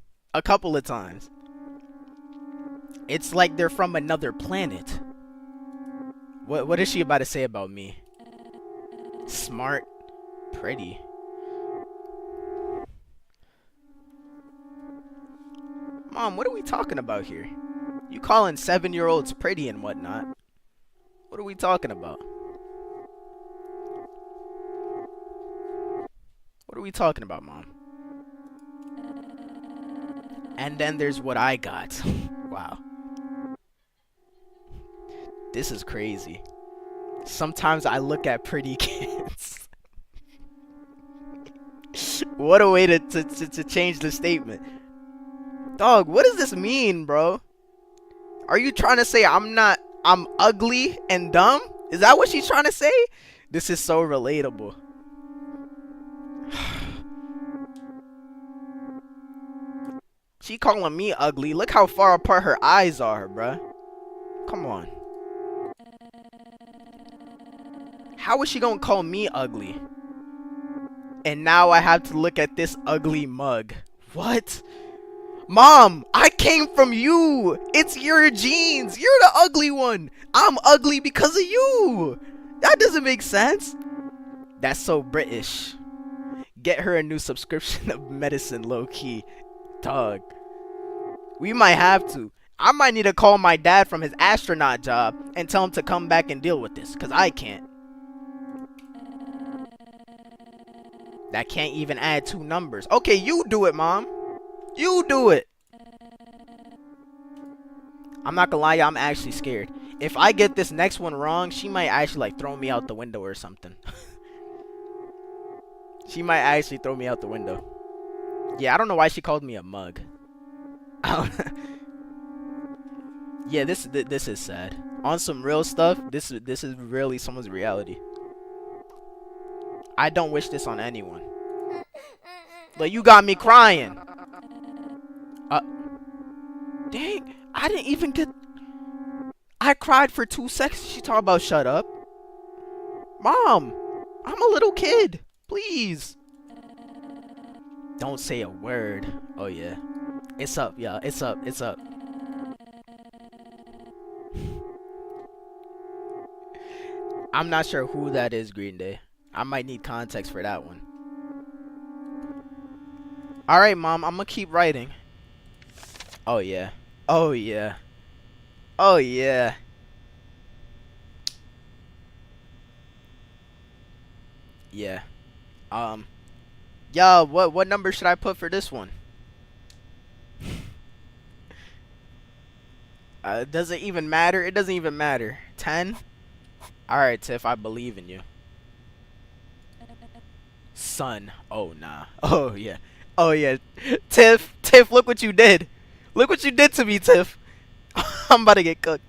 It's like they're from another planet. What is she about to say about me? Smart, pretty. Mom, what are we talking about here? You calling 7-year-olds pretty and whatnot. What are we talking about? What are we talking about, Mom? And then there's what I got. Wow. This is crazy. Sometimes I look at pretty kids. What a way to change the statement. Dog, what does this mean, bro? Are you trying to say I'm ugly and dumb? Is that what she's trying to say? This is so relatable. She calling me ugly. Look how far apart her eyes are, bruh. Come on. How is she gonna call me ugly? And now I have to look at this ugly mug. What? Mom, I came from you. It's your genes. You're the ugly one. I'm ugly because of you. That doesn't make sense. That's so British. Get her a new subscription of medicine, low-key. Dog. We might have to. I might need to call my dad from his astronaut job and tell him to come back and deal with this, because I can't. That can't even add 2 numbers. Okay, you do it, Mom. You do it. I'm not gonna lie, I'm actually scared. If I get this next one wrong, she might actually like throw me out the window or something. She might actually throw me out the window. Yeah, I don't know why she called me a mug. Yeah, this is sad. On some real stuff, this is really someone's reality. I don't wish this on anyone. But you got me crying. Dang, I didn't even get... I cried for 2 seconds. She talking about shut up. Mom, I'm a little kid. Please. Don't say a word. Oh, yeah. It's up, y'all. It's up. It's up. I'm not sure who that is, Green Day. I might need context for that one. Alright, Mom. I'm gonna keep writing. Oh, yeah. Oh, yeah. Oh, yeah. Yeah. Yeah, what number should I put for this one? Does it even matter? It doesn't even matter. 10? Alright, Tiff, I believe in you. Son. Oh, nah. Oh, yeah. Oh, yeah. Tiff, look what you did. Look what you did to me, Tiff. I'm about to get cooked.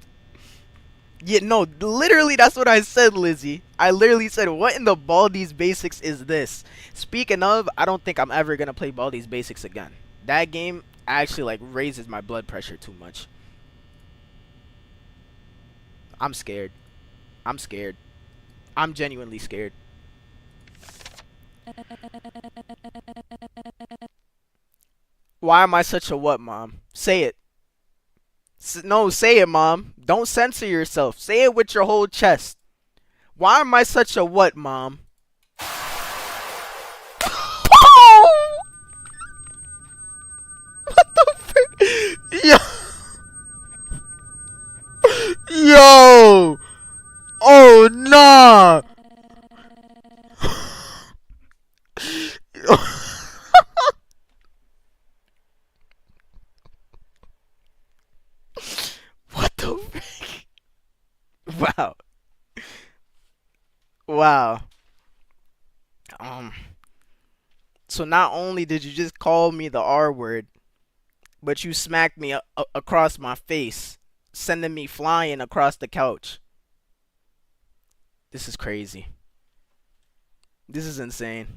Yeah, no, literally that's what I said, Lizzie. I literally said, what in the Baldi's Basics is this? Speaking of, I don't think I'm ever going to play Baldi's Basics again. That game actually, like, raises my blood pressure too much. I'm scared. I'm scared. I'm genuinely scared. Why am I such a what, Mom? Say it. No, say it, Mom. Don't censor yourself. Say it with your whole chest. Why am I such a what, Mom? What the frick? Yo. Yo. Oh, nah. What the frick? Wow. Wow. So not only did you just call me the R word, but you smacked me across my face, sending me flying across the couch. This is crazy. This is insane.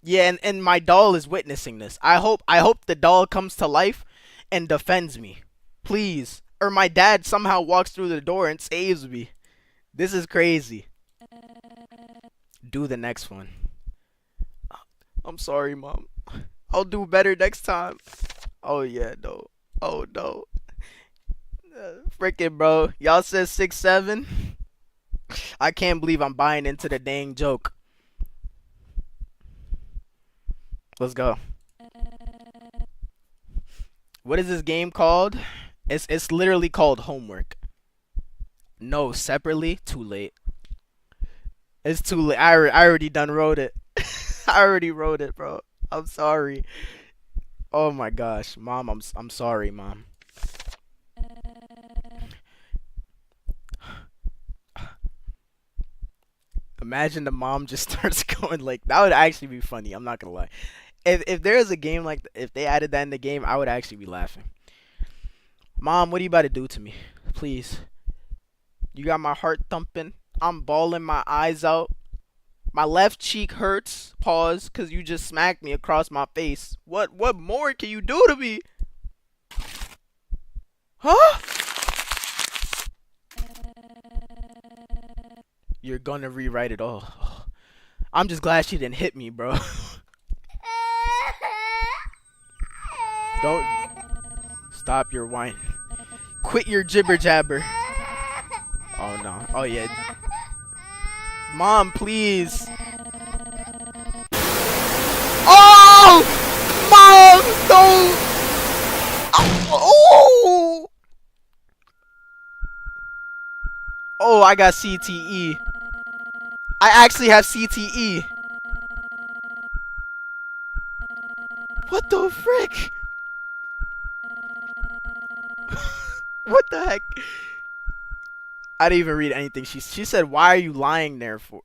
Yeah, and my doll is witnessing this. I hope the doll comes to life and defends me. Please. Or my dad somehow walks through the door and saves me. This is crazy. Do the next one. I'm sorry, Mom. I'll do better next time. Oh, yeah, no. Oh, no. Frickin' bro. Y'all said 6'7"? I can't believe I'm buying into the dang joke. Let's go. What is this game called? It's literally called Homework. No, separately. Too late. It's too late. I already done wrote it. I already wrote it, bro. I'm sorry. Oh my gosh, Mom. I'm sorry, Mom. Imagine the mom just starts going like that. Would actually be funny. I'm not gonna lie. If there is a game like if they added that in the game, I would actually be laughing. Mom, what are you about to do to me? Please. You got my heart thumping. I'm bawling my eyes out. My left cheek hurts. Pause, cause you just smacked me across my face. What more can you do to me? Huh? You're gonna rewrite it all. I'm just glad she didn't hit me, bro. Don't stop your whine. Quit your jibber jabber. Oh no. Oh yeah. Mom, please. Oh! Mom, don't. Oh! Oh, I got CTE. I actually have CTE. What the frick? What the heck? I didn't even read anything. She said, "Why are you lying there for?"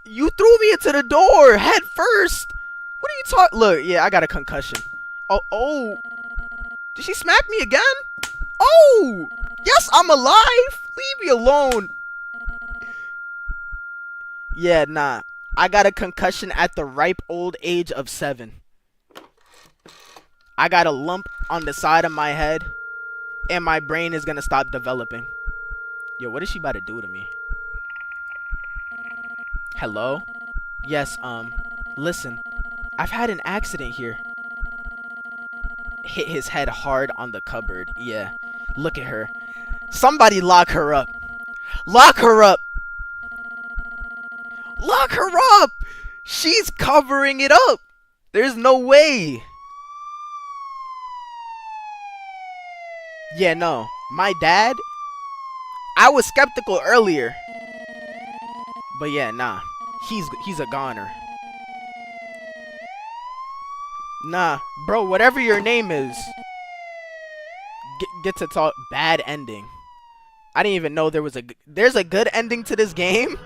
You threw me into the door head first. What are you talking? Look, yeah, I got a concussion. Oh. Did she smack me again? Oh! Yes, I'm alive! Leave me alone! Yeah, nah. I got a concussion at the ripe old age of 7. I got a lump on the side of my head, and my brain is gonna stop developing. Yo, what is she about to do to me? Hello? Yes, listen. I've had an accident here. Hit his head hard on the cupboard. Yeah. Look at her. Somebody lock her up. Lock her up. Lock her up. She's covering it up. There's no way. Yeah, no. My dad, I was skeptical earlier. But yeah, nah. He's a goner. Nah, bro, whatever your name is, get to talk. Bad ending. I didn't even know there's a good ending to this game.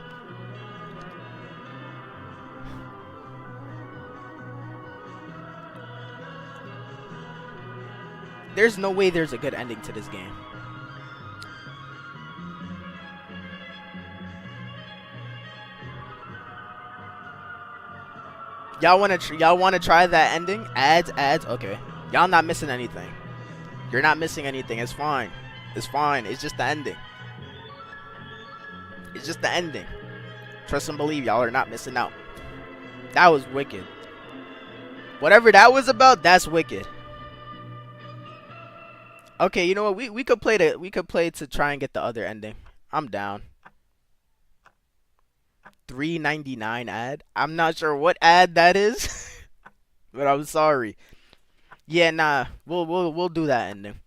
There's no way there's a good ending to this game. Y'all wanna try that ending? Ads. Okay. Y'all not missing anything. You're not missing anything. It's fine. It's fine. It's just the ending. It's just the ending. Trust and believe, y'all are not missing out. That was wicked. Whatever that was about, that's wicked. Okay, you know what? We could play to try and get the other ending. I'm down. $3.99 ad. I'm not sure what ad that is, but I'm sorry. Yeah, nah. We'll do that ending.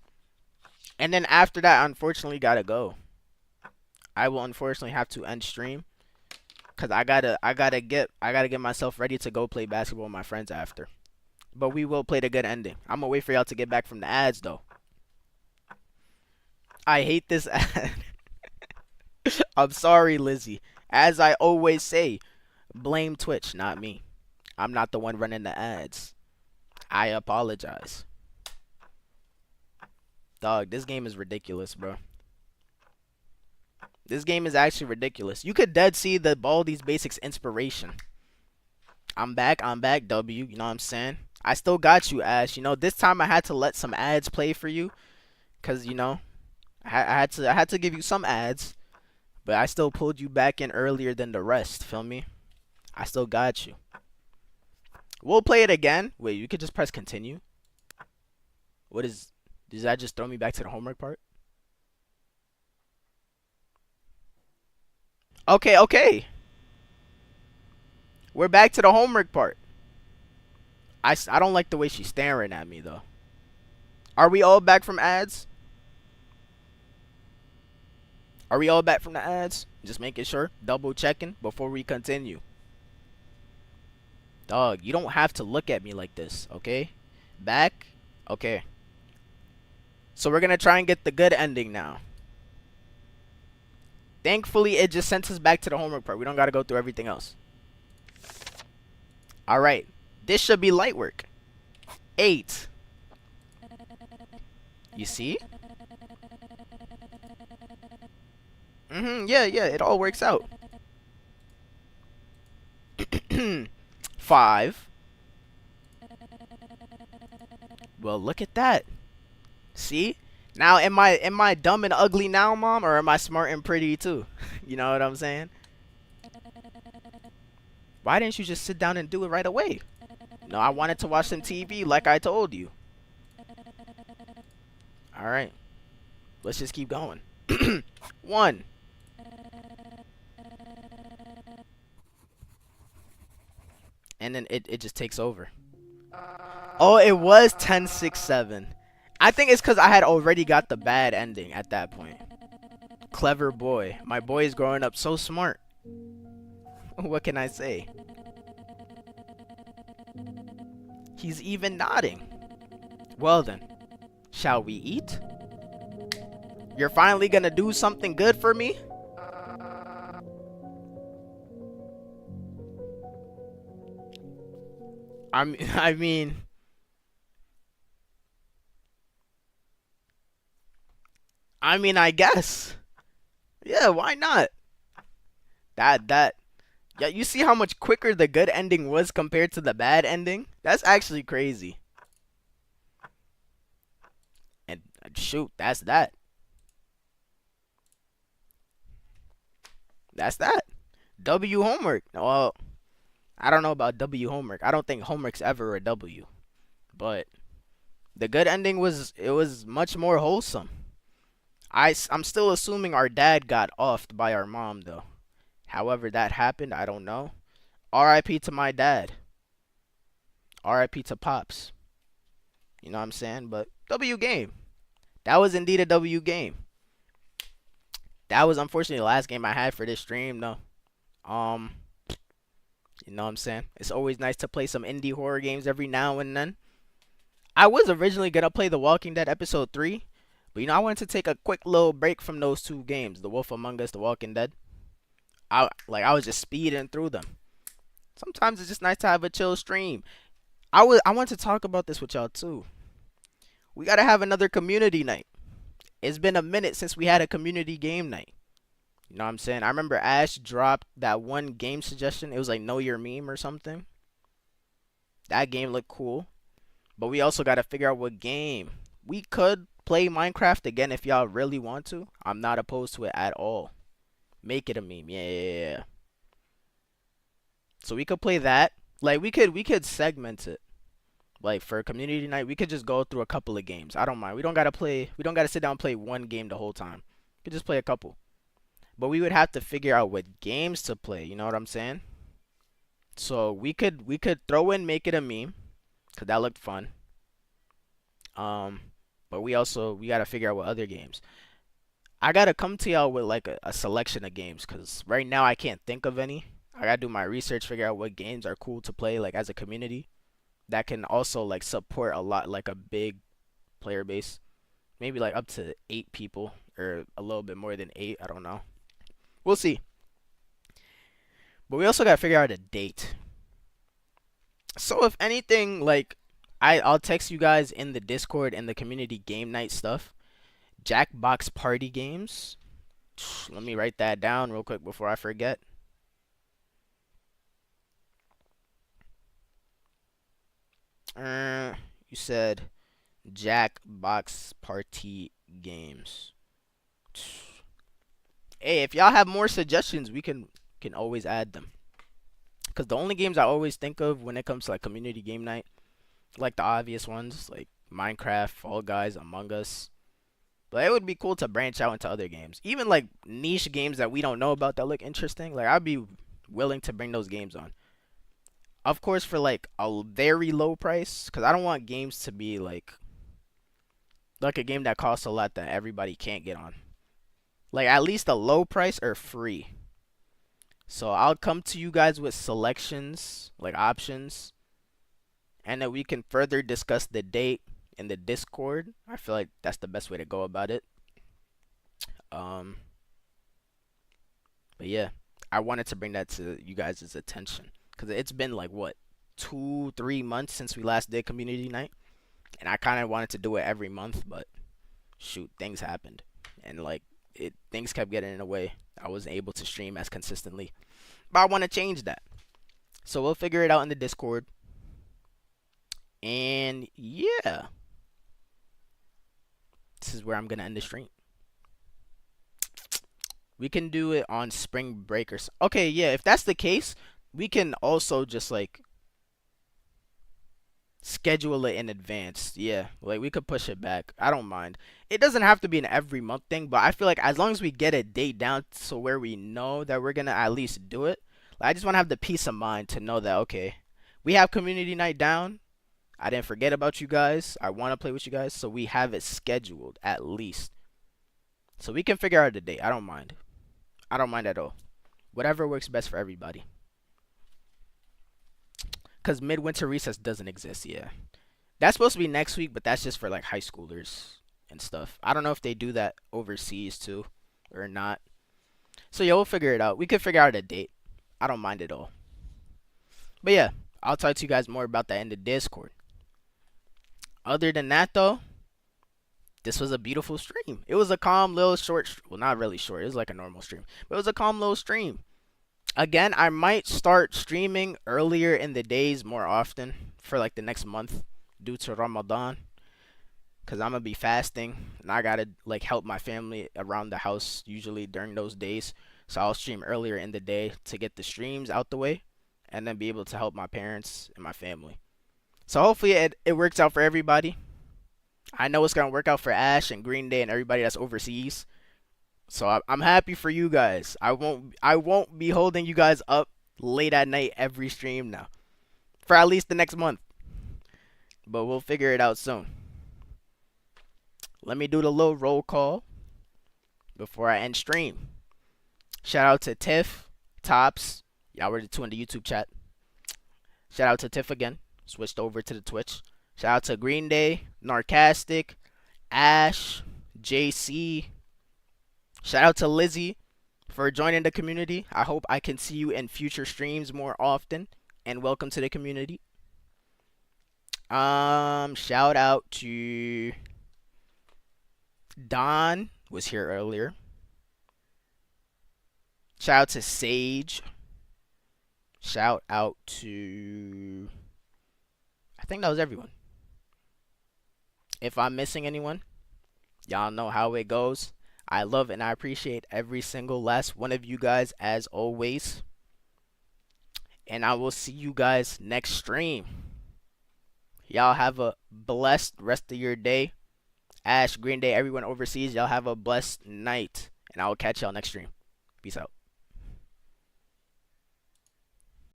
And then after that, I unfortunately gotta go. I will unfortunately have to end stream because I gotta get myself ready to go play basketball with my friends after. But we will play the good ending. I'm gonna wait for y'all to get back from the ads though. I hate this ad. I'm sorry, Lizzie. As I always say, blame Twitch, not me. I'm not the one running the ads. I apologize. Dog, this game is ridiculous, bro. This game is actually ridiculous. You could dead see the Baldi's Basics inspiration. I'm back, W. You know what I'm saying? I still got you, Ash. You know, this time I had to let some ads play for you. Because, you know, I had to give you some ads. But I still pulled you back in earlier than the rest. Feel me? I still got you. We'll play it again. Wait, you could just press continue. What is... Does that just throw me back to the homework part? Okay. We're back to the homework part. I don't like the way she's staring at me, though. Are we all back from ads? Are we all back from the ads? Just making sure. Double checking before we continue. Dog, you don't have to look at me like this, okay? Back? Okay. So we're going to try and get the good ending now. Thankfully, it just sent us back to the homework part. We don't got to go through everything else. Alright. This should be light work. 8. You see? Yeah, it all works out. 5. Well, look at that. See? Now, am I dumb and ugly now, Mom? Or am I smart and pretty, too? You know what I'm saying? Why didn't you just sit down and do it right away? No, I wanted to watch some TV like I told you. Alright. Let's just keep going. 1. And then it just takes over. Oh, it was 10-6-7. I think it's because I had already got the bad ending at that point. Clever boy. My boy is growing up so smart. What can I say? He's even nodding. Well then, shall we eat? You're finally gonna do something good for me? I mean, I guess. Yeah, why not? Yeah, you see how much quicker the good ending was compared to the bad ending? That's actually crazy. And shoot, that's that. That's that. W homework. Well, I don't know about W homework. I don't think homework's ever a W. But the good ending was much more wholesome. I'm still assuming our dad got offed by our mom though. However that happened, I don't know. R.I.P. to my dad. R.I.P. to Pops. You know what I'm saying? But W game. That was indeed a W game. That was unfortunately the last game I had for this stream though. You know what I'm saying? It's always nice to play some indie horror games every now and then. I was originally gonna play The Walking Dead episode 3, but you know I wanted to take a quick little break from those 2 games, The Wolf Among Us, The Walking Dead. I was just speeding through them. Sometimes it's just nice to have a chill stream. I want to talk about this with y'all too. We gotta have another community night. It's been a minute since we had a community game night. You know what I'm saying? I remember Ash dropped that one game suggestion. It was like Know Your Meme or something. That game looked cool. But we also got to figure out what game. We could play Minecraft again if y'all really want to. I'm not opposed to it at all. Make it a meme. Yeah. So we could play that. Like we could segment it. Like for community night, we could just go through a couple of games. I don't mind. We don't gotta sit down and play one game the whole time. We could just play a couple. But we would have to figure out what games to play, you know what I'm saying? So we could throw in Make It a Meme, cause that looked fun. But we gotta figure out what other games. I gotta come to y'all with like a selection of games, cause right now I can't think of any. I gotta do my research, figure out what games are cool to play like as a community that can also like support a lot, like a big player base. Maybe like up to 8 people or a little bit more than 8, I don't know. We'll see. But we also gotta figure out a date. So if anything, like I'll text you guys in the Discord and the community game night stuff. Jackbox party games. Let me write that down real quick before I forget. You said Jackbox party games. Hey, if y'all have more suggestions, we can always add them. Cause the only games I always think of when it comes to like community game night, like the obvious ones, like Minecraft, Fall Guys, Among Us. But it would be cool to branch out into other games, even like niche games that we don't know about that look interesting. Like I'd be willing to bring those games on. Of course, for like a very low price, cause I don't want games to be like a game that costs a lot that everybody can't get on. Like at least a low price or free. So I'll come to you guys with selections, like options, and then we can further discuss the date in the Discord. I feel like that's the best way to go about it. But yeah, I wanted to bring that to you guys' attention because it's been like what 2-3 months since we last did community night, and I kind of wanted to do it every month, but shoot, things happened, and like things kept getting in the way. I wasn't able to stream as consistently, but I want to change that. So we'll figure it out in the Discord. And yeah, this is where I'm gonna end the stream. We can do it on spring break or okay, yeah, if that's the case, we can also just like schedule it in advance. Yeah, like we could push it back. I don't mind. It doesn't have to be an every month thing, but I feel like as long as we get a date down so where we know that we're gonna at least do it, like, I just want to have the peace of mind to know that okay, we have community night down. I didn't forget about you guys. I want to play with you guys, so we have it scheduled at least, so we can figure out a date. I don't mind. I don't mind at all. Whatever works best for everybody. Cause midwinter recess doesn't exist. Yeah, that's supposed to be next week, but that's just for like high schoolers and stuff. I don't know if they do that overseas too or not. So yeah, we'll figure it out. We could figure out a date. I don't mind at all. But yeah, I'll talk to you guys more about that in the Discord. Other than that though, this was a beautiful stream. It was a calm little short, well, not really short. It was like a normal stream, but it was a calm little stream. Again, I might start streaming earlier in the days more often for like the next month due to Ramadan, because I'm gonna be fasting and I gotta like help my family around the house usually during those days. So I'll stream earlier in the day to get the streams out the way and then be able to help my parents and my family. So hopefully it works out for everybody. I know it's gonna work out for Ash and Green Day and everybody that's overseas. So I'm happy for you guys. I won't be holding you guys up late at night every stream now, for at least the next month. But we'll figure it out soon. Let me do the little roll call before I end stream. Shout out to Tiff, Tops. Y'all were the two in the YouTube chat. Shout out to Tiff again. Switched over to the Twitch. Shout out to Green Day, Narcastic, Ash, JC. Shout out to Lizzie for joining the community. I hope I can see you in future streams more often. And welcome to the community. Shout out to Don, was here earlier. Shout out to Sage. Shout out to, I think that was everyone. If I'm missing anyone, y'all know how it goes. I love and I appreciate every single last one of you guys as always. And I will see you guys next stream. Y'all have a blessed rest of your day. Ash, Green Day, everyone overseas, y'all have a blessed night. And I will catch y'all next stream. Peace out.